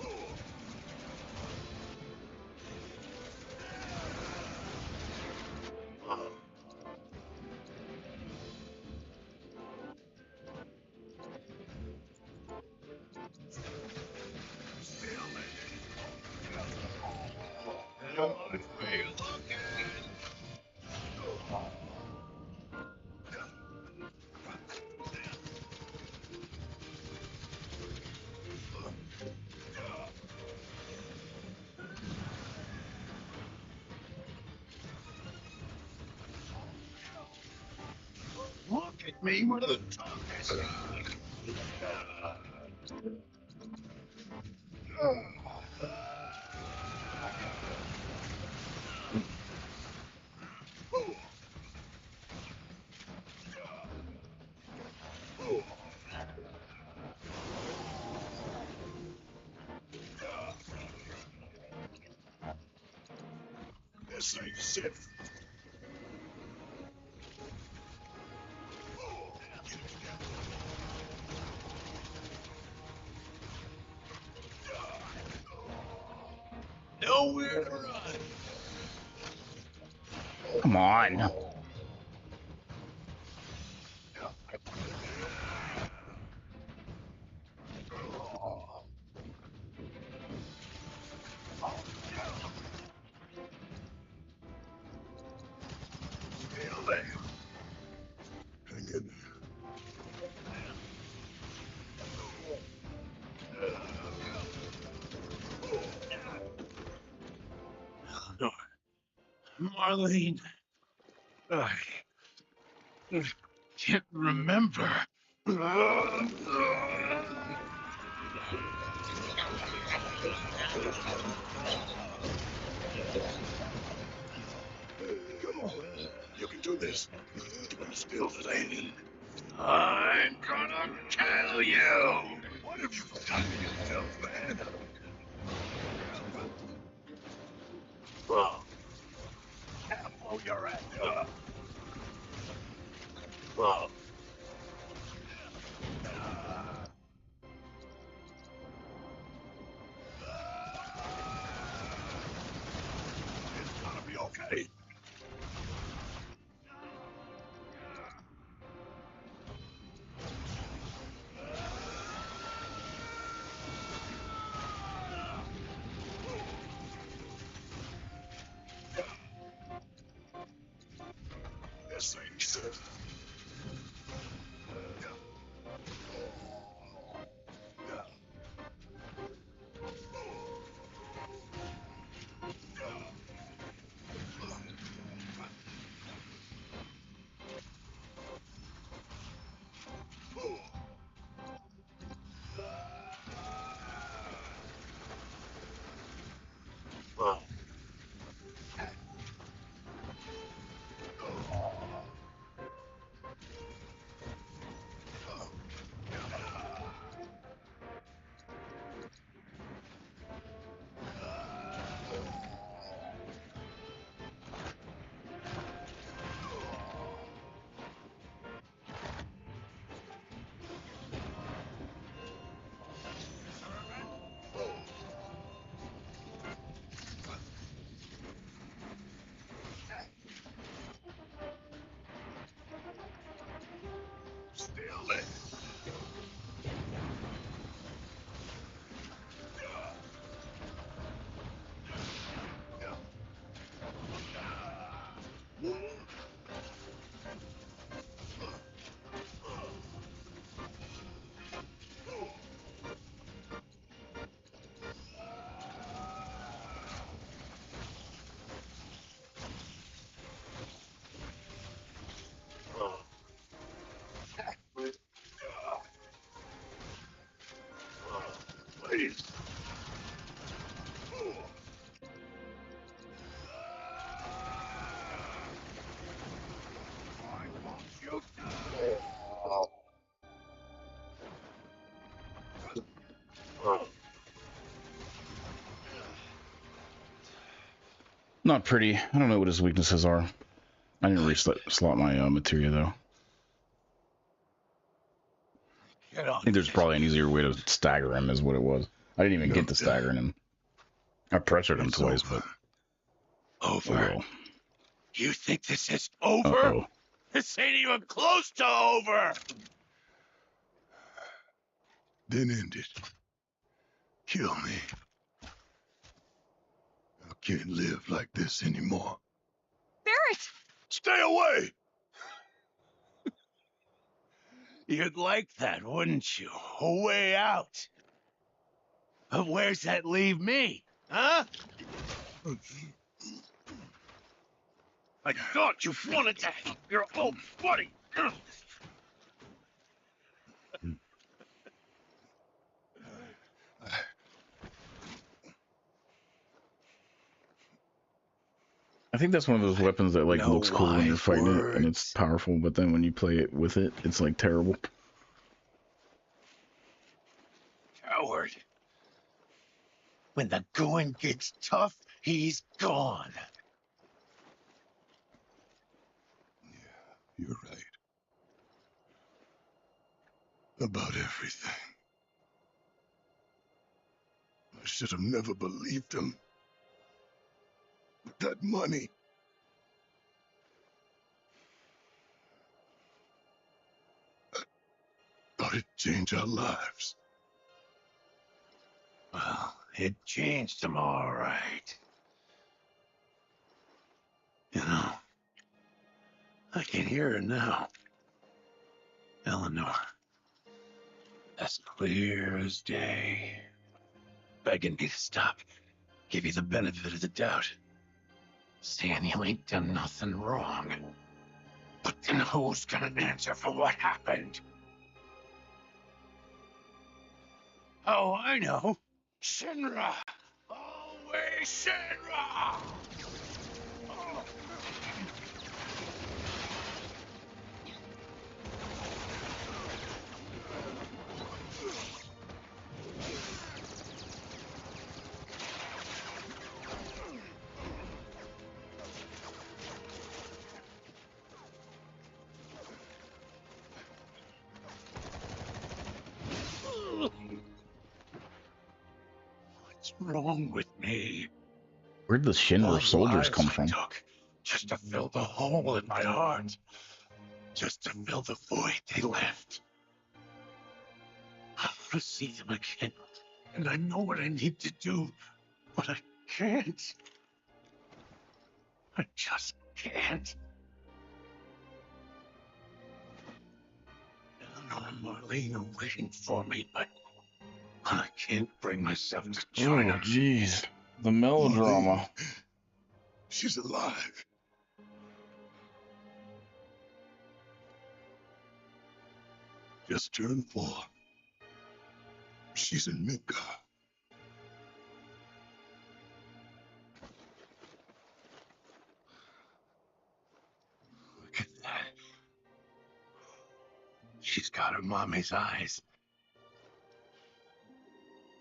Look at me with a tongue. This ain't shit. Nowhere to run. Come on. Marlene, I can't remember. Come on, you can do this. Don't spill the lane. I'm gonna tell you. What have you done to yourself, man? Careful, you're at. It's gonna be okay. This ain't shit. Please. Not pretty. I don't know what his weaknesses are. I didn't slot my materia though. I think there's probably an easier way to stagger him, is what it was. I didn't even get to staggering him. I pressured him twice, but over. Oh, well. You think this is over? Uh-oh. This ain't even close to over. Then end it. Kill me. I can't live like this anymore. Barrett! Stay away! You'd like that, wouldn't you? A way out. But where's that leave me? Huh? I thought you wanted to help your old buddy. I think that's one of those weapons that like No looks cool when you're wise fighting it and words. it's powerful, but then when you play it with it, it's like terrible. Coward. When the going gets tough, he's gone. You're right. About everything. I should have never believed him. But that money... I thought it'd change our lives. Well, it changed him all right. You know, I can hear her now. Eleanor. As clear as day. Begging me to stop. Give you the benefit of the doubt. Saying you ain't done nothing wrong. But then who's gonna answer for what happened? Oh, I know. Shinra! Always Shinra! Oh. What's wrong with me? Where'd the Shinra soldiers come from? Just to fill the hole in my heart. Just to fill the void they left. I want to see them again. And I know what I need to do. But I can't. I just can't. Eleanor and Marlene are waiting for me, but I can't bring myself to join them. Oh, jeez. The melodrama. She's alive. Just turned 4. She's in Midgar. Look at that. She's got her mommy's eyes.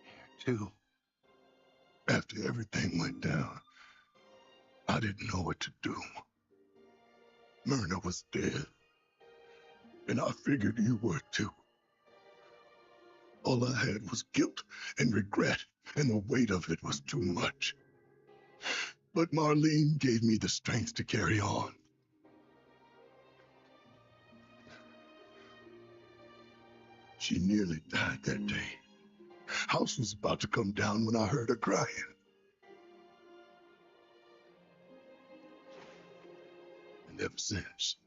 Here, too. After everything went down, I didn't know what to do. Myrna was dead. And I figured you were too. All I had was guilt and regret, and the weight of it was too much. But Marlene gave me the strength to carry on. She nearly died that day. House was about to come down when I heard her crying. And ever since,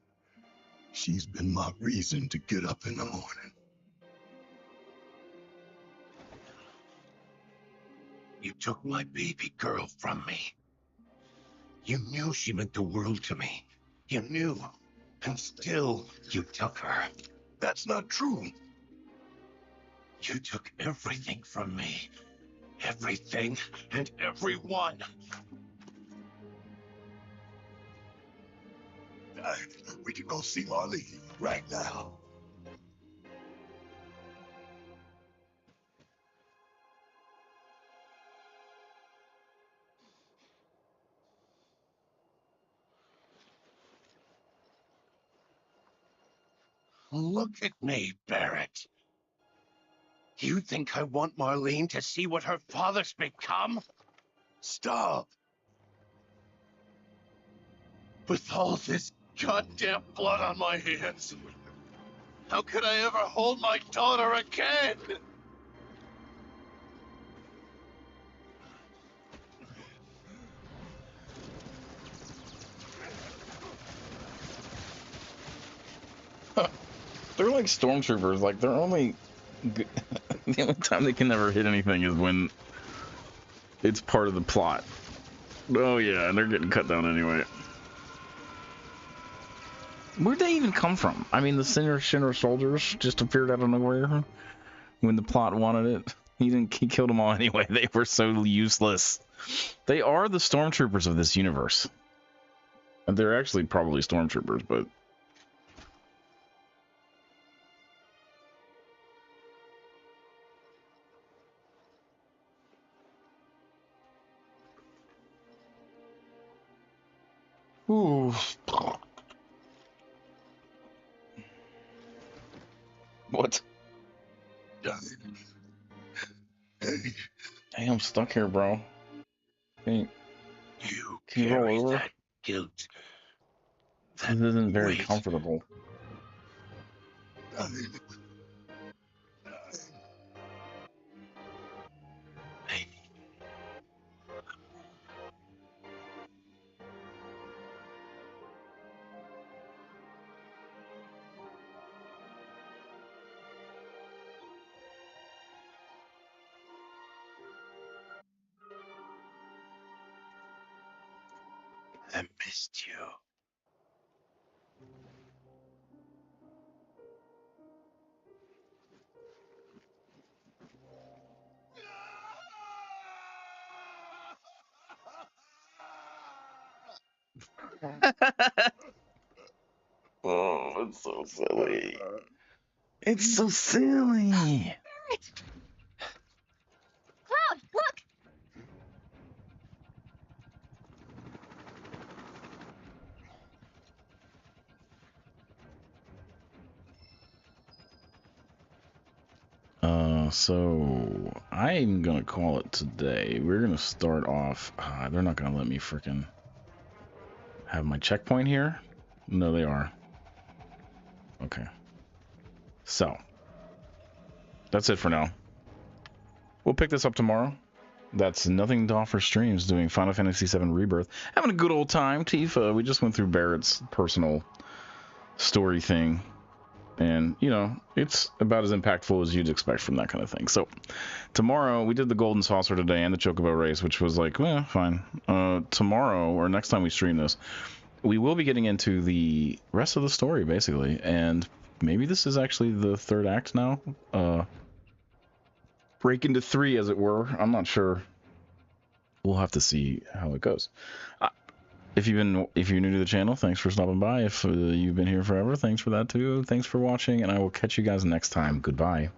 she's been my reason to get up in the morning. You took my baby girl from me. You knew she meant the world to me. You knew. And still, you took her. That's not true. You took everything from me. Everything and everyone. We can go see Marlene right now. Look at me, Barrett. You think I want Marlene to see what her father's become? Stop! With all this goddamn blood on my hands, how could I ever hold my daughter again? They're like stormtroopers. Like they're only the only time they can never hit anything is when it's part of the plot. Oh yeah, and they're getting cut down anyway. Where'd they even come from? I mean, the Shinra soldiers just appeared out of nowhere when the plot wanted it. He killed them all anyway. They were so useless. They are the stormtroopers of this universe. And they're actually probably stormtroopers, but ooh. What? Hey, I'm stuck here, bro. Hey, You can you roll carry over? that guilt. This isn't very comfortable. I missed you. Oh, it's so silly. It's so silly. Barrett! Cloud, look! So I'm gonna call it today. We're gonna start off. They're not gonna let me frickin' have my checkpoint here. No, they are. Okay. So that's it for now. We'll pick this up tomorrow. That's Nothing to Offer Streams doing Final Fantasy VII Rebirth. Having a good old time, Tifa. We just went through Barrett's personal story thing. And, you know, it's about as impactful as you'd expect from that kind of thing. So, tomorrow, we did the Golden Saucer today and the Chocobo race, which was like, fine. Tomorrow, or next time we stream this, we will be getting into the rest of the story, basically. And maybe this is actually the third act now. Break into 3, as it were. I'm not sure. We'll have to see how it goes. If you're new to the channel, thanks for stopping by. If you've been here forever, thanks for that too. Thanks for watching, and I will catch you guys next time. Goodbye.